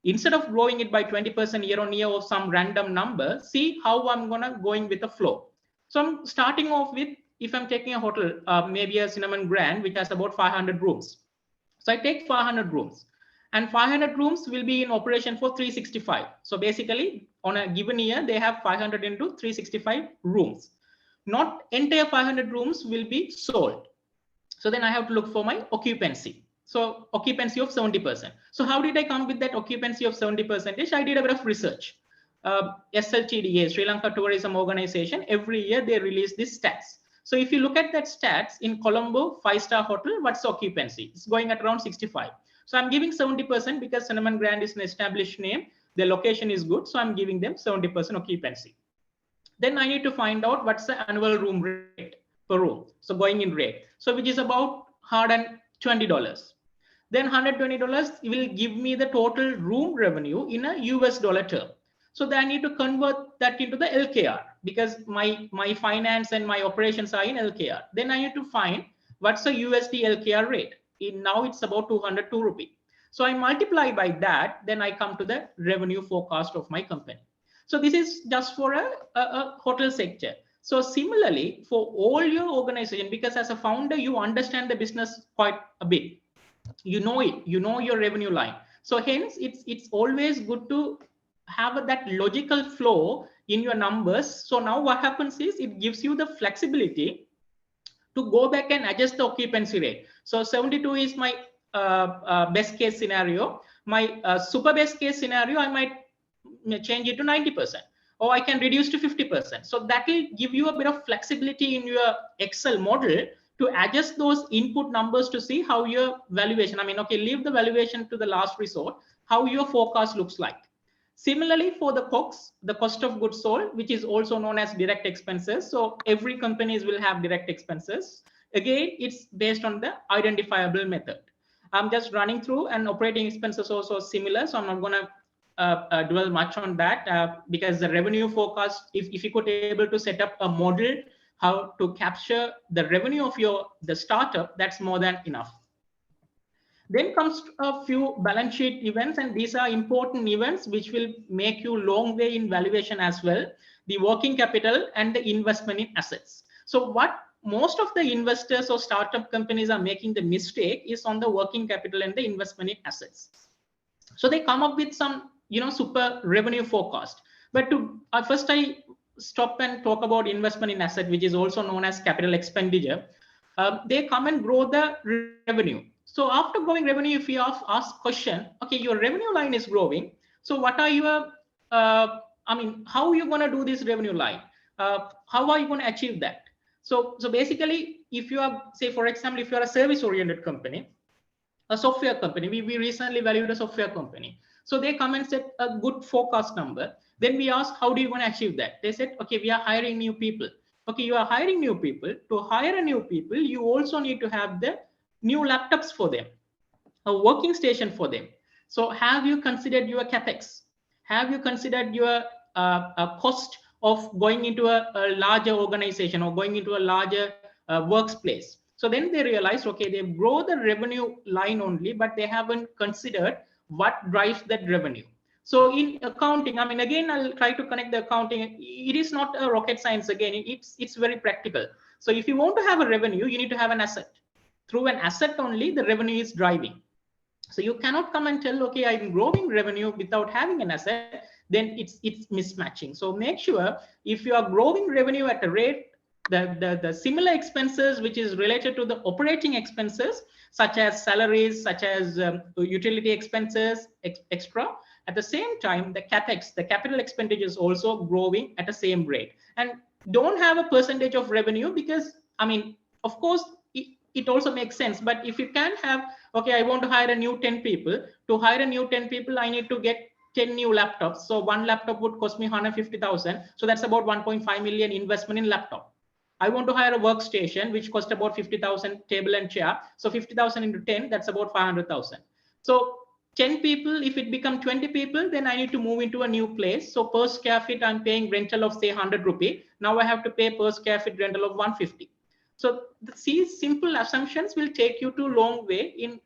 instead of growing it by 20% year on year or some random number, see how I'm gonna going with the flow. So I'm starting off with, if I'm taking a hotel, maybe a Cinnamon Grand, which has about 500 rooms. So I take 500 rooms, and 500 rooms will be in operation for 365. So basically, on a given year, they have 500 into 365 rooms. Not entire 500 rooms will be sold. So then I have to look for my occupancy. So occupancy of 70%. So how did I come with that occupancy of 70%? I did a bit of research. SLTDA, Sri Lanka Tourism Organization, every year they release these stats. So if you look at that stats in Colombo 5-star hotel, what's the occupancy? It's going at around 65. So I'm giving 70% because Cinnamon Grand is an established name. The location is good. So I'm giving them 70% occupancy. Then I need to find out what's the annual room rate per room. So going in rate. So which is about $120. Then $120 will give me the total room revenue in a US dollar term. So then I need to convert that into the LKR because my finance and my operations are in LKR. Then I need to find what's the USD LKR rate. Now it's about 202 rupee. So I multiply by that, then I come to the revenue forecast of my company. So this is just for a hotel sector. So similarly, for all your organization, because as a founder, you understand the business quite a bit. You know it, you know your revenue line. So hence, it's always good to have that logical flow in your numbers. So now what happens is it gives you the flexibility to go back and adjust the occupancy rate. So 72 is my best case scenario. My super best case scenario, I might change it to 90%, or I can reduce to 50%. So that will give you a bit of flexibility in your Excel model to adjust those input numbers to see how your valuation, I mean, okay, leave the valuation to the last resort, how your forecast looks like. Similarly, for the COGS, the cost of goods sold, which is also known as direct expenses. So every companies will have direct expenses. Again, it's based on the identifiable method. I'm just running through, and operating expenses also similar. So I'm not going to dwell much on that because the revenue forecast, if you could be able to set up a model how to capture the revenue of the startup, that's more than enough. Then comes a few balance sheet events, and these are important events which will make you long way in valuation as well. The working capital and the investment in assets. So what most of the investors or startup companies are making the mistake is on the working capital and the investment in assets. So they come up with some, super revenue forecast. But to first I stop and talk about investment in asset, which is also known as capital expenditure. They come and grow the revenue. So after growing revenue, if you ask question, okay, your revenue line is growing. So what are your, how are you going to do this revenue line? How are you going to achieve that? So basically, if you are, say, for example, if you are a service-oriented company, a software company, we recently valued a software company. So they come and set a good forecast number. Then we ask, how do you want to achieve that? They said, okay, we are hiring new people. Okay, you are hiring new people. To hire a new people, you also need to have the new laptops for them, a working station for them. So have you considered your capex? Have you considered your cost of going into a larger organization or going into a larger workplace? So then they realize, okay, they grow the revenue line only, but they haven't considered what drives that revenue. So in accounting, I mean, again, I'll try to connect the accounting. It is not a rocket science. Again, it's very practical. So if you want to have a revenue, you need to have an asset. Through an asset only, the revenue is driving. So you cannot come and tell, okay, I'm growing revenue without having an asset, then it's mismatching. So make sure if you are growing revenue at a rate, the similar expenses which is related to the operating expenses, such as salaries, such as utility expenses, extra. At the same time, the capex, the capital expenditure is also growing at the same rate. And don't have a percentage of revenue because, I mean, of course, it also makes sense. But if you can have, okay, I want to hire a new 10 people. To hire a new 10 people, I need to get 10 new laptops. So one laptop would cost me 150,000. So that's about 1.5 million investment in laptop. I want to hire a workstation, which cost about 50,000 table and chair. So 50,000 into 10, that's about 500,000. So 10 people, if it become 20 people, then I need to move into a new place. So per square feet, I'm paying rental of say 100 rupee. Now I have to pay per square feet rental of 150. So these simple assumptions will take you to a long way in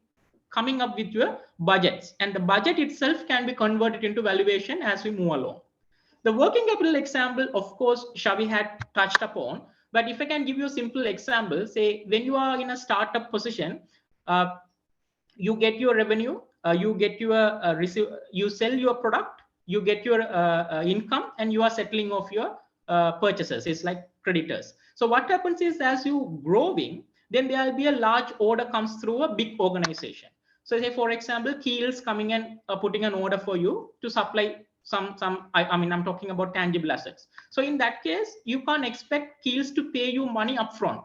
coming up with your budgets. And the budget itself can be converted into valuation as we move along. The working capital example, of course, Shavi had touched upon. But if I can give you a simple example, say when you are in a startup position, you get your revenue, you get your you sell your product, you get your income, and you are settling off your purchases. It's like creditors. So what happens is, as you growing, then there will be a large order comes through a big organization. So say, for example, Keel's coming and putting an order for you to supply I mean, I'm talking about tangible assets. So in that case, you can't expect Keel's to pay you money upfront,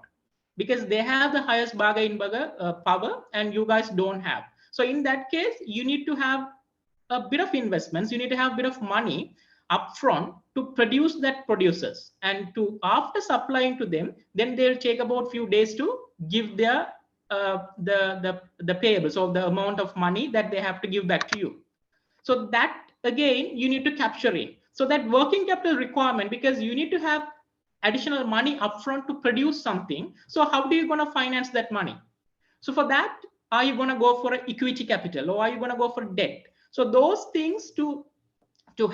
because they have the highest bargain power and you guys don't have. So in that case, you need to have a bit of investments, you need to have a bit of money upfront to produce that producers, and to after supplying to them, then they'll take about few days to give their the payables, or the amount of money that they have to give back to you. So that again, you need to capture it. So that working capital requirement, because you need to have additional money upfront to produce something. So how do you going to finance that money? So for that, are you going to go for equity capital, or are you going to go for debt? So those things, to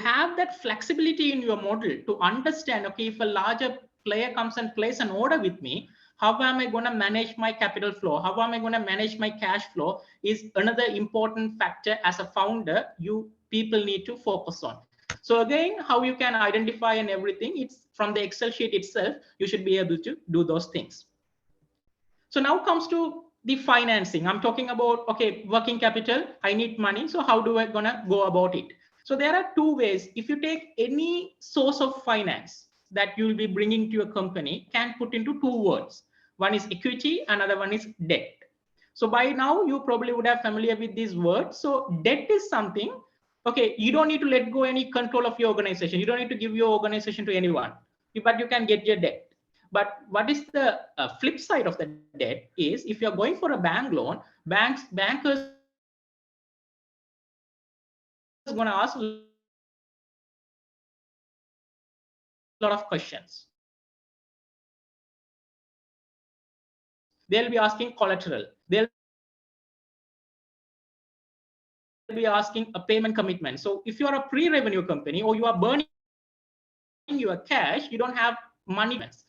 have that flexibility in your model, to understand, okay, if a larger player comes and places an order with me, how am I going to manage my capital flow? How am I going to manage my cash flow is another important factor as a founder you people need to focus on. So again, how you can identify and everything, it's from the Excel sheet itself, you should be able to do those things. So now comes to the financing. I'm talking about, okay, working capital, I need money. So how do I gonna go about it? So there are two ways. If you take any source of finance that you will be bringing to your company, can put into two words. One is equity, another one is debt. So by now you probably would have familiar with these words. So debt is something, okay, you don't need to let go any control of your organization. You don't need to give your organization to anyone, but you can get your debt. But what is the flip side of the debt is, if you're going for a bank loan, bankers going to ask a lot of questions. They'll be asking collateral. They'll be asking a payment commitment. So if you are a pre-revenue company, or you are burning your cash, you don't have money payments.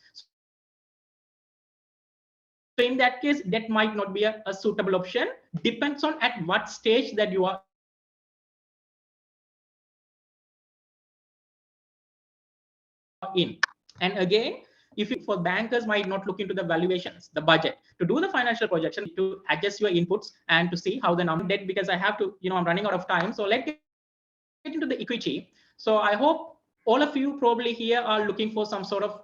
So in that case, debt might not be a suitable option. Depends on at what stage that you are in. And again, if you want to have a larger organization, you need to have for bankers might not look into the valuations, the budget. To do the financial projection, you need to adjust your inputs and to see how the number debt, because I have to, I'm running out of time. So let's get into the equity. So I hope all of you probably here are looking for some sort of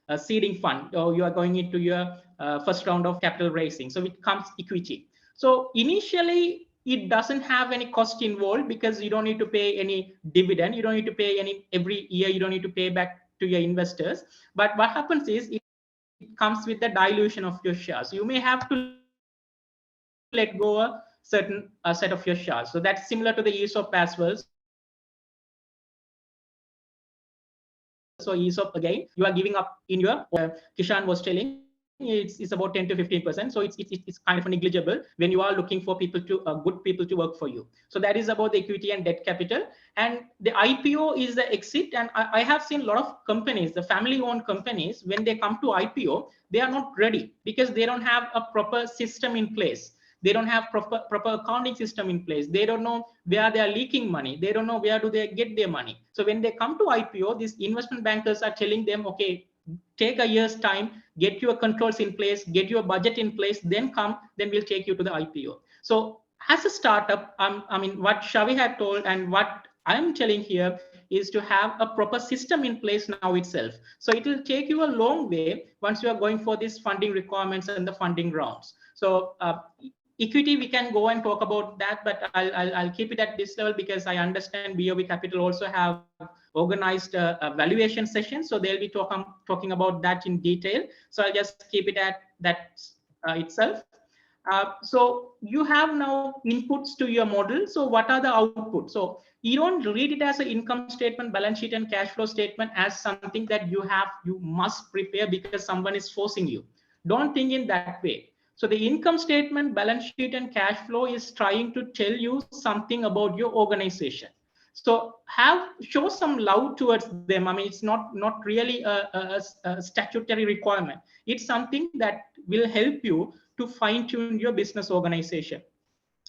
a seeding fund, or you are going into your first round of capital raising. So it comes equity. So initially, it doesn't have any cost involved, because you don't need to pay any dividend. You don't need to pay any every year. You don't need to pay back to your investors. But what happens is, it comes with the dilution of your shares. So you may have to let go a certain amount of certain set of your shares. So that's similar to the ESOP as well. So ESOP, again, you are giving up in your, Kishan was telling, it's about 10 to 15%. So it's kind of negligible when you are looking for people to good people to work for you. So that is about the equity and debt capital. And the IPO is the exit. And I have seen a lot of companies, the family-owned companies, when they come to IPO, they are not ready because they don't have a proper system in place. They don't have proper accounting system in place. They don't know where they are leaking money. They don't know where do they get their money. So when they come to IPO, these investment bankers are telling them, okay, take a year's time, get your controls in place, get your budget in place, then come, then we'll take you to the IPO. So as a startup, I mean, what Shavi had told and what I'm telling here is to have a proper system in place now itself. So it will take you a long way once you are going for these funding requirements and the funding rounds. So equity, we can go and talk about that, but I'll keep it at this level because I understand BOB Capital also have organized a valuation session. So they'll be talking about that in detail. So I'll just keep it at that itself. So you have now inputs to your model. So what are the outputs? So you don't read it as an income statement, balance sheet, and cash flow statement as something that you must prepare because someone is forcing you. Don't think in that way. So the income statement, balance sheet, and cash flow is trying to tell you something about your organization. So show some love towards them. I mean, it's not really a statutory requirement. It's something that will help you to fine tune your business organization.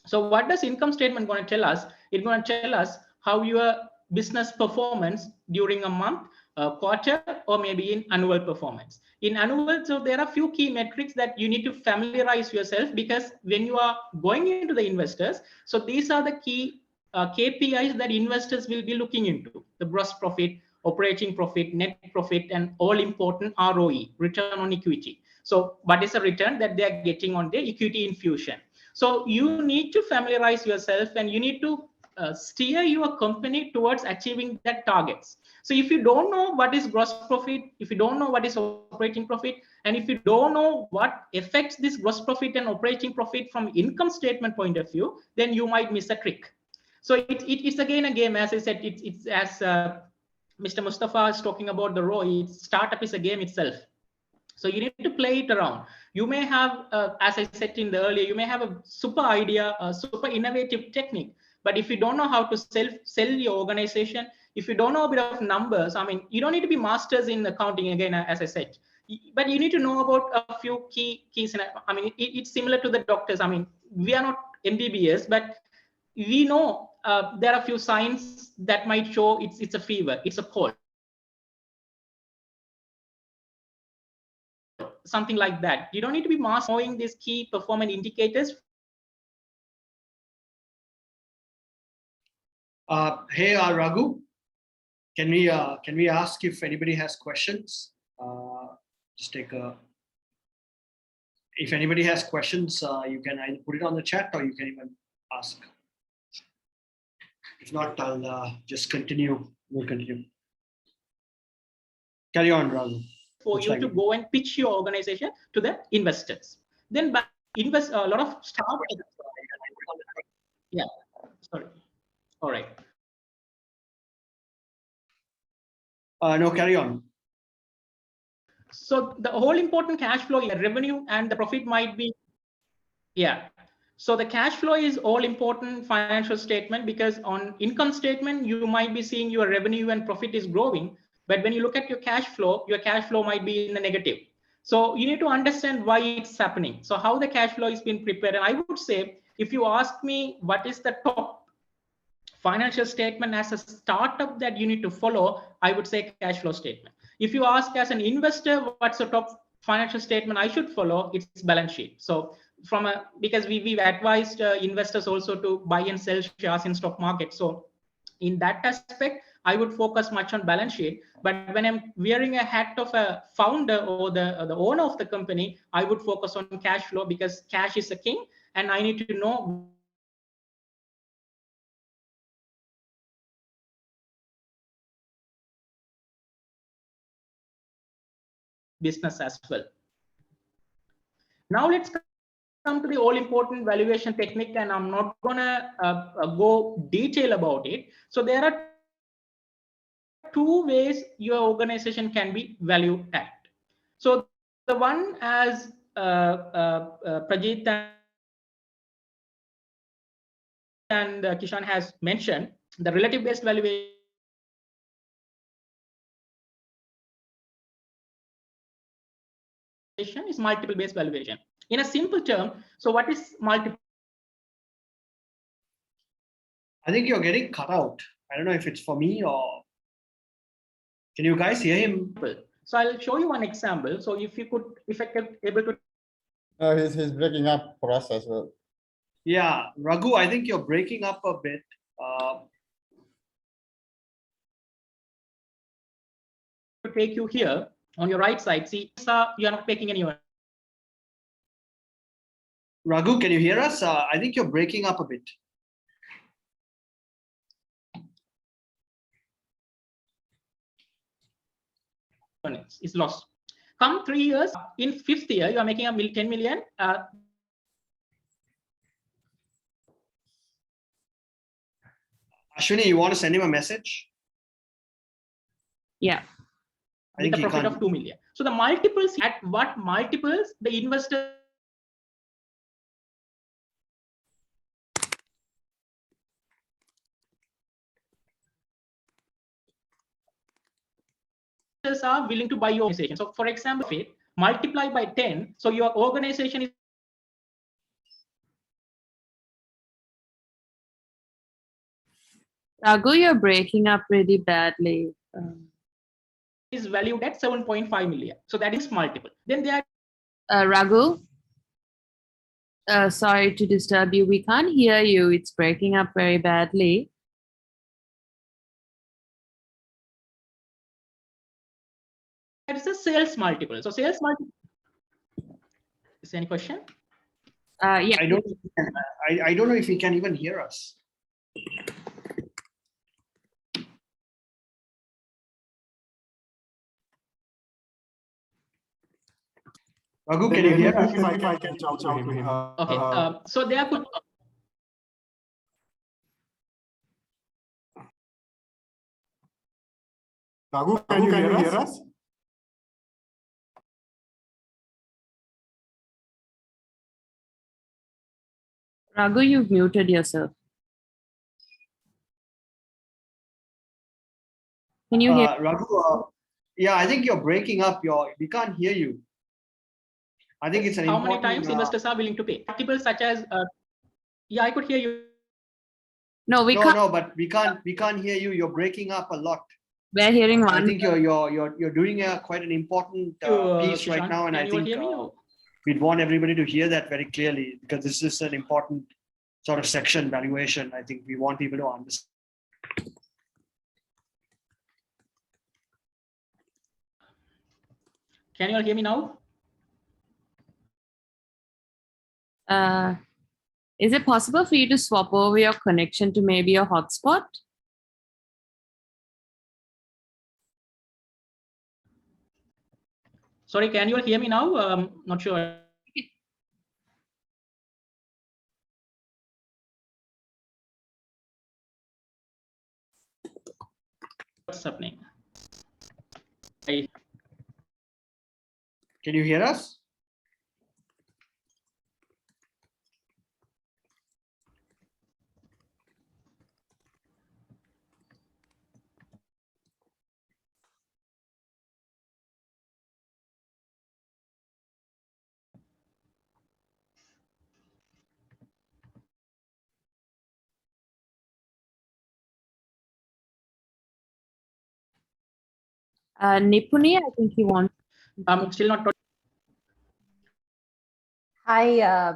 So what does income statement going to tell us? It's going to tell us how your business performance during a month, a quarter, or maybe in annual performance. In annual, so there are a few key metrics that you need to familiarize yourself because when you are going into the investors, so these are the key KPIs that investors will be looking into: the gross profit, operating profit, net profit, and all important ROE, return on equity. So what is the return that they are getting on their equity infusion? So you need to familiarize yourself and you need to steer your company towards achieving that targets. So if you don't know what is gross profit, if you don't know what is operating profit, and if you don't know what affects this gross profit and operating profit from income statement point of view, then you might miss a trick. So it's again a game, as I said, it's as Mr. Mustafa is talking about the ROI, startup is a game itself. So you need to play it around. You may have, as I said in the earlier, you may have a super idea, a super innovative technique, but if you don't know how to sell your organization, if you don't know a bit of numbers, I mean, you don't need to be masters in accounting again, as I said, but you need to know about a few keys. I mean, it's similar to the doctors. I mean, we are not MBBS, but we know there are a few signs that might show it's a fever, it's a cold, something like that. You don't need to be knowing these key performance indicators. Hey, Raghu, can we ask if anybody has questions? Just take a. If anybody has questions, you can either put it on the chat or you can even ask. If not, I'll just continue. We'll continue. Carry on, Raghu. For you to go and pitch your organization to the investors. Then invest a lot of startups. Yeah, sorry. All right. No, carry on. So the whole important cash flow, revenue and the profit might be, yeah. So the cash flow is all important financial statement because on income statement, you might be seeing your revenue and profit is growing. But when you look at your cash flow might be in the negative. So you need to understand why it's happening. So how the cash flow is being prepared. And I would say, if you ask me what is the top financial statement as a startup that you need to follow, I would say cash flow statement. If you ask as an investor, what's the top financial statement I should follow, it's balance sheet. So because we've advised investors also to buy and sell shares in stock market. So in that aspect, I would focus much on balance sheet. But when I'm wearing a hat of a founder or the owner of the company, I would focus on cash flow because cash is a king, and I need to know business as well. Now let's come to the all important valuation technique, and I'm not gonna go detail about it. So there are two ways your organization can be valued at. So the one, as Prajeet and Kishan has mentioned, the relative based valuation is multiple based valuation. In a simple term, so what is multiple? I think you're getting cut out. I don't know if it's for me or can you guys hear him? So I'll show you one example. So if I could able to. He's breaking up for us as well. Yeah, Raghu, I think you're breaking up a bit. To take you here on your right side. See, you're not taking anyone. Raghu, can you hear us? I think you're breaking up a bit. Is lost. Come 3 years, in 5th year, you are making 10 million. Ashwini, you want to send him a message? Yeah. I think with a profit of 2 million. So the multiples, at what multiples the investor are willing to buy your organization. So for example, if multiply by 10, so your organization is Raghu, you're breaking up really badly. is valued at 7.5 million. So that is multiple. Then there are Raghu, sorry to disturb you. We can't hear you. It's breaking up very badly. it's a sales multiple. So sales multiple. Is there any question? Yeah. I don't know if he can even hear us. Raghu, can you hear us? If I can talk to him. Okay. So there could. Raghu, can you hear us? Raghu, you've muted yourself. Can you hear? Raghu, yeah, I think you're breaking up. We can't hear you. I think it's an how important. Many times investors are willing to pay? Multiples such as, yeah, I could hear you. No, we can't. No, but we can't hear you. You're breaking up a lot. We're hearing one. I think you're doing quite an important piece right now, and I think we'd want everybody to hear that very clearly because this is an important sort of section valuation. I think we want people to understand. Can you all hear me now? Is it possible for you to swap over your connection to maybe a hotspot? Sorry, can you all hear me now? Not sure. What's happening? Can you hear us? Nipuni, I think you want. Still not. Hi,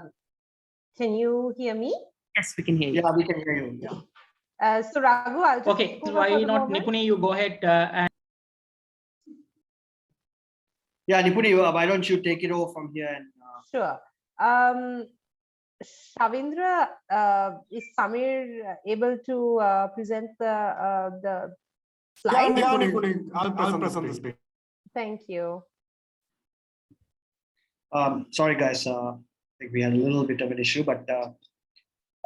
can you hear me? Yes, we can hear you. Yeah, we can hear you. Yeah. So Raghu, I'll just Okay, why not Nipuni? You go ahead and. Yeah, Nipuni, why don't you take it over from here? And, Sure. Shavindra, is Samir able to present the slide? Yeah, Nipuni, I'll present the screen. Thank you. sorry, guys. think we had a little bit of an issue, but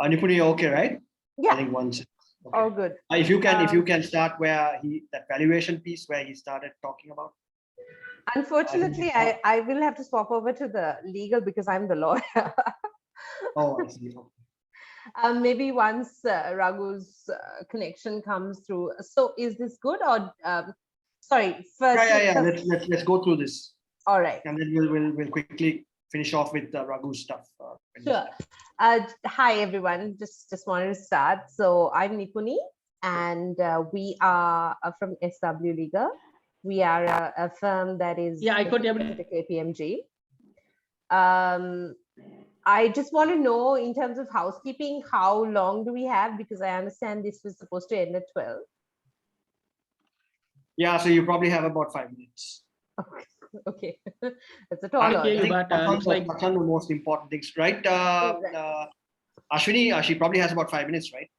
Nipuni, you're okay, right? I Yeah, think once. Okay. all good. If you can start where that valuation piece where he started talking about. Unfortunately, I will have to swap over to the legal because I'm the lawyer. Oh, I see. Maybe once Raghu's connection comes through. So is this good or sorry, first Yeah. Let's go through this. All right. And then we'll quickly finish off with Raghu's stuff. Sure. Hi everyone. Just wanted to start. So I'm Nipuni, and we are from SW Legal. We are a firm that is I could KPMG. I just want to know, in terms of housekeeping, how long do we have? Because I understand this was supposed to end at 12. Yeah, so you probably have about 5 minutes. Okay, that's a tall I hear order. you, but looks like that's one of the most important things, right? Ashwini, she probably has about 5 minutes, right?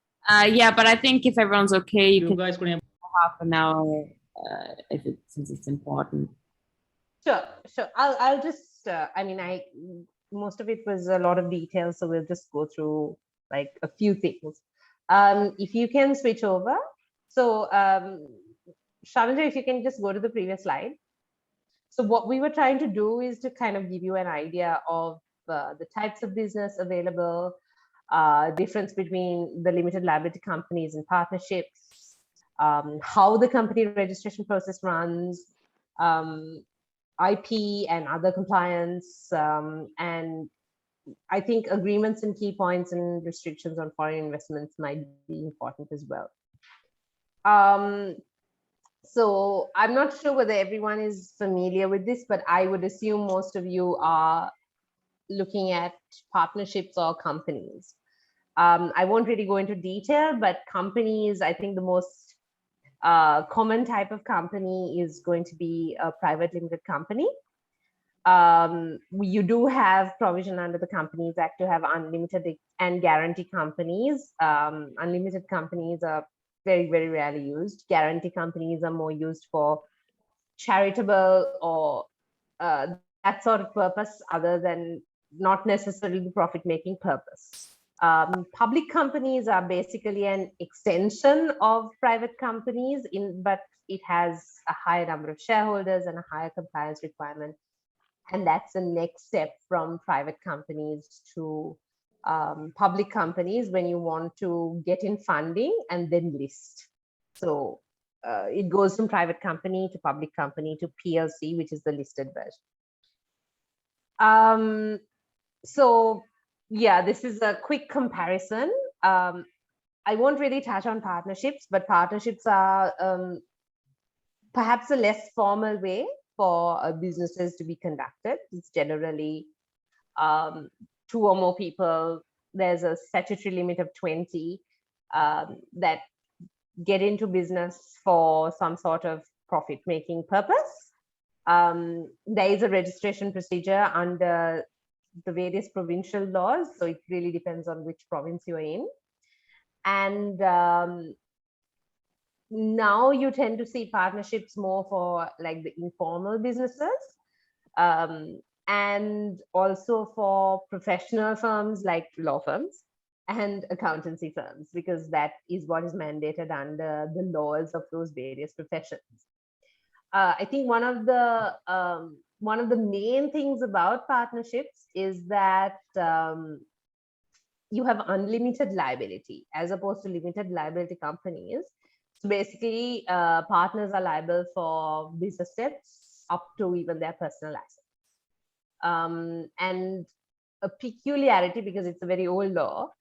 Yeah, but I think if everyone's okay, you guys could have half an hour since it's important. Sure. I'll just, most of it was a lot of details, so we'll just go through like a few things. If you can switch over. So, Shavendra, if you can just go to the previous slide. So what we were trying to do is to kind of give you an idea of the types of business available, difference between the limited liability companies and partnerships, how the company registration process runs, IP and other compliance, and I think agreements and key points and restrictions on foreign investments might be important as well. So I'm not sure whether everyone is familiar with this, but I would assume most of you are looking at partnerships or companies. I won't really go into detail, but companies, I think the most common type of company is going to be a private limited company. You do have provision under the Companies Act to have unlimited and guarantee companies. Unlimited companies are very, very rarely used. Guarantee companies are more used for charitable or that sort of purpose, other than not necessarily the profit-making purpose. Public companies are basically an extension of private companies, but it has a higher number of shareholders and a higher compliance requirement. And that's the next step from private companies to public companies when you want to get in funding and then list. So it goes from private company to public company to PLC, which is the listed version. So yeah, this is a quick comparison. I won't really touch on partnerships, but partnerships are perhaps a less formal way for businesses to be conducted. It's generally 2 or more people. There's a statutory limit of 20 that get into business for some sort of profit-making purpose. There is a registration procedure under the various provincial laws, so it really depends on which province you're in. And now you tend to see partnerships more for like the informal businesses, and also for professional firms like law firms and accountancy firms, because that is what is mandated under the laws of those various professions. I think one of the main things about partnerships is that you have unlimited liability as opposed to limited liability companies. So basically, partners are liable for business debts up to even their personal assets. And a peculiarity, because it's a very old law,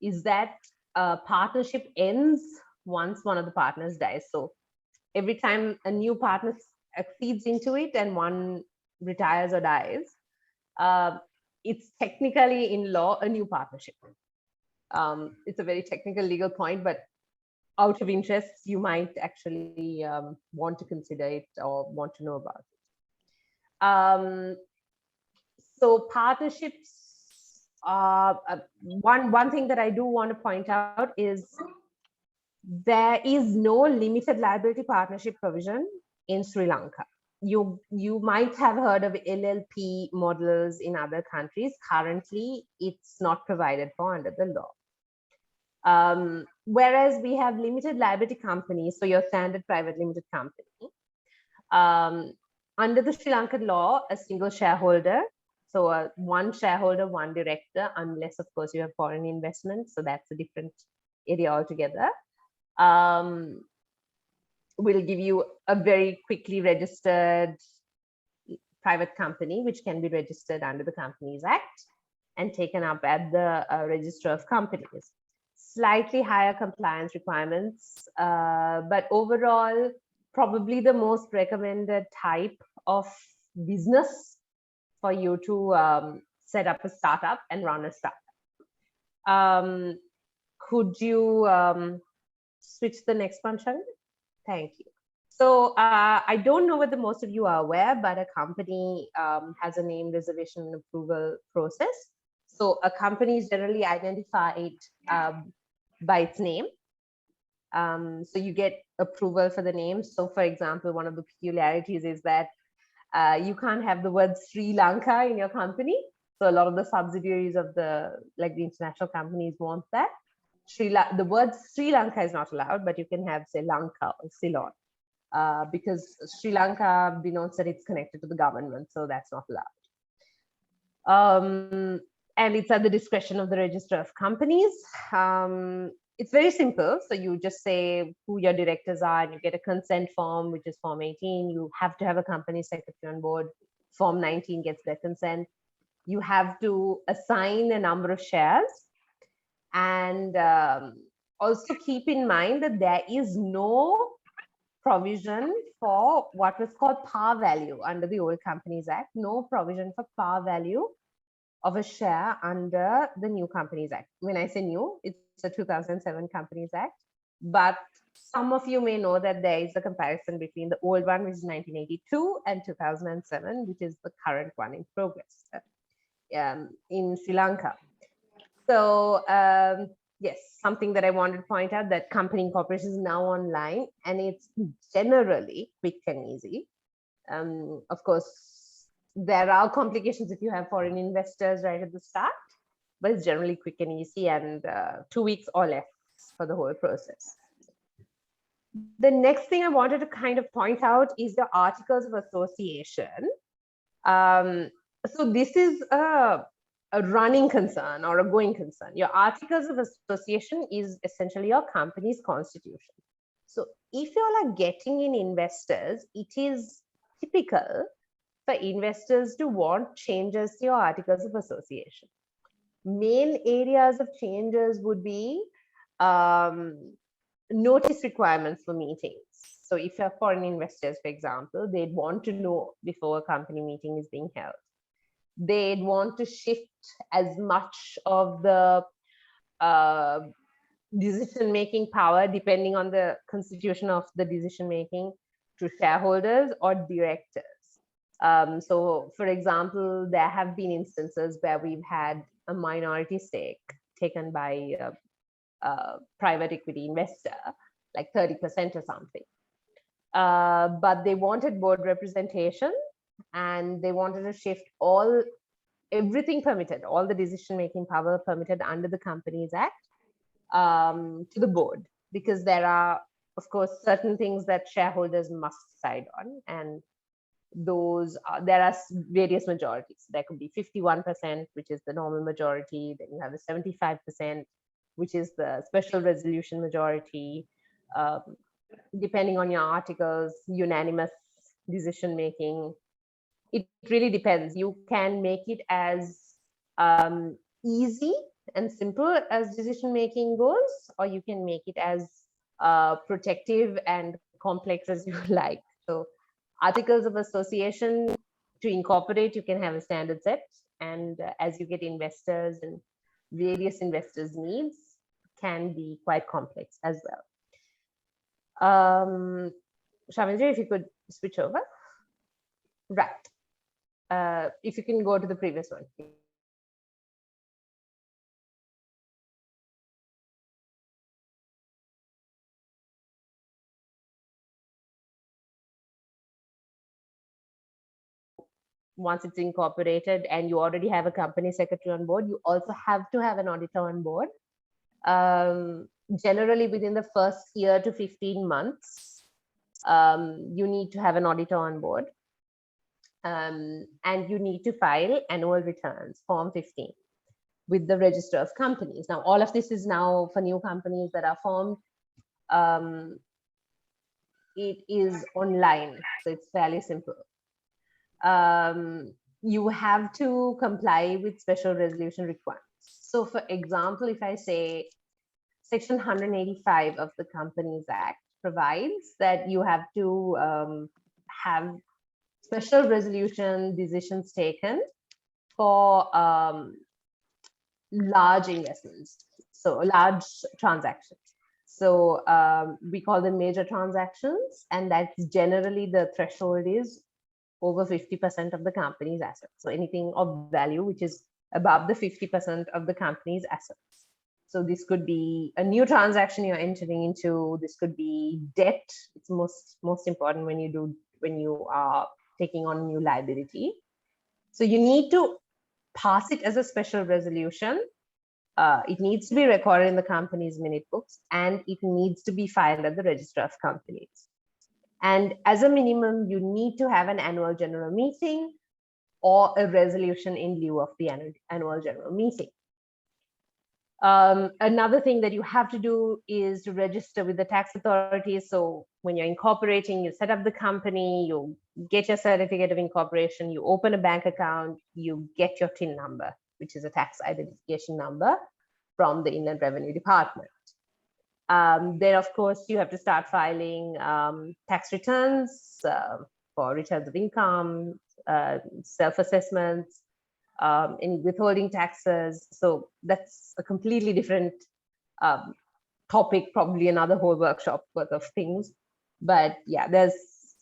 is that partnership ends once one of the partners dies. So every time a new partner acceds into it and one retires or dies, it's technically in law a new partnership. It's a very technical legal point, but out of interest, you might actually want to consider it or want to know about it. So partnerships, one thing that I do want to point out is there is no limited liability partnership provision in Sri Lanka. you might have heard of LLP models in other countries. Currently, it's not provided for under the law. Whereas we have limited liability companies, so your standard private limited company. Under the Sri Lankan law, a single shareholder, so one shareholder, one director, unless of course you have foreign investment, so that's a different area altogether, will give you a very quickly registered private company, which can be registered under the Companies Act and taken up at the Register of Companies. Slightly higher compliance requirements, but overall, probably the most recommended type of business for you to set up a startup and run a startup. Could you switch the next one, Sharon? Thank you. So I don't know whether most of you are aware, but a company has a name reservation and approval process. So a company is generally identified by its name. So you get approval for the name. So for example, one of the peculiarities is that you can't have the word Sri Lanka in your company. So a lot of the subsidiaries of the international companies want that. The word Sri Lanka is not allowed, but you can have, say, Lanka or Ceylon, because Sri Lanka denotes that it's connected to the government, so that's not allowed. And it's at the discretion of the Register of Companies. It's very simple. So you just say who your directors are, and you get a consent form, which is Form 18. You have to have a company secretary on board. Form 19 gets their consent. You have to assign a number of shares. And also keep in mind that there is no provision for what was called par value under the old Companies Act. No provision for par value of a share under the new Companies Act. When I say new, it's a 2007 Companies Act. But some of you may know that there is a comparison between the old one, which is 1982, and 2007, which is the current one in progress in Sri Lanka. So yes, something that I wanted to point out, that company incorporation is now online, and it's generally quick and easy. Of course, there are complications if you have foreign investors right at the start, but it's generally quick and easy, and 2 weeks or less for the whole process. The next thing I wanted to kind of point out is the articles of association. So this is a running concern or a going concern. Your articles of association is essentially your company's constitution. So if you're getting in investors, it is typical for investors to want changes to your articles of association. Main areas of changes would be notice requirements for meetings. So if you're foreign investors, for example, they'd want to know before a company meeting is being held. They'd want to shift as much of the decision-making power, depending on the constitution of the decision-making, to shareholders or directors. So for example, there have been instances where we've had a minority stake taken by a private equity investor, like 30% or something. But they wanted board representation, and they wanted to shift everything permitted, all the decision-making power permitted under the Companies Act to the board, because there are, of course, certain things that shareholders must decide on, and there are various majorities. There could be 51%, which is the normal majority. Then you have the 75%, which is the special resolution majority. Depending on your articles, unanimous decision making. It really depends. You can make it as easy and simple as decision making goes, or you can make it as protective and complex as you like. So articles of association, to incorporate, you can have a standard set, and as you get investors and various investors' needs, can be quite complex as well. Shavindra, if you could switch over. Right. If you can go to the previous one. once it's incorporated and you already have a company secretary on board, you also have to have an auditor on board. Generally within the first year to 15 months, you need to have an auditor on board. And you need to file annual returns, Form 15, with the register of companies. Now, all of this is now for new companies that are formed. It is online, so it's fairly simple. You have to comply with special resolution requirements. So for example, if I say Section 185 of the Companies Act provides that you have to have special resolution decisions taken for large investments, so large transactions. So we call them major transactions, and that's generally the threshold is over 50% of the company's assets. So anything of value which is above the 50% of the company's assets. So this could be a new transaction you're entering into. This could be debt. It's most important when you are taking on a new liability. So you need to pass it as a special resolution. It needs to be recorded in the company's minute books, and it needs to be filed at the Register of Companies. And as a minimum, you need to have an annual general meeting or a resolution in lieu of the annual general meeting. Another thing that you have to do is to register with the tax authorities. So when you're incorporating, you set up the company, you get your certificate of incorporation, you open a bank account, you get your TIN number, which is a tax identification number from the Inland Revenue Department. Then, of course, you have to start filing tax returns for returns of income, self-assessments, any withholding taxes. So that's a completely different topic, probably another whole workshop worth of things. But yeah, there's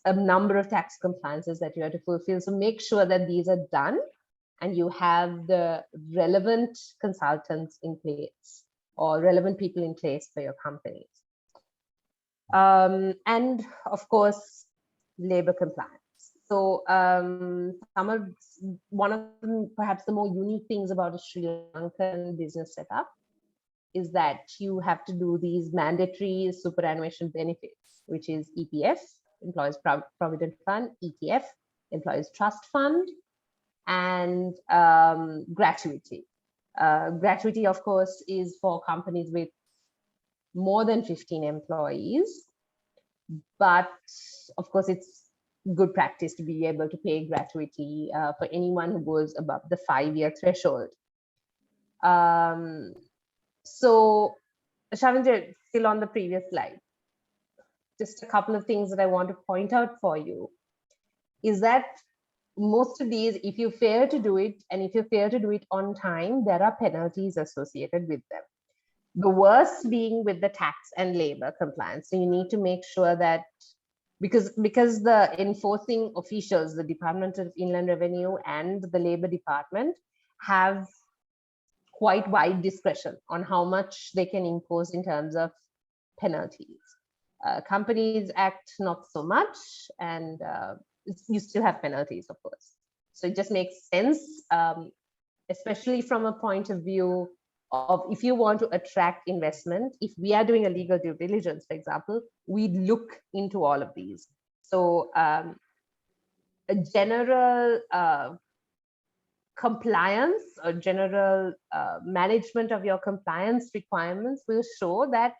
a number of tax compliances that you have to fulfill. So make sure that these are done and you have the relevant consultants in place or relevant people in place for your companies. And of course, labor compliance. So one of perhaps the more unique things about a Sri Lankan business setup is that you have to do these mandatory superannuation benefits, which is EPF, Employees Provident Fund, ETF, Employees Trust Fund, and gratuity. Gratuity, of course, is for companies with more than 15 employees, but of course, it's good practice to be able to pay gratuity for anyone who goes above the 5-year threshold. So, Shavendra, still on the previous slide, just a couple of things that I want to point out for you is that most of these, if you fail to do it, and if you fail to do it on time, there are penalties associated with them. The worst being with the tax and labor compliance. So you need to make sure that because the enforcing officials, the Department of Inland Revenue and the Labor Department have quite wide discretion on how much they can impose in terms of penalties. Companies Act not so much, and you still have penalties, of course. So it just makes sense, especially from a point of view of if you want to attract investment. If we are doing a legal due diligence, for example, we look into all of these. So a general compliance or general management of your compliance requirements will show that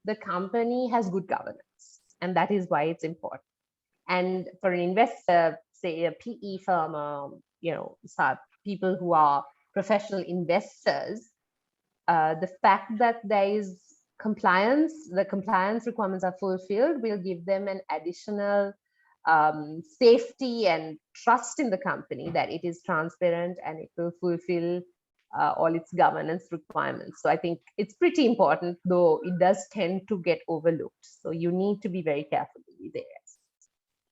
the company has good governance, and that is why it's important. And for an investor, say a PE firm, or people who are professional investors, the fact that there is compliance, the compliance requirements are fulfilled, will give them an additional safety and trust in the company that it is transparent and it will fulfill all its governance requirements. So I think it's pretty important, though it does tend to get overlooked. So you need to be very careful with these areas.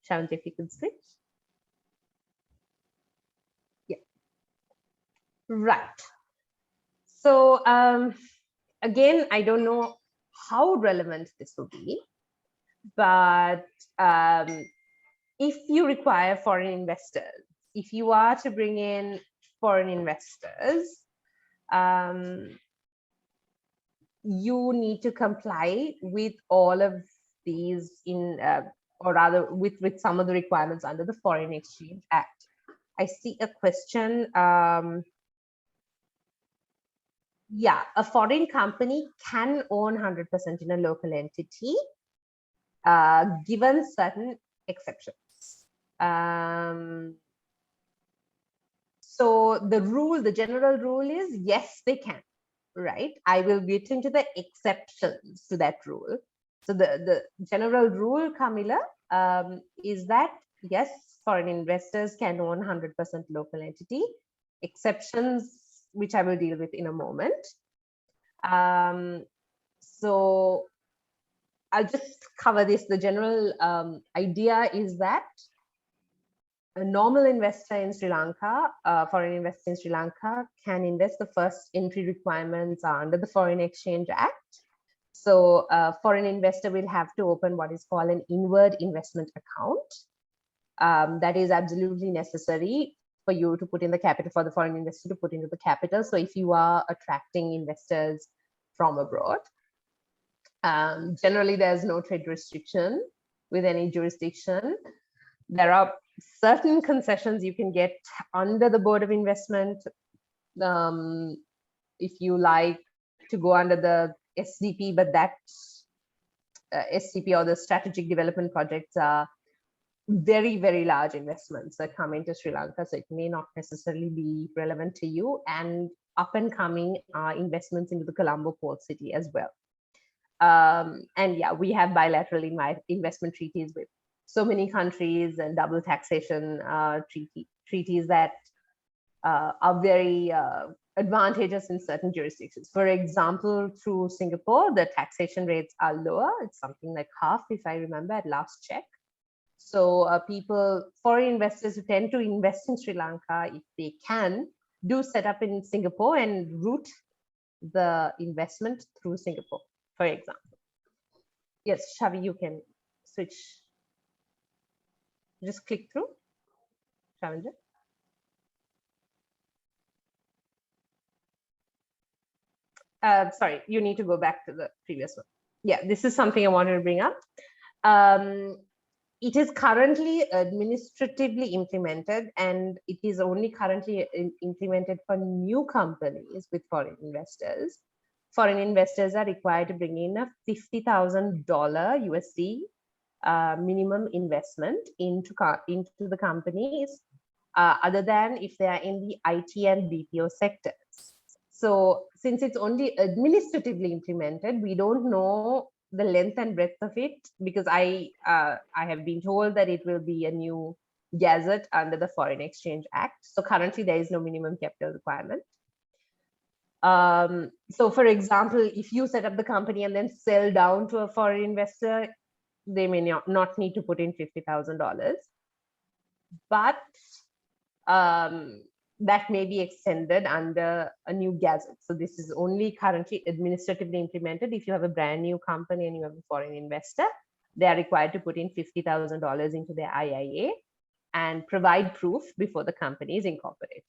Shavendra, if you could switch. Yeah. Right. So again, I don't know how relevant this will be, but if you require foreign investors if you are to bring in foreign investors, you need to comply with all of these or rather with some of the requirements under the Foreign Exchange Act. I see a question. Yeah, a foreign company can own 100% in a local entity, given certain exceptions. So the general rule is yes, they can, right? I will get into the exceptions to that rule. So the general rule, Camilla, is that yes, foreign investors can own 100% local entity. Exceptions, which I will deal with in a moment. So I'll just cover this. The general idea is that a normal investor in Sri Lanka, foreign investor in Sri Lanka, can invest. The first entry requirements are under the Foreign Exchange Act. So a foreign investor will have to open what is called an inward investment account. That is absolutely necessary for you to put in the capital, for the foreign investor to put into the capital. So if you are attracting investors from abroad, generally there's no trade restriction with any jurisdiction. There are certain concessions you can get under the Board of Investment. If you like to go under the SDP, but that SCP or the strategic development projects are very, very large investments that come into Sri Lanka. So it may not necessarily be relevant to you. And up and coming are investments into the Colombo port city as well. And yeah, we have bilateral investment treaties with so many countries and double taxation treaties that are very advantageous in certain jurisdictions. For example, through Singapore, the taxation rates are lower. It's something like half, if I remember, at last check. So foreign investors who tend to invest in Sri Lanka, if they can, do set up in Singapore and route the investment through Singapore, for example. Yes, Shavi, you can switch. Just click through, Shavinder. Sorry, you need to go back to the previous one. Yeah, this is something I wanted to bring up. It is currently administratively implemented, and it is only currently implemented for new companies with foreign investors. Foreign investors are required to bring in a $50,000 USD minimum investment into the companies, other than if they are in the IT and BPO sectors. So since it's only administratively implemented, we don't know the length and breadth of it, because I have been told that it will be a new gazette under the Foreign Exchange Act. So currently there is no minimum capital requirement. So for example, if you set up the company and then sell down to a foreign investor, they may not need to put in $50,000, but that may be extended under a new gazette. So this is only currently administratively implemented. If you have a brand new company and you have a foreign investor, they are required to put in $50,000 into their IIA and provide proof before the company is incorporated.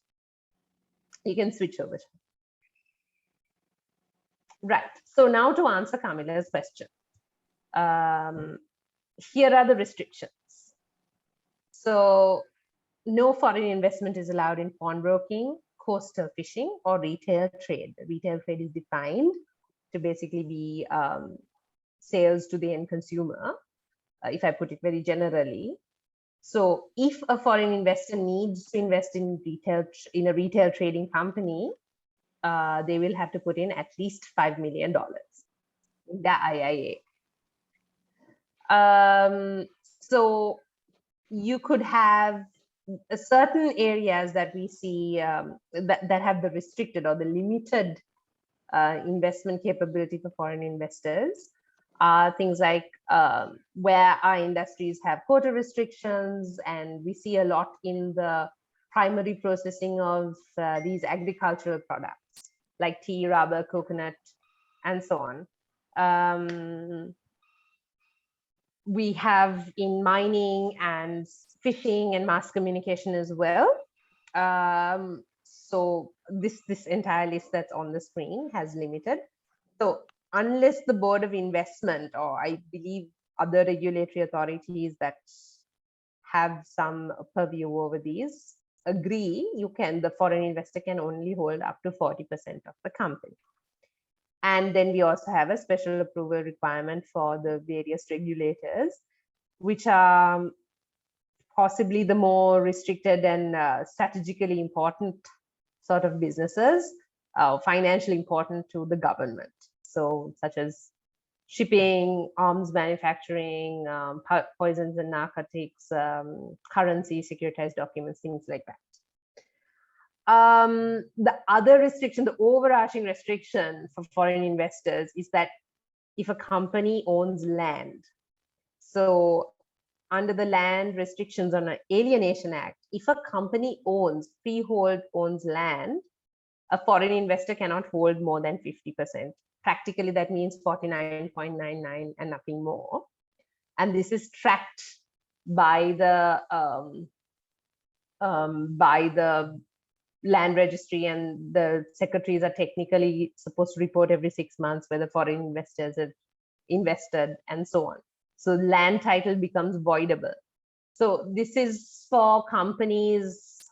You can switch over. Right. So now to answer Camilla's question. Here are the restrictions. So no foreign investment is allowed in pawnbroking, coastal fishing, or retail trade. Retail trade is defined to basically be sales to the end consumer, if I put it very generally. So if a foreign investor needs to invest in a retail trading company, they will have to put in at least $5 million in the IIA. So you could have certain areas that we see that have the restricted or the limited investment capability for foreign investors. Things like where our industries have quota restrictions, and we see a lot in the primary processing of these agricultural products like tea, rubber, coconut, and so on. we have in mining and fishing and mass communication as well. So this entire list that's on the screen has limited. So unless the Board of Investment, or I believe other regulatory authorities that have some purview over these, agree, the foreign investor can only hold up to 40% of the company. And then we also have a special approval requirement for the various regulators, which are possibly the more restricted and strategically important sort of businesses, financially important to the government. So such as shipping, arms manufacturing, poisons and narcotics, currency, securitized documents, things like that. The other restriction, the overarching restriction for foreign investors is that if a company owns land, so under the Land Restrictions on Alienation Act, if a company freehold owns land, a foreign investor cannot hold more than 50%. Practically, that means 49.99 and nothing more. And this is tracked by the land registry, and the secretaries are technically supposed to report every 6 months whether foreign investors have invested and so on. So land title becomes voidable. So this is for companies.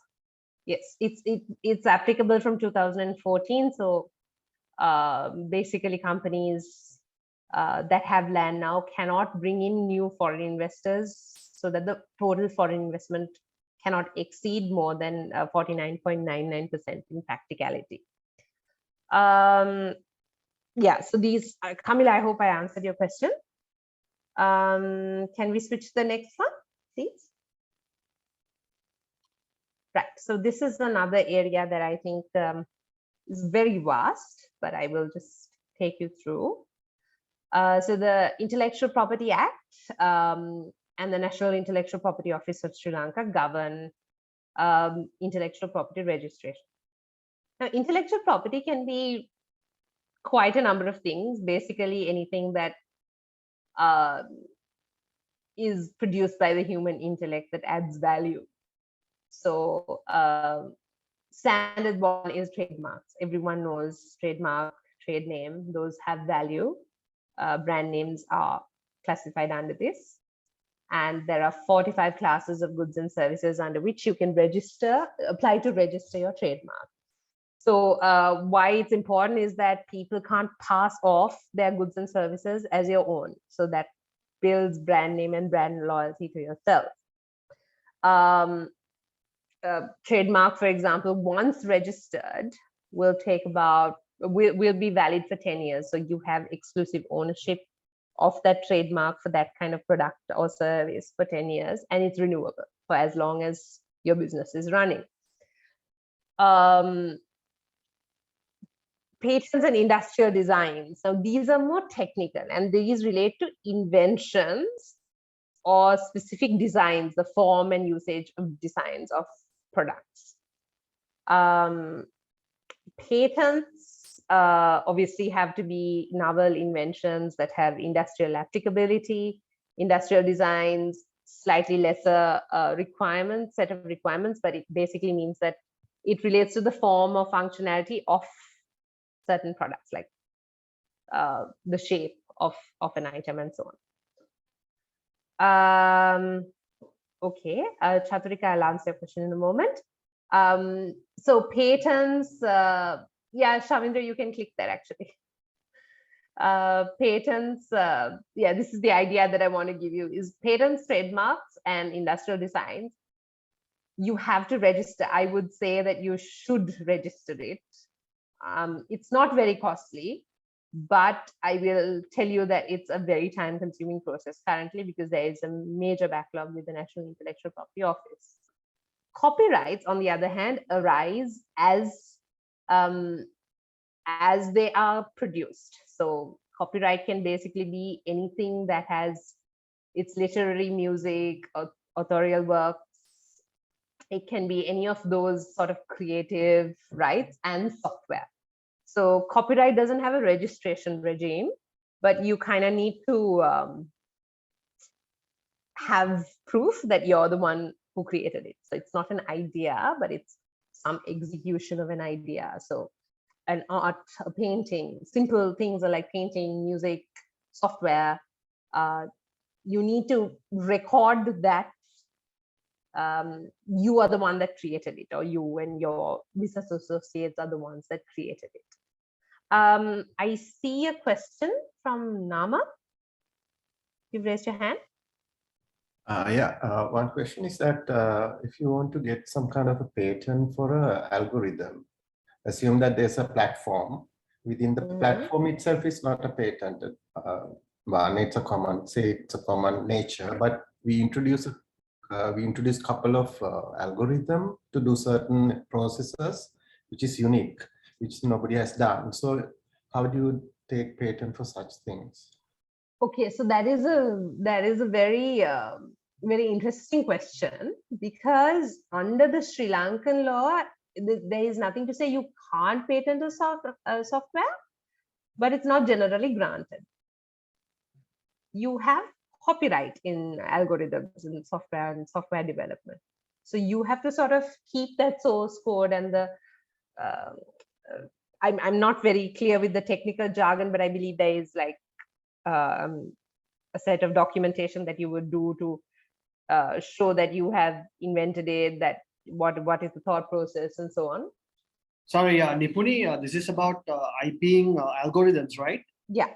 Yes, it's applicable from 2014. So basically companies that have land now cannot bring in new foreign investors, so that the total foreign investment cannot exceed more than 49.99% in practicality. Yeah, so these, Camila, I hope I answered your question. Can we switch to the next one, please? Right, so this is another area that I think is very vast, but I will just take you through. So the Intellectual Property Act and the National Intellectual Property Office of Sri Lanka govern intellectual property registration. Now, intellectual property can be quite a number of things, basically anything that is produced by the human intellect that adds value. So standard one is trademarks. Everyone knows trademark, trade name, those have value. Brand names are classified under this. And there are 45 classes of goods and services under which you can apply to register your trademark. So why it's important is that people can't pass off their goods and services as your own. So that builds brand name and brand loyalty to yourself. Trademark, for example, once registered, will be valid for 10 years. So you have exclusive ownership of that trademark for that kind of product or service for 10 years, and it's renewable for as long as your business is running. Patents and industrial designs. So these are more technical, and these relate to inventions or specific designs, the form and usage of designs of products. Patents obviously have to be novel inventions that have industrial applicability. Industrial designs, slightly lesser set of requirements, but it basically means that it relates to the form or functionality of certain products, like the shape of an item and so on. Okay, Chaturika, I'll answer your question in a moment. So patents, yeah, Shavindra, you can click there actually. Patents, yeah, this is the idea that I want to give you, is patents, trademarks, and industrial designs. You have to register. I would say that you should register it. It's not very costly, but I will tell you that it's a very time-consuming process currently because there is a major backlog with the National Intellectual Property Office. Copyrights, on the other hand, arise as they are produced. So copyright can basically be anything that has its literary, music, or authorial works. It can be any of those sort of creative rights and software. So copyright doesn't have a registration regime, but you kind of need to have proof that you're the one who created it. So it's not an idea, but it's some execution of an idea. So an art, a painting, simple things are like painting, music, software. You need to record that you are the one that created it, or you and your business associates are the ones that created it. I see a question from Nama. You've raised your hand. One question is that if you want to get some kind of a patent for an algorithm, assume that there's a platform. Within the platform itself is not a patented one. It's a common, say it's a common nature, but we introduce a couple of algorithm to do certain processes, which is unique, which nobody has done. So how do you take patent for such things? Okay, so that is a very very interesting question, because under the Sri Lankan law, there is nothing to say you can't patent a software, but it's not generally granted. You have copyright in algorithms and software development. So you have to sort of keep that source code and the I'm not very clear with the technical jargon, but I believe there is like a set of documentation that you would do to show that you have invented it, that what is the thought process and so on. Sorry, Nipuni, this is about IPing algorithms, right? Yeah.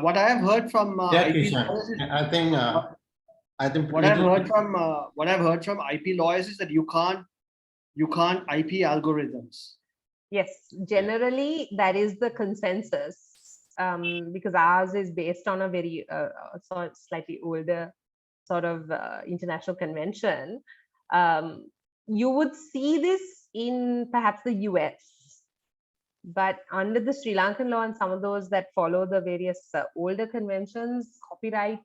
What I have heard from IP lawyers is, I think what I've heard from IP lawyers is that you can't IP algorithms. Yes, generally that is the consensus, because ours is based on a very slightly older sort of international convention. You would see this in perhaps the US, but under the Sri Lankan law and some of those that follow the various older conventions, copyright,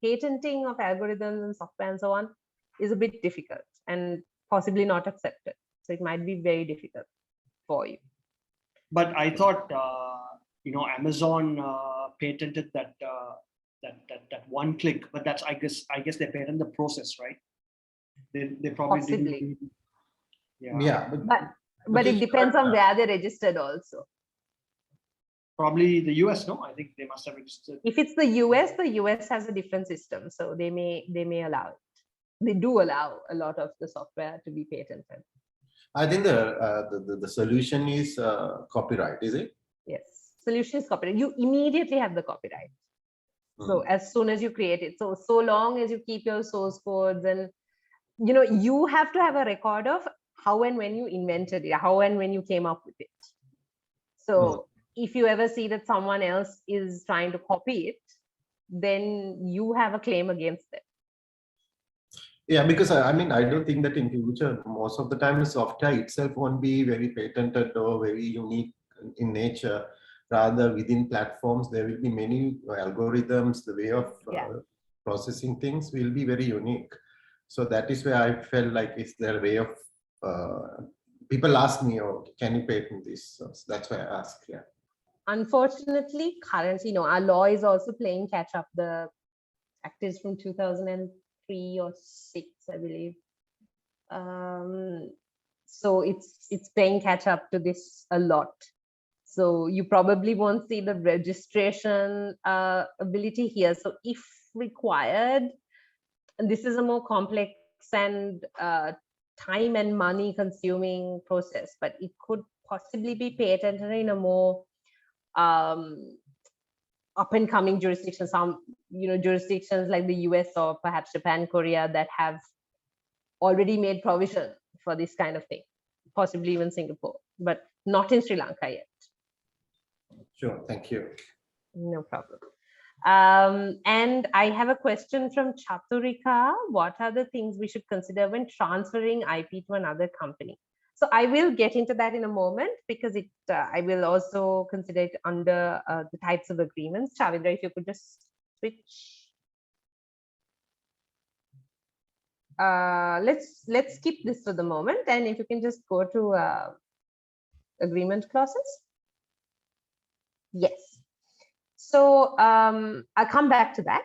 patenting of algorithms and software and so on is a bit difficult and possibly not accepted. So it might be very difficult for you. But I thought, Amazon patented that one click, but that's I guess they patent the process, right? They probably possibly didn't. Yeah, but it depends on where they registered also. Probably the US, no? I think they must have registered. If it's the US has a different system, so they may allow it. They do allow a lot of the software to be patented. I think the solution is copyright, is it? Yes, solution is copyright. You immediately have the copyright. So as soon as you create it, so long as you keep your source codes, and you have to have a record of how and when you invented it, how and when you came up with it. So if you ever see that someone else is trying to copy it, then you have a claim against them. Yeah, because I mean, I don't think that in future, most of the time the software itself won't be very patented or very unique in nature. Rather, within platforms, there will be many algorithms, the way of processing things will be very unique. So that is where I felt like, is there a way of, people ask me, oh, can you patent this? So that's why I asked, yeah. Unfortunately, currently, our law is also playing catch up. The act is from 2003 or 6, I believe. So it's playing catch up to this a lot. So you probably won't see the registration ability here. So if required, and this is a more complex and time and money consuming process, but it could possibly be patented in a more up and coming jurisdictions, some jurisdictions like the US or perhaps Japan, Korea, that have already made provision for this kind of thing, possibly even Singapore, but not in Sri Lanka yet. Sure, thank you. No problem. And I have a question from Chaturika. What are the things we should consider when transferring IP to another company? So I will get into that in a moment, because I will also consider it under the types of agreements. Chavindra, if you could just switch. Let's skip this for the moment, and if you can just go to agreement clauses. Yes. So I'll come back to that.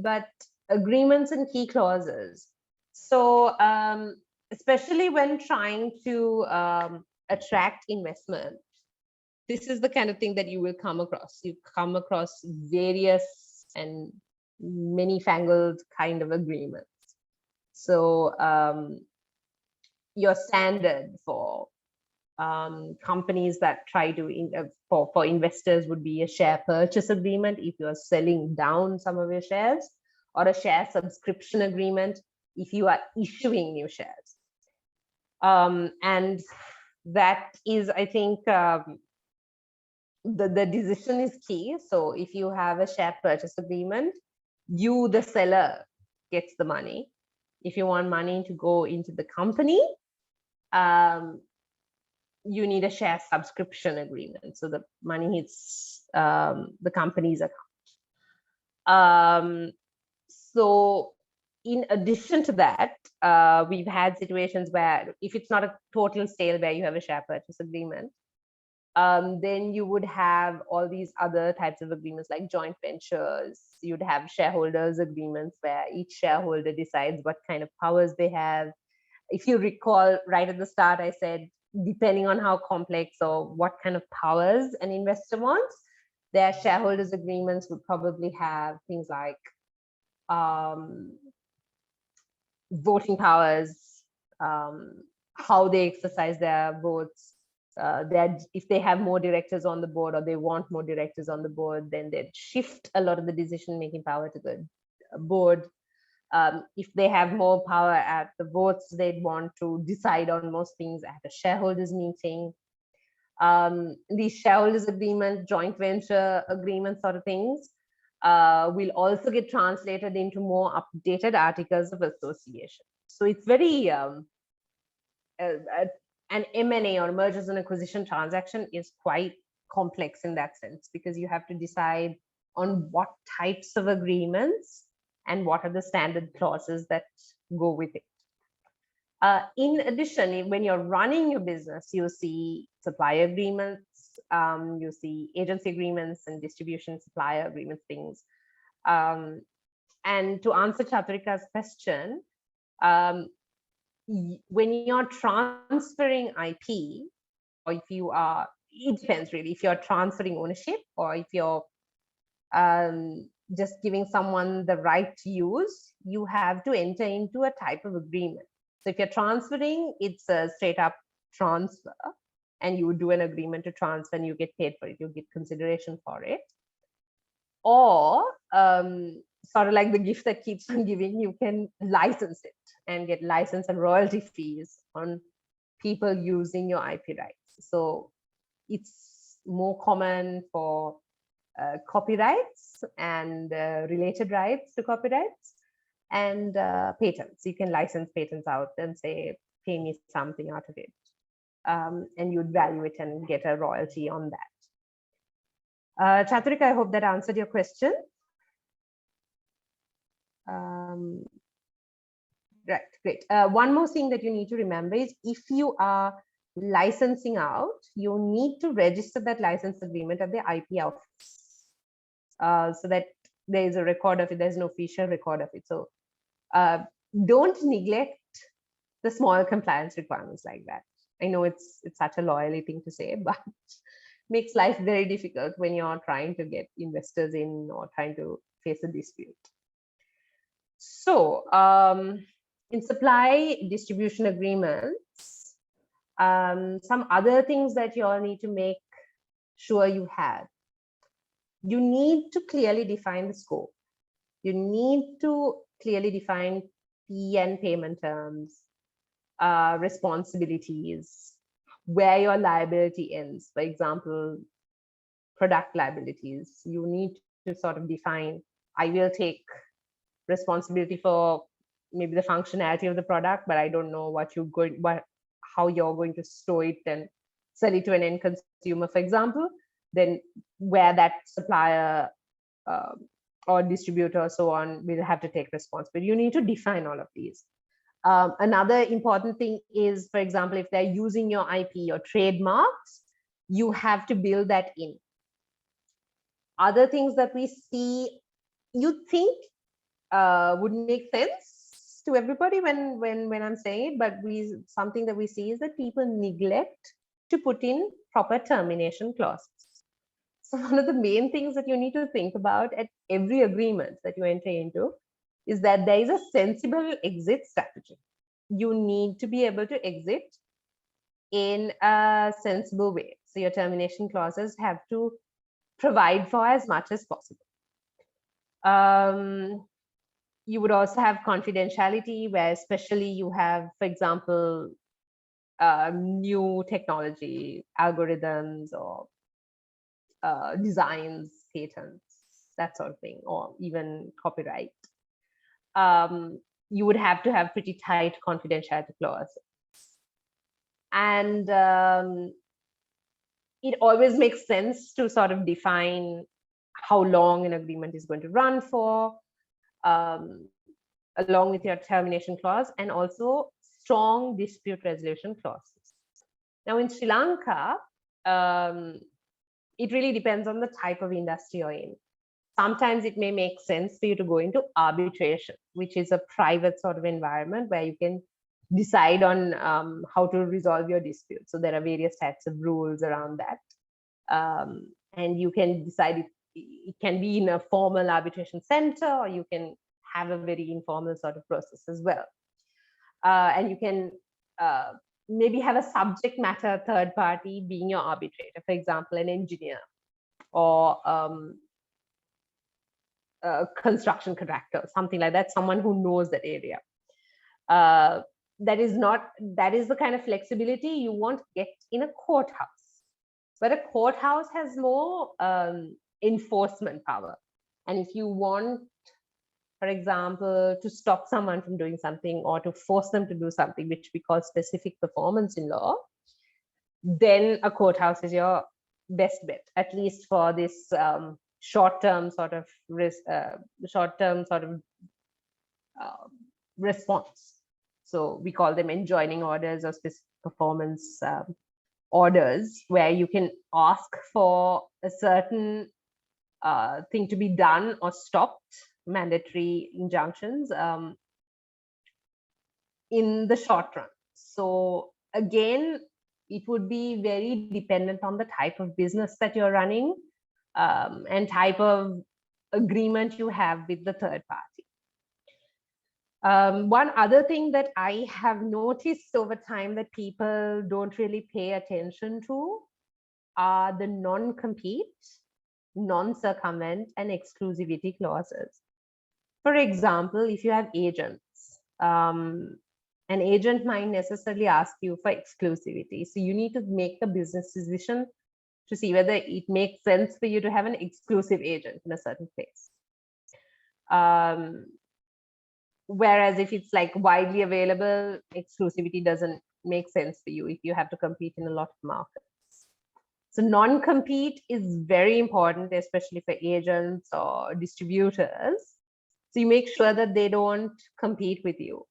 But agreements and key clauses. So especially when trying to attract investment, this is the kind of thing that you will come across. You come across various and many fangled kind of agreements. So your standard for companies that try to for investors would be a share purchase agreement if you're selling down some of your shares, or a share subscription agreement if you are issuing new shares. And that is, I think, the decision is key. So if you have a share purchase agreement, you, the seller, gets the money. If you want money to go into the company, you need a share subscription agreement. So the money hits the company's account. So in addition to that, we've had situations where if it's not a total sale where you have a share purchase agreement, then you would have all these other types of agreements like joint ventures. You'd have shareholders agreements where each shareholder decides what kind of powers they have. If you recall, right at the start, I said, depending on how complex or what kind of powers an investor wants, their shareholders agreements would probably have things like voting powers, how they exercise their votes, if they have more directors on the board or they want more directors on the board, then they'd shift a lot of the decision-making power to the board. If they have more power at the votes, they'd want to decide on most things at a shareholders meeting. These shareholders agreement, joint venture agreement sort of things will also get translated into more updated articles of association. So it's very, an M&A or mergers and acquisition transaction is quite complex in that sense, because you have to decide on what types of agreements and what are the standard clauses that go with it. In addition, when you're running your business, you see supplier agreements, you see agency agreements and distribution supplier agreements, things. And to answer Chaturika's question, when you're transferring IP, or if you are, it depends really, if you're transferring ownership or if you're just giving someone the right to use, you have to enter into a type of agreement. So if you're transferring, it's a straight up transfer, and you would do an agreement to transfer and you get paid for it, you get consideration for it. Or sort of like the gift that keeps on giving, you can license it and get license and royalty fees on people using your IP rights. So it's more common for copyrights and related rights to copyrights and patents. You can license patents out and say, pay me something out of it. And you'd value it and get a royalty on that. Chaturika, I hope that answered your question. Right, great. One more thing that you need to remember is if you are licensing out, you need to register that license agreement at the IP office so that there is a record of it, there's no official record of it. So don't neglect the small compliance requirements like that. I know it's such a loyalty thing to say, but makes life very difficult when you're trying to get investors in or trying to face a dispute. So in supply distribution agreements, some other things that you all need to make sure you have. You need to clearly define the scope. You need to clearly define fee and payment terms, responsibilities, where your liability ends. For example, product liabilities. You need to sort of define, I will take responsibility for maybe the functionality of the product, but I don't know how you're going to store it and sell it to an end consumer, for example. Then where that supplier or distributor or so on will have to take responsibility. You need to define all of these. Another important thing is, for example, if they're using your IP, your trademarks, you have to build that in. Other things that we see, you think would make sense to everybody when I'm saying it, but something that we see is that people neglect to put in proper termination clauses. So one of the main things that you need to think about at every agreement that you enter into is that there is a sensible exit strategy. You need to be able to exit in a sensible way. So your termination clauses have to provide for as much as possible. You would also have confidentiality, where especially you have, for example, new technology, algorithms, or designs, patents, that sort of thing, or even copyright. You would have to have pretty tight confidentiality clauses. And it always makes sense to sort of define how long an agreement is going to run for, along with your termination clause, and also strong dispute resolution clauses. Now in Sri Lanka, it really depends on the type of industry you're in. Sometimes it may make sense for you to go into arbitration, which is a private sort of environment where you can decide on how to resolve your dispute. So there are various types of rules around that. And you can decide it can be in a formal arbitration center, or you can have a very informal sort of process as well. And you can maybe have a subject matter third party being your arbitrator, for example, an engineer or a construction contractor, something like that, someone who knows that area. That is the kind of flexibility you won't get in a courthouse. But a courthouse has more enforcement power. And if you want, for example, to stop someone from doing something or to force them to do something, which we call specific performance in law, then a courthouse is your best bet, at least for this short-term sort of response. So we call them enjoining orders or specific performance orders, where you can ask for a certain thing to be done or stopped, mandatory injunctions in the short run. So again, it would be very dependent on the type of business that you're running and type of agreement you have with the third party. One other thing that I have noticed over time that people don't really pay attention to are the non-compete, non-circumvent, and exclusivity clauses. For example, if you have agents, an agent might necessarily ask you for exclusivity. So you need to make a business decision to see whether it makes sense for you to have an exclusive agent in a certain place. Whereas if it's like widely available, exclusivity doesn't make sense for you if you have to compete in a lot of markets. So non-compete is very important, especially for agents or distributors. So you make sure that they don't compete with you.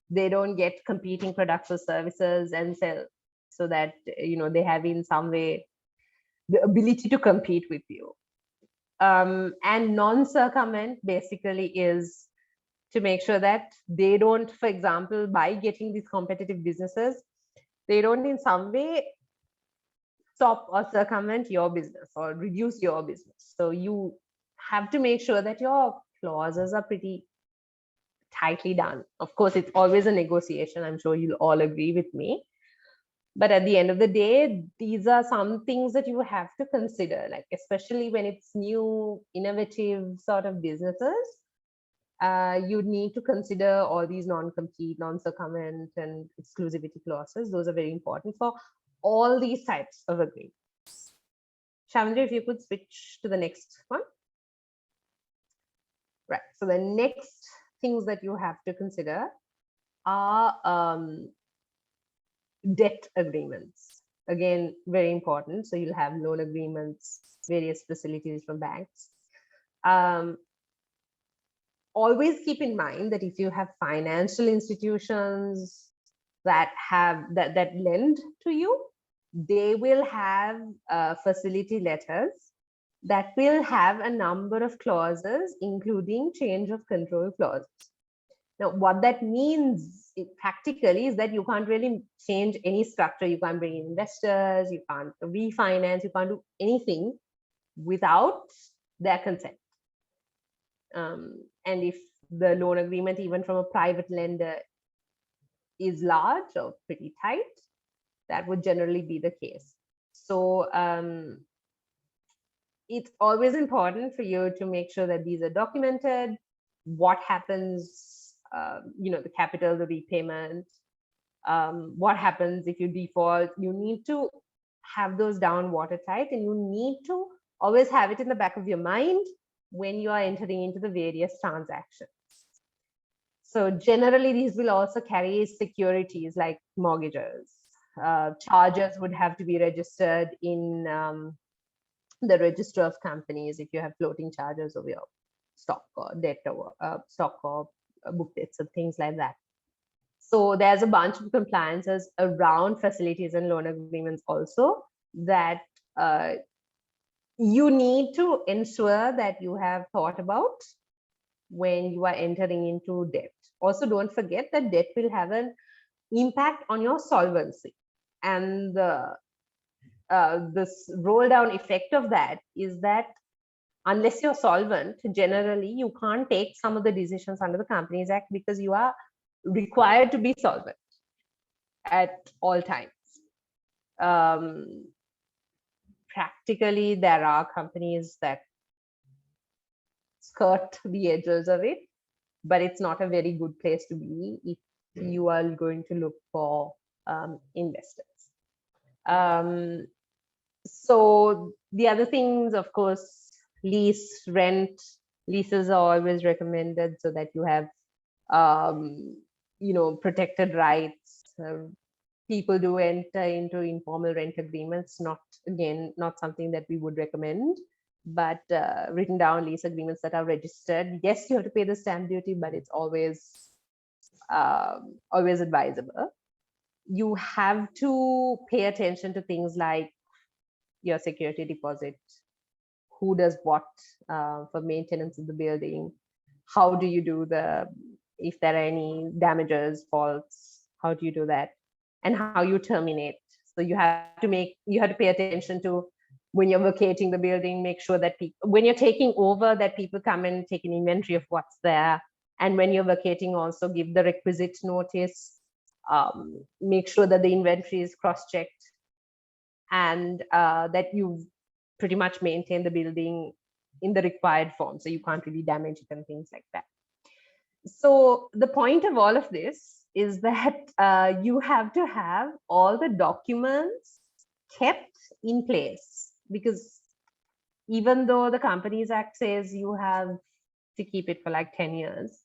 They don't get competing products or services and sell, so that they have in some way the ability to compete with you. And non-circumvent basically is to make sure that they don't, for example, by getting these competitive businesses, they don't in some way stop or circumvent your business or reduce your business. So you have to make sure that your clauses are pretty tightly done. Of course, it's always a negotiation. I'm sure you'll all agree with me. But at the end of the day, these are some things that you have to consider, like especially when it's new, innovative sort of businesses. You need to consider all these non-compete, non-circumvent, and exclusivity clauses. Those are very important for all these types of agreements. Shavendra, if you could switch to the next one. Right. So the next things that you have to consider are debt agreements. Again, very important. So you'll have loan agreements, various facilities from banks. Always keep in mind that if you have financial institutions that lend to you, they will have facility letters that will have a number of clauses, including change of control clauses. Now, what that means practically is that you can't really change any structure. You can't bring in investors, you can't refinance, you can't do anything without their consent. And if the loan agreement, even from a private lender, is large or pretty tight, that would generally be the case. So it's always important for you to make sure that these are documented. What happens, the capital, the repayment, what happens if you default. You need to have those down watertight, and you need to always have it in the back of your mind when you are entering into the various transactions. So generally, these will also carry securities like mortgages. Charges would have to be registered in the register of companies if you have floating charges of your stock or debt or stock or book debts and things like that. So there's a bunch of compliances around facilities and loan agreements also that you need to ensure that you have thought about when you are entering into debt. Also, don't forget that debt will have an impact on your solvency. And this roll down effect of that is that unless you're solvent, generally you can't take some of the decisions under the Companies Act because you are required to be solvent at all times. Practically, there are companies that skirt the edges of it, but it's not a very good place to be if you are going to look for investors. So the other things, of course, lease, rent. Leases are always recommended so that you have, protected rights. People do enter into informal rent agreements, not something that we would recommend, but written down lease agreements that are registered. Yes, you have to pay the stamp duty, but it's always advisable. You have to pay attention to things like your security deposit, who does what for maintenance of the building, how do you do if there are any damages, faults, how do you do that, and how you terminate. So you have to pay attention to when you're vacating the building, make sure that when you're taking over, that people come and take an inventory of what's there. And when you're vacating, also give the requisite notice, make sure that the inventory is cross-checked, and that you pretty much maintain the building in the required form, so you can't really damage it and things like that. So the point of all of this is that you have to have all the documents kept in place, because even though the Companies Act says you have to keep it for like 10 years,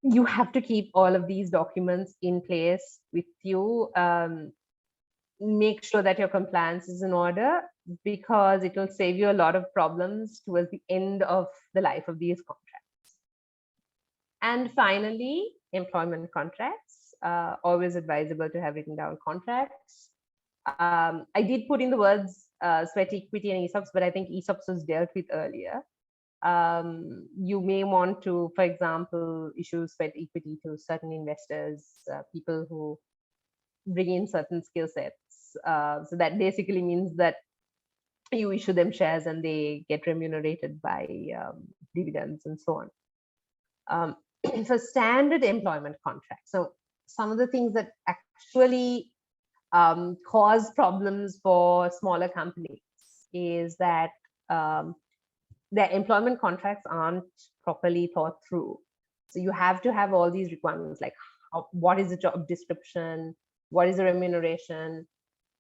you have to keep all of these documents in place with you. Make sure that your compliance is in order, because it will save you a lot of problems towards the end of the life of these contracts. And finally, employment contracts. Always advisable to have written down contracts. I did put in the words sweat equity and ESOPs, but I think ESOPs was dealt with earlier. You may want to, for example, issue sweat equity to certain investors, people who bring in certain skill sets. So that basically means that you issue them shares and they get remunerated by dividends and so on. For standard employment contracts, so some of the things that actually cause problems for smaller companies is that their employment contracts aren't properly thought through. So you have to have all these requirements like what is the job description, what is the remuneration.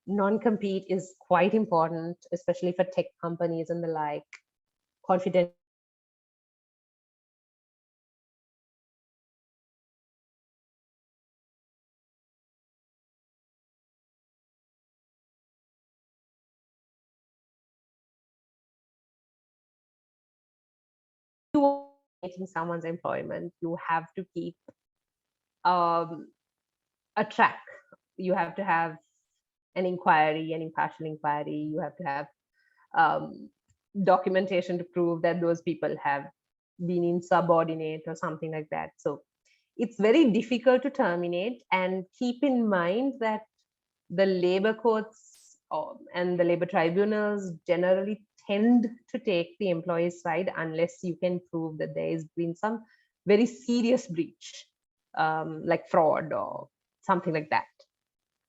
Non-compete is quite important, especially for tech companies and the like. Confidential. Making someone's employment, you have to keep a track. You have to have an inquiry, an impartial inquiry. You have to have documentation to prove that those people have been insubordinate or something like that. So it's very difficult to terminate, and keep in mind that the labor courts and the labor tribunals generally tend to take the employee's side unless you can prove that there has been some very serious breach, like fraud or something like that.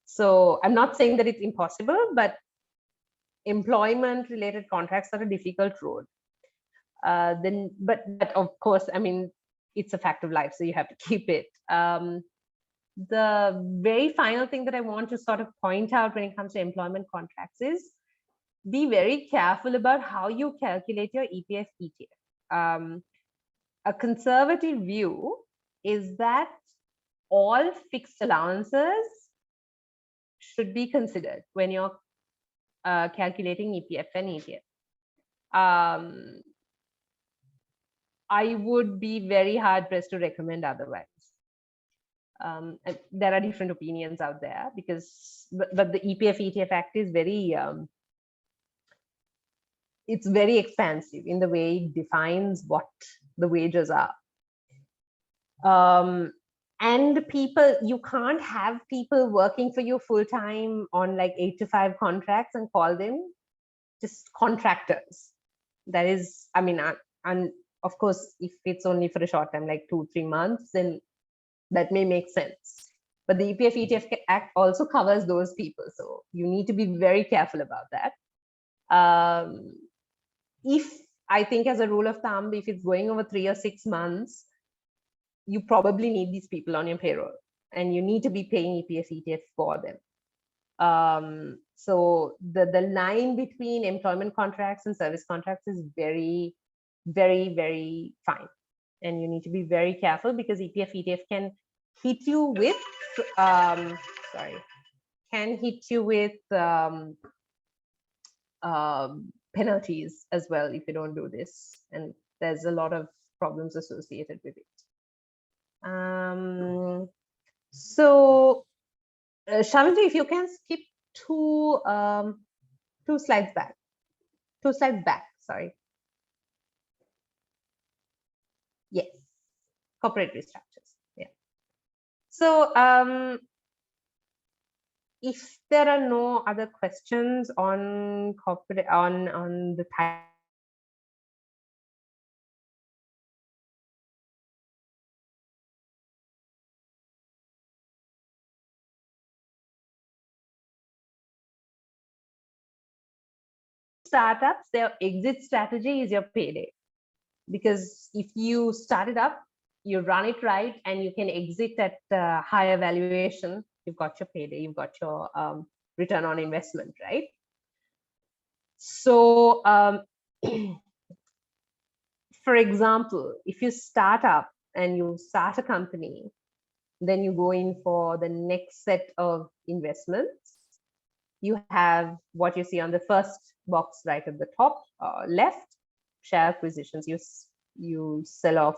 So I'm not saying that it's impossible, but employment related contracts are a difficult road. But of course, I mean, it's a fact of life, so you have to keep it. The very final thing that I want to sort of point out when it comes to employment contracts is be very careful about how you calculate your EPF ETF. A conservative view is that all fixed allowances should be considered when you're calculating EPF and ETF. I would be very hard pressed to recommend otherwise. There are different opinions out there because, but the EPF ETF Act is very, it's very expansive in the way it defines what the wages are. And people, you can't have people working for you full time on like 8 to 5 contracts and call them just contractors. That is, I mean, and of course, if it's only for a short time, like 2-3 months, then that may make sense. But the EPF ETF Act also covers those people. So you need to be very careful about that. If I think as a rule of thumb, if it's going over 3 or 6 months, you probably need these people on your payroll and you need to be paying EPF ETF for them. So the line between employment contracts and service contracts is very, very, very fine. And you need to be very careful because EPF ETF can hit you with, penalties as well if you don't do this. And there's a lot of problems associated with it. So Shamiji, if you can skip two slides back. 2 slides back, sorry. Yes, corporate restructures. Yeah. So if there are no other questions on corporate on the type startups, their exit strategy is your payday. Because if you start it up, you run it right, and you can exit at higher valuation, you've got your payday, you've got your return on investment, right? So, for example, if you start up and you start a company, then you go in for the next set of investments. You have what you see on the first box right at the top left, share acquisitions. You sell off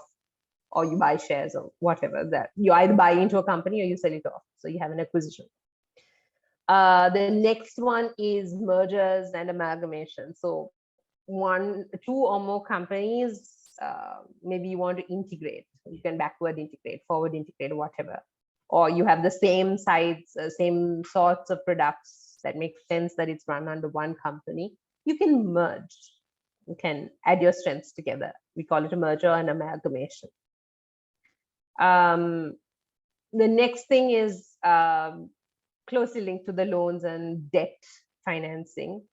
or you buy shares or whatever that you either buy into a company or you sell it off. So you have an acquisition. The next one is mergers and amalgamation. So 1, 2 or more companies, maybe you want to integrate. You can backward integrate, forward integrate, whatever. Or you have the same sites, same sorts of products that make sense that it's run under one company. You can merge. You can add your strengths together. We call it a merger and amalgamation. The next thing is closely linked to the loans and debt financing.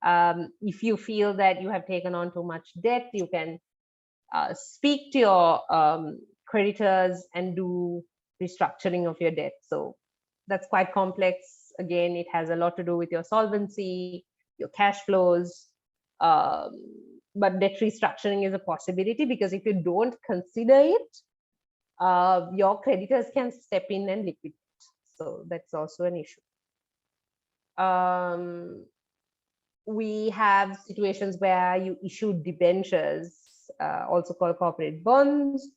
If you feel that you have taken on too much debt, you can speak to your creditors and do restructuring of your debt. So that's quite complex. Again, it has a lot to do with your solvency, your cash flows. But debt restructuring is a possibility because if you don't consider it, your creditors can step in and liquidate. So that's also an issue. We have situations where you issue debentures, also called corporate bonds.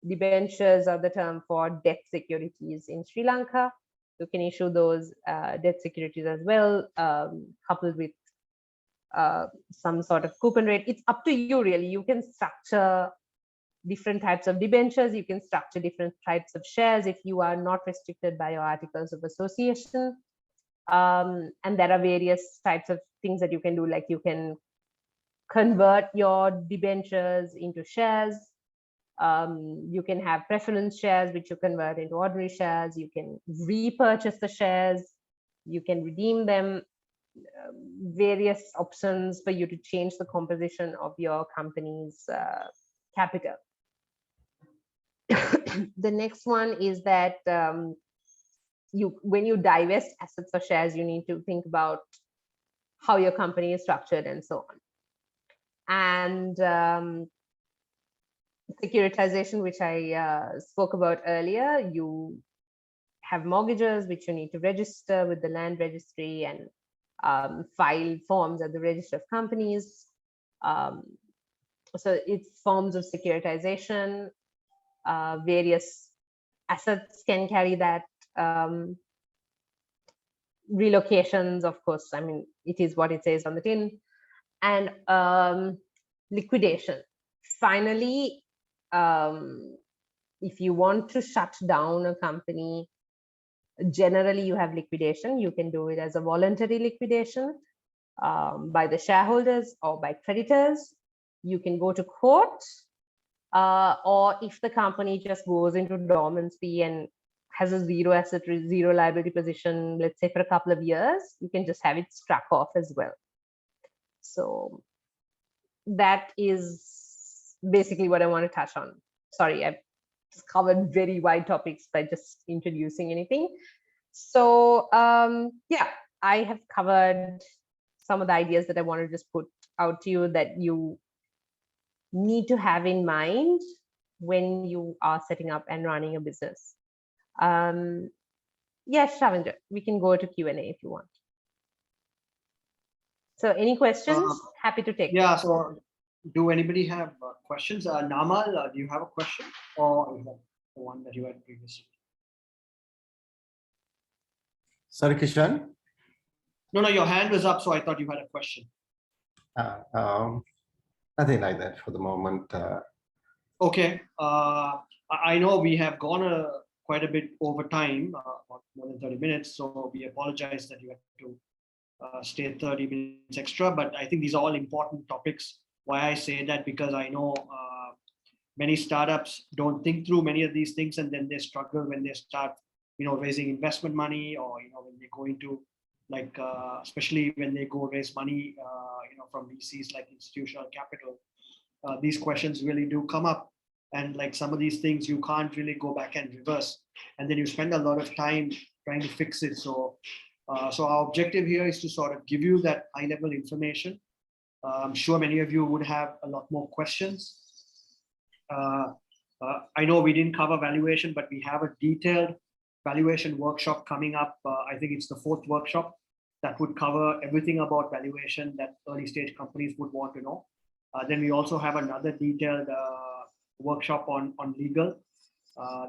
Debentures are the term for debt securities in Sri Lanka. You can issue those debt securities as well, coupled with some sort of coupon rate. It's up to you, really. You can structure different types of debentures. You can structure different types of shares if you are not restricted by your articles of association. And there are various types of things that you can do, like you can convert your debentures into shares. You can have preference shares, which you convert into ordinary shares. You can repurchase the shares. You can redeem them. Various options for you to change the composition of your company's capital. The next one is that when you divest assets or shares, you need to think about how your company is structured and so on. And securitization, which I spoke about earlier, you have mortgages which you need to register with the land registry and file forms at the register of companies. So it's forms of securitization. Various assets can carry that. Relocations, of course, I mean, it is what it says on the tin. And liquidation. Finally, if you want to shut down a company, generally you have liquidation. You can do it as a voluntary liquidation by the shareholders or by creditors. You can go to court, or if the company just goes into dormancy and has a zero asset, zero liability position, let's say for a couple of years, you can just have it struck off as well. So that is basically what I want to touch on. Sorry, I've just covered very wide topics by just introducing anything. So yeah, I have covered some of the ideas that I want to just put out to you that you need to have in mind when you are setting up and running a business. Yes, Shavenger, we can go to Q&A if you want. So any questions? Happy to take Yeah, them. so do anybody have questions? Namal, do you have a question, or is that the one that you had previously? Sorry, Kishan. No, your hand was up, so I thought you had a question. Nothing like that for the moment. Okay, I know we have gone quite a bit over time, about more than 30 minutes, so we apologize that you had to stay 30 minutes extra, but I think these are all important topics. Why I say that, because I know many startups don't think through many of these things, and then they struggle when they start, raising investment money, or when they go into, like, especially when they go raise money, from VCs like institutional capital. These questions really do come up, and like some of these things you can't really go back and reverse, and then you spend a lot of time trying to fix it. So our objective here is to sort of give you that high-level information. I'm sure many of you would have a lot more questions. I know we didn't cover valuation, but we have a detailed valuation workshop coming up. I think it's the 4th workshop that would cover everything about valuation that early stage companies would want to know. Then we also have another detailed workshop on legal.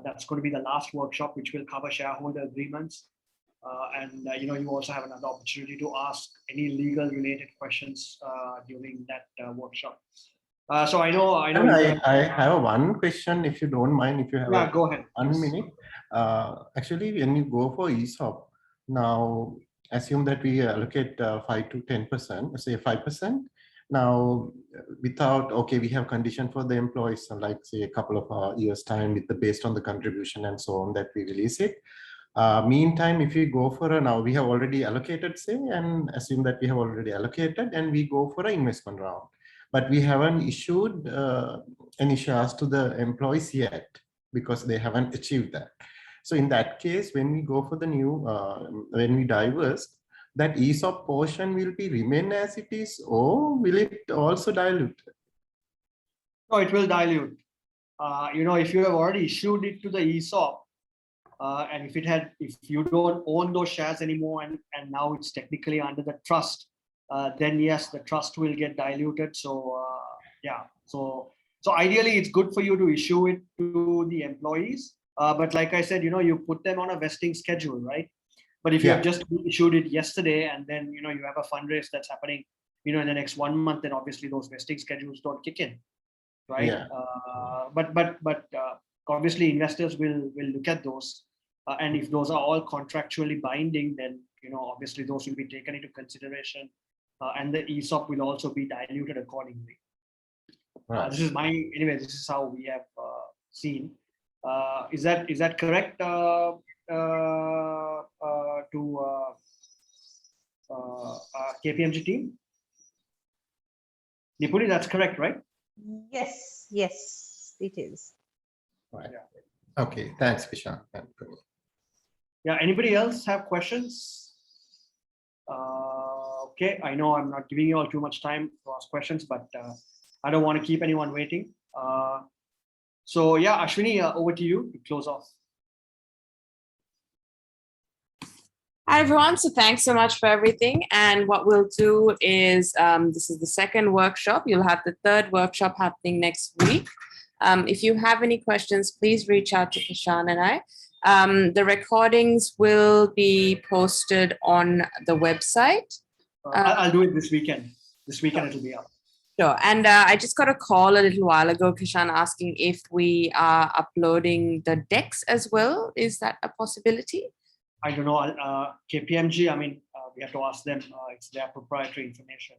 That's going to be the last workshop, which will cover shareholder agreements. And you also have another opportunity to ask any legal related questions during that workshop. So I know. I have one question, if you don't mind, if you have go ahead. 1 minute. Actually, when you go for ESOP, now assume that we allocate 5 to 10%, say 5%. Now, without, okay, we have condition for the employees, like say a couple of years time with the based on the contribution and so on that we release it. Meantime, if we go for now we have already allocated, say, and assume that we have already allocated, and we go for an investment round, but we haven't issued any shares to the employees yet because they haven't achieved that. So in that case, when we go for the new, when we divest, that ESOP portion will be remain as it is, or will it also dilute? No, it will dilute. If you have already issued it to the ESOP, and if you don't own those shares anymore, and now it's technically under the trust, then yes, the trust will get diluted. So yeah, so ideally it's good for you to issue it to the employees. But like I said, you put them on a vesting schedule, right? But if you have just issued it yesterday, and then you have a fundraise that's happening in the next 1 month, then obviously those vesting schedules don't kick in, right? Yeah. But obviously investors will look at those, and if those are all contractually binding, then obviously those will be taken into consideration, and the ESOP will also be diluted accordingly. Right. This is how we have seen. Is that correct to KPMG team? Nipuni, that's correct, right? Yes, yes, it is. Right. Okay. Thanks, Kishan. Yeah. Anybody else have questions? Okay. I know I'm not giving you all too much time to ask questions, but I don't want to keep anyone waiting. So yeah, Ashwini, over to you to close off. Hi, everyone. So thanks so much for everything. And what we'll do is, this is the second workshop. You'll have the third workshop happening next week. If you have any questions, please reach out to Kishan and I. The recordings will be posted on the website. I'll do it this weekend. This weekend it'll be up. Sure. And I just got a call a little while ago, Kishan, asking if we are uploading the decks as well. Is that a possibility? I don't know. KPMG, I mean, we have to ask them. It's their proprietary information.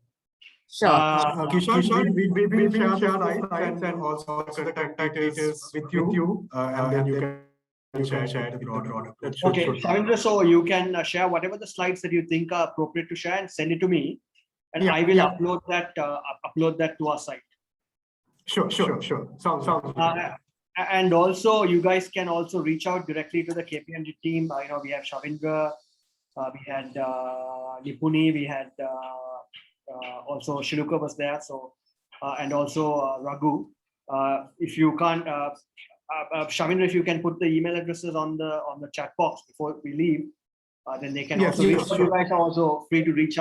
Sure. Kishan, we share the slides and also the contact details with you, and then you can share the broader. Okay, Shavindra, so you can share whatever the slides that you think are appropriate to share and send it to me, and I will upload that to our site. Sure. Sounds good. And also, you guys can also reach out directly to the KPMG team. We have Shavindra, we had Nipuni, we had also Shiluka was there. So, and also Raghu. If you can't, Shavindra, if you can put the email addresses on the chat box before we leave, then they can also reach out. You guys are also free to reach out.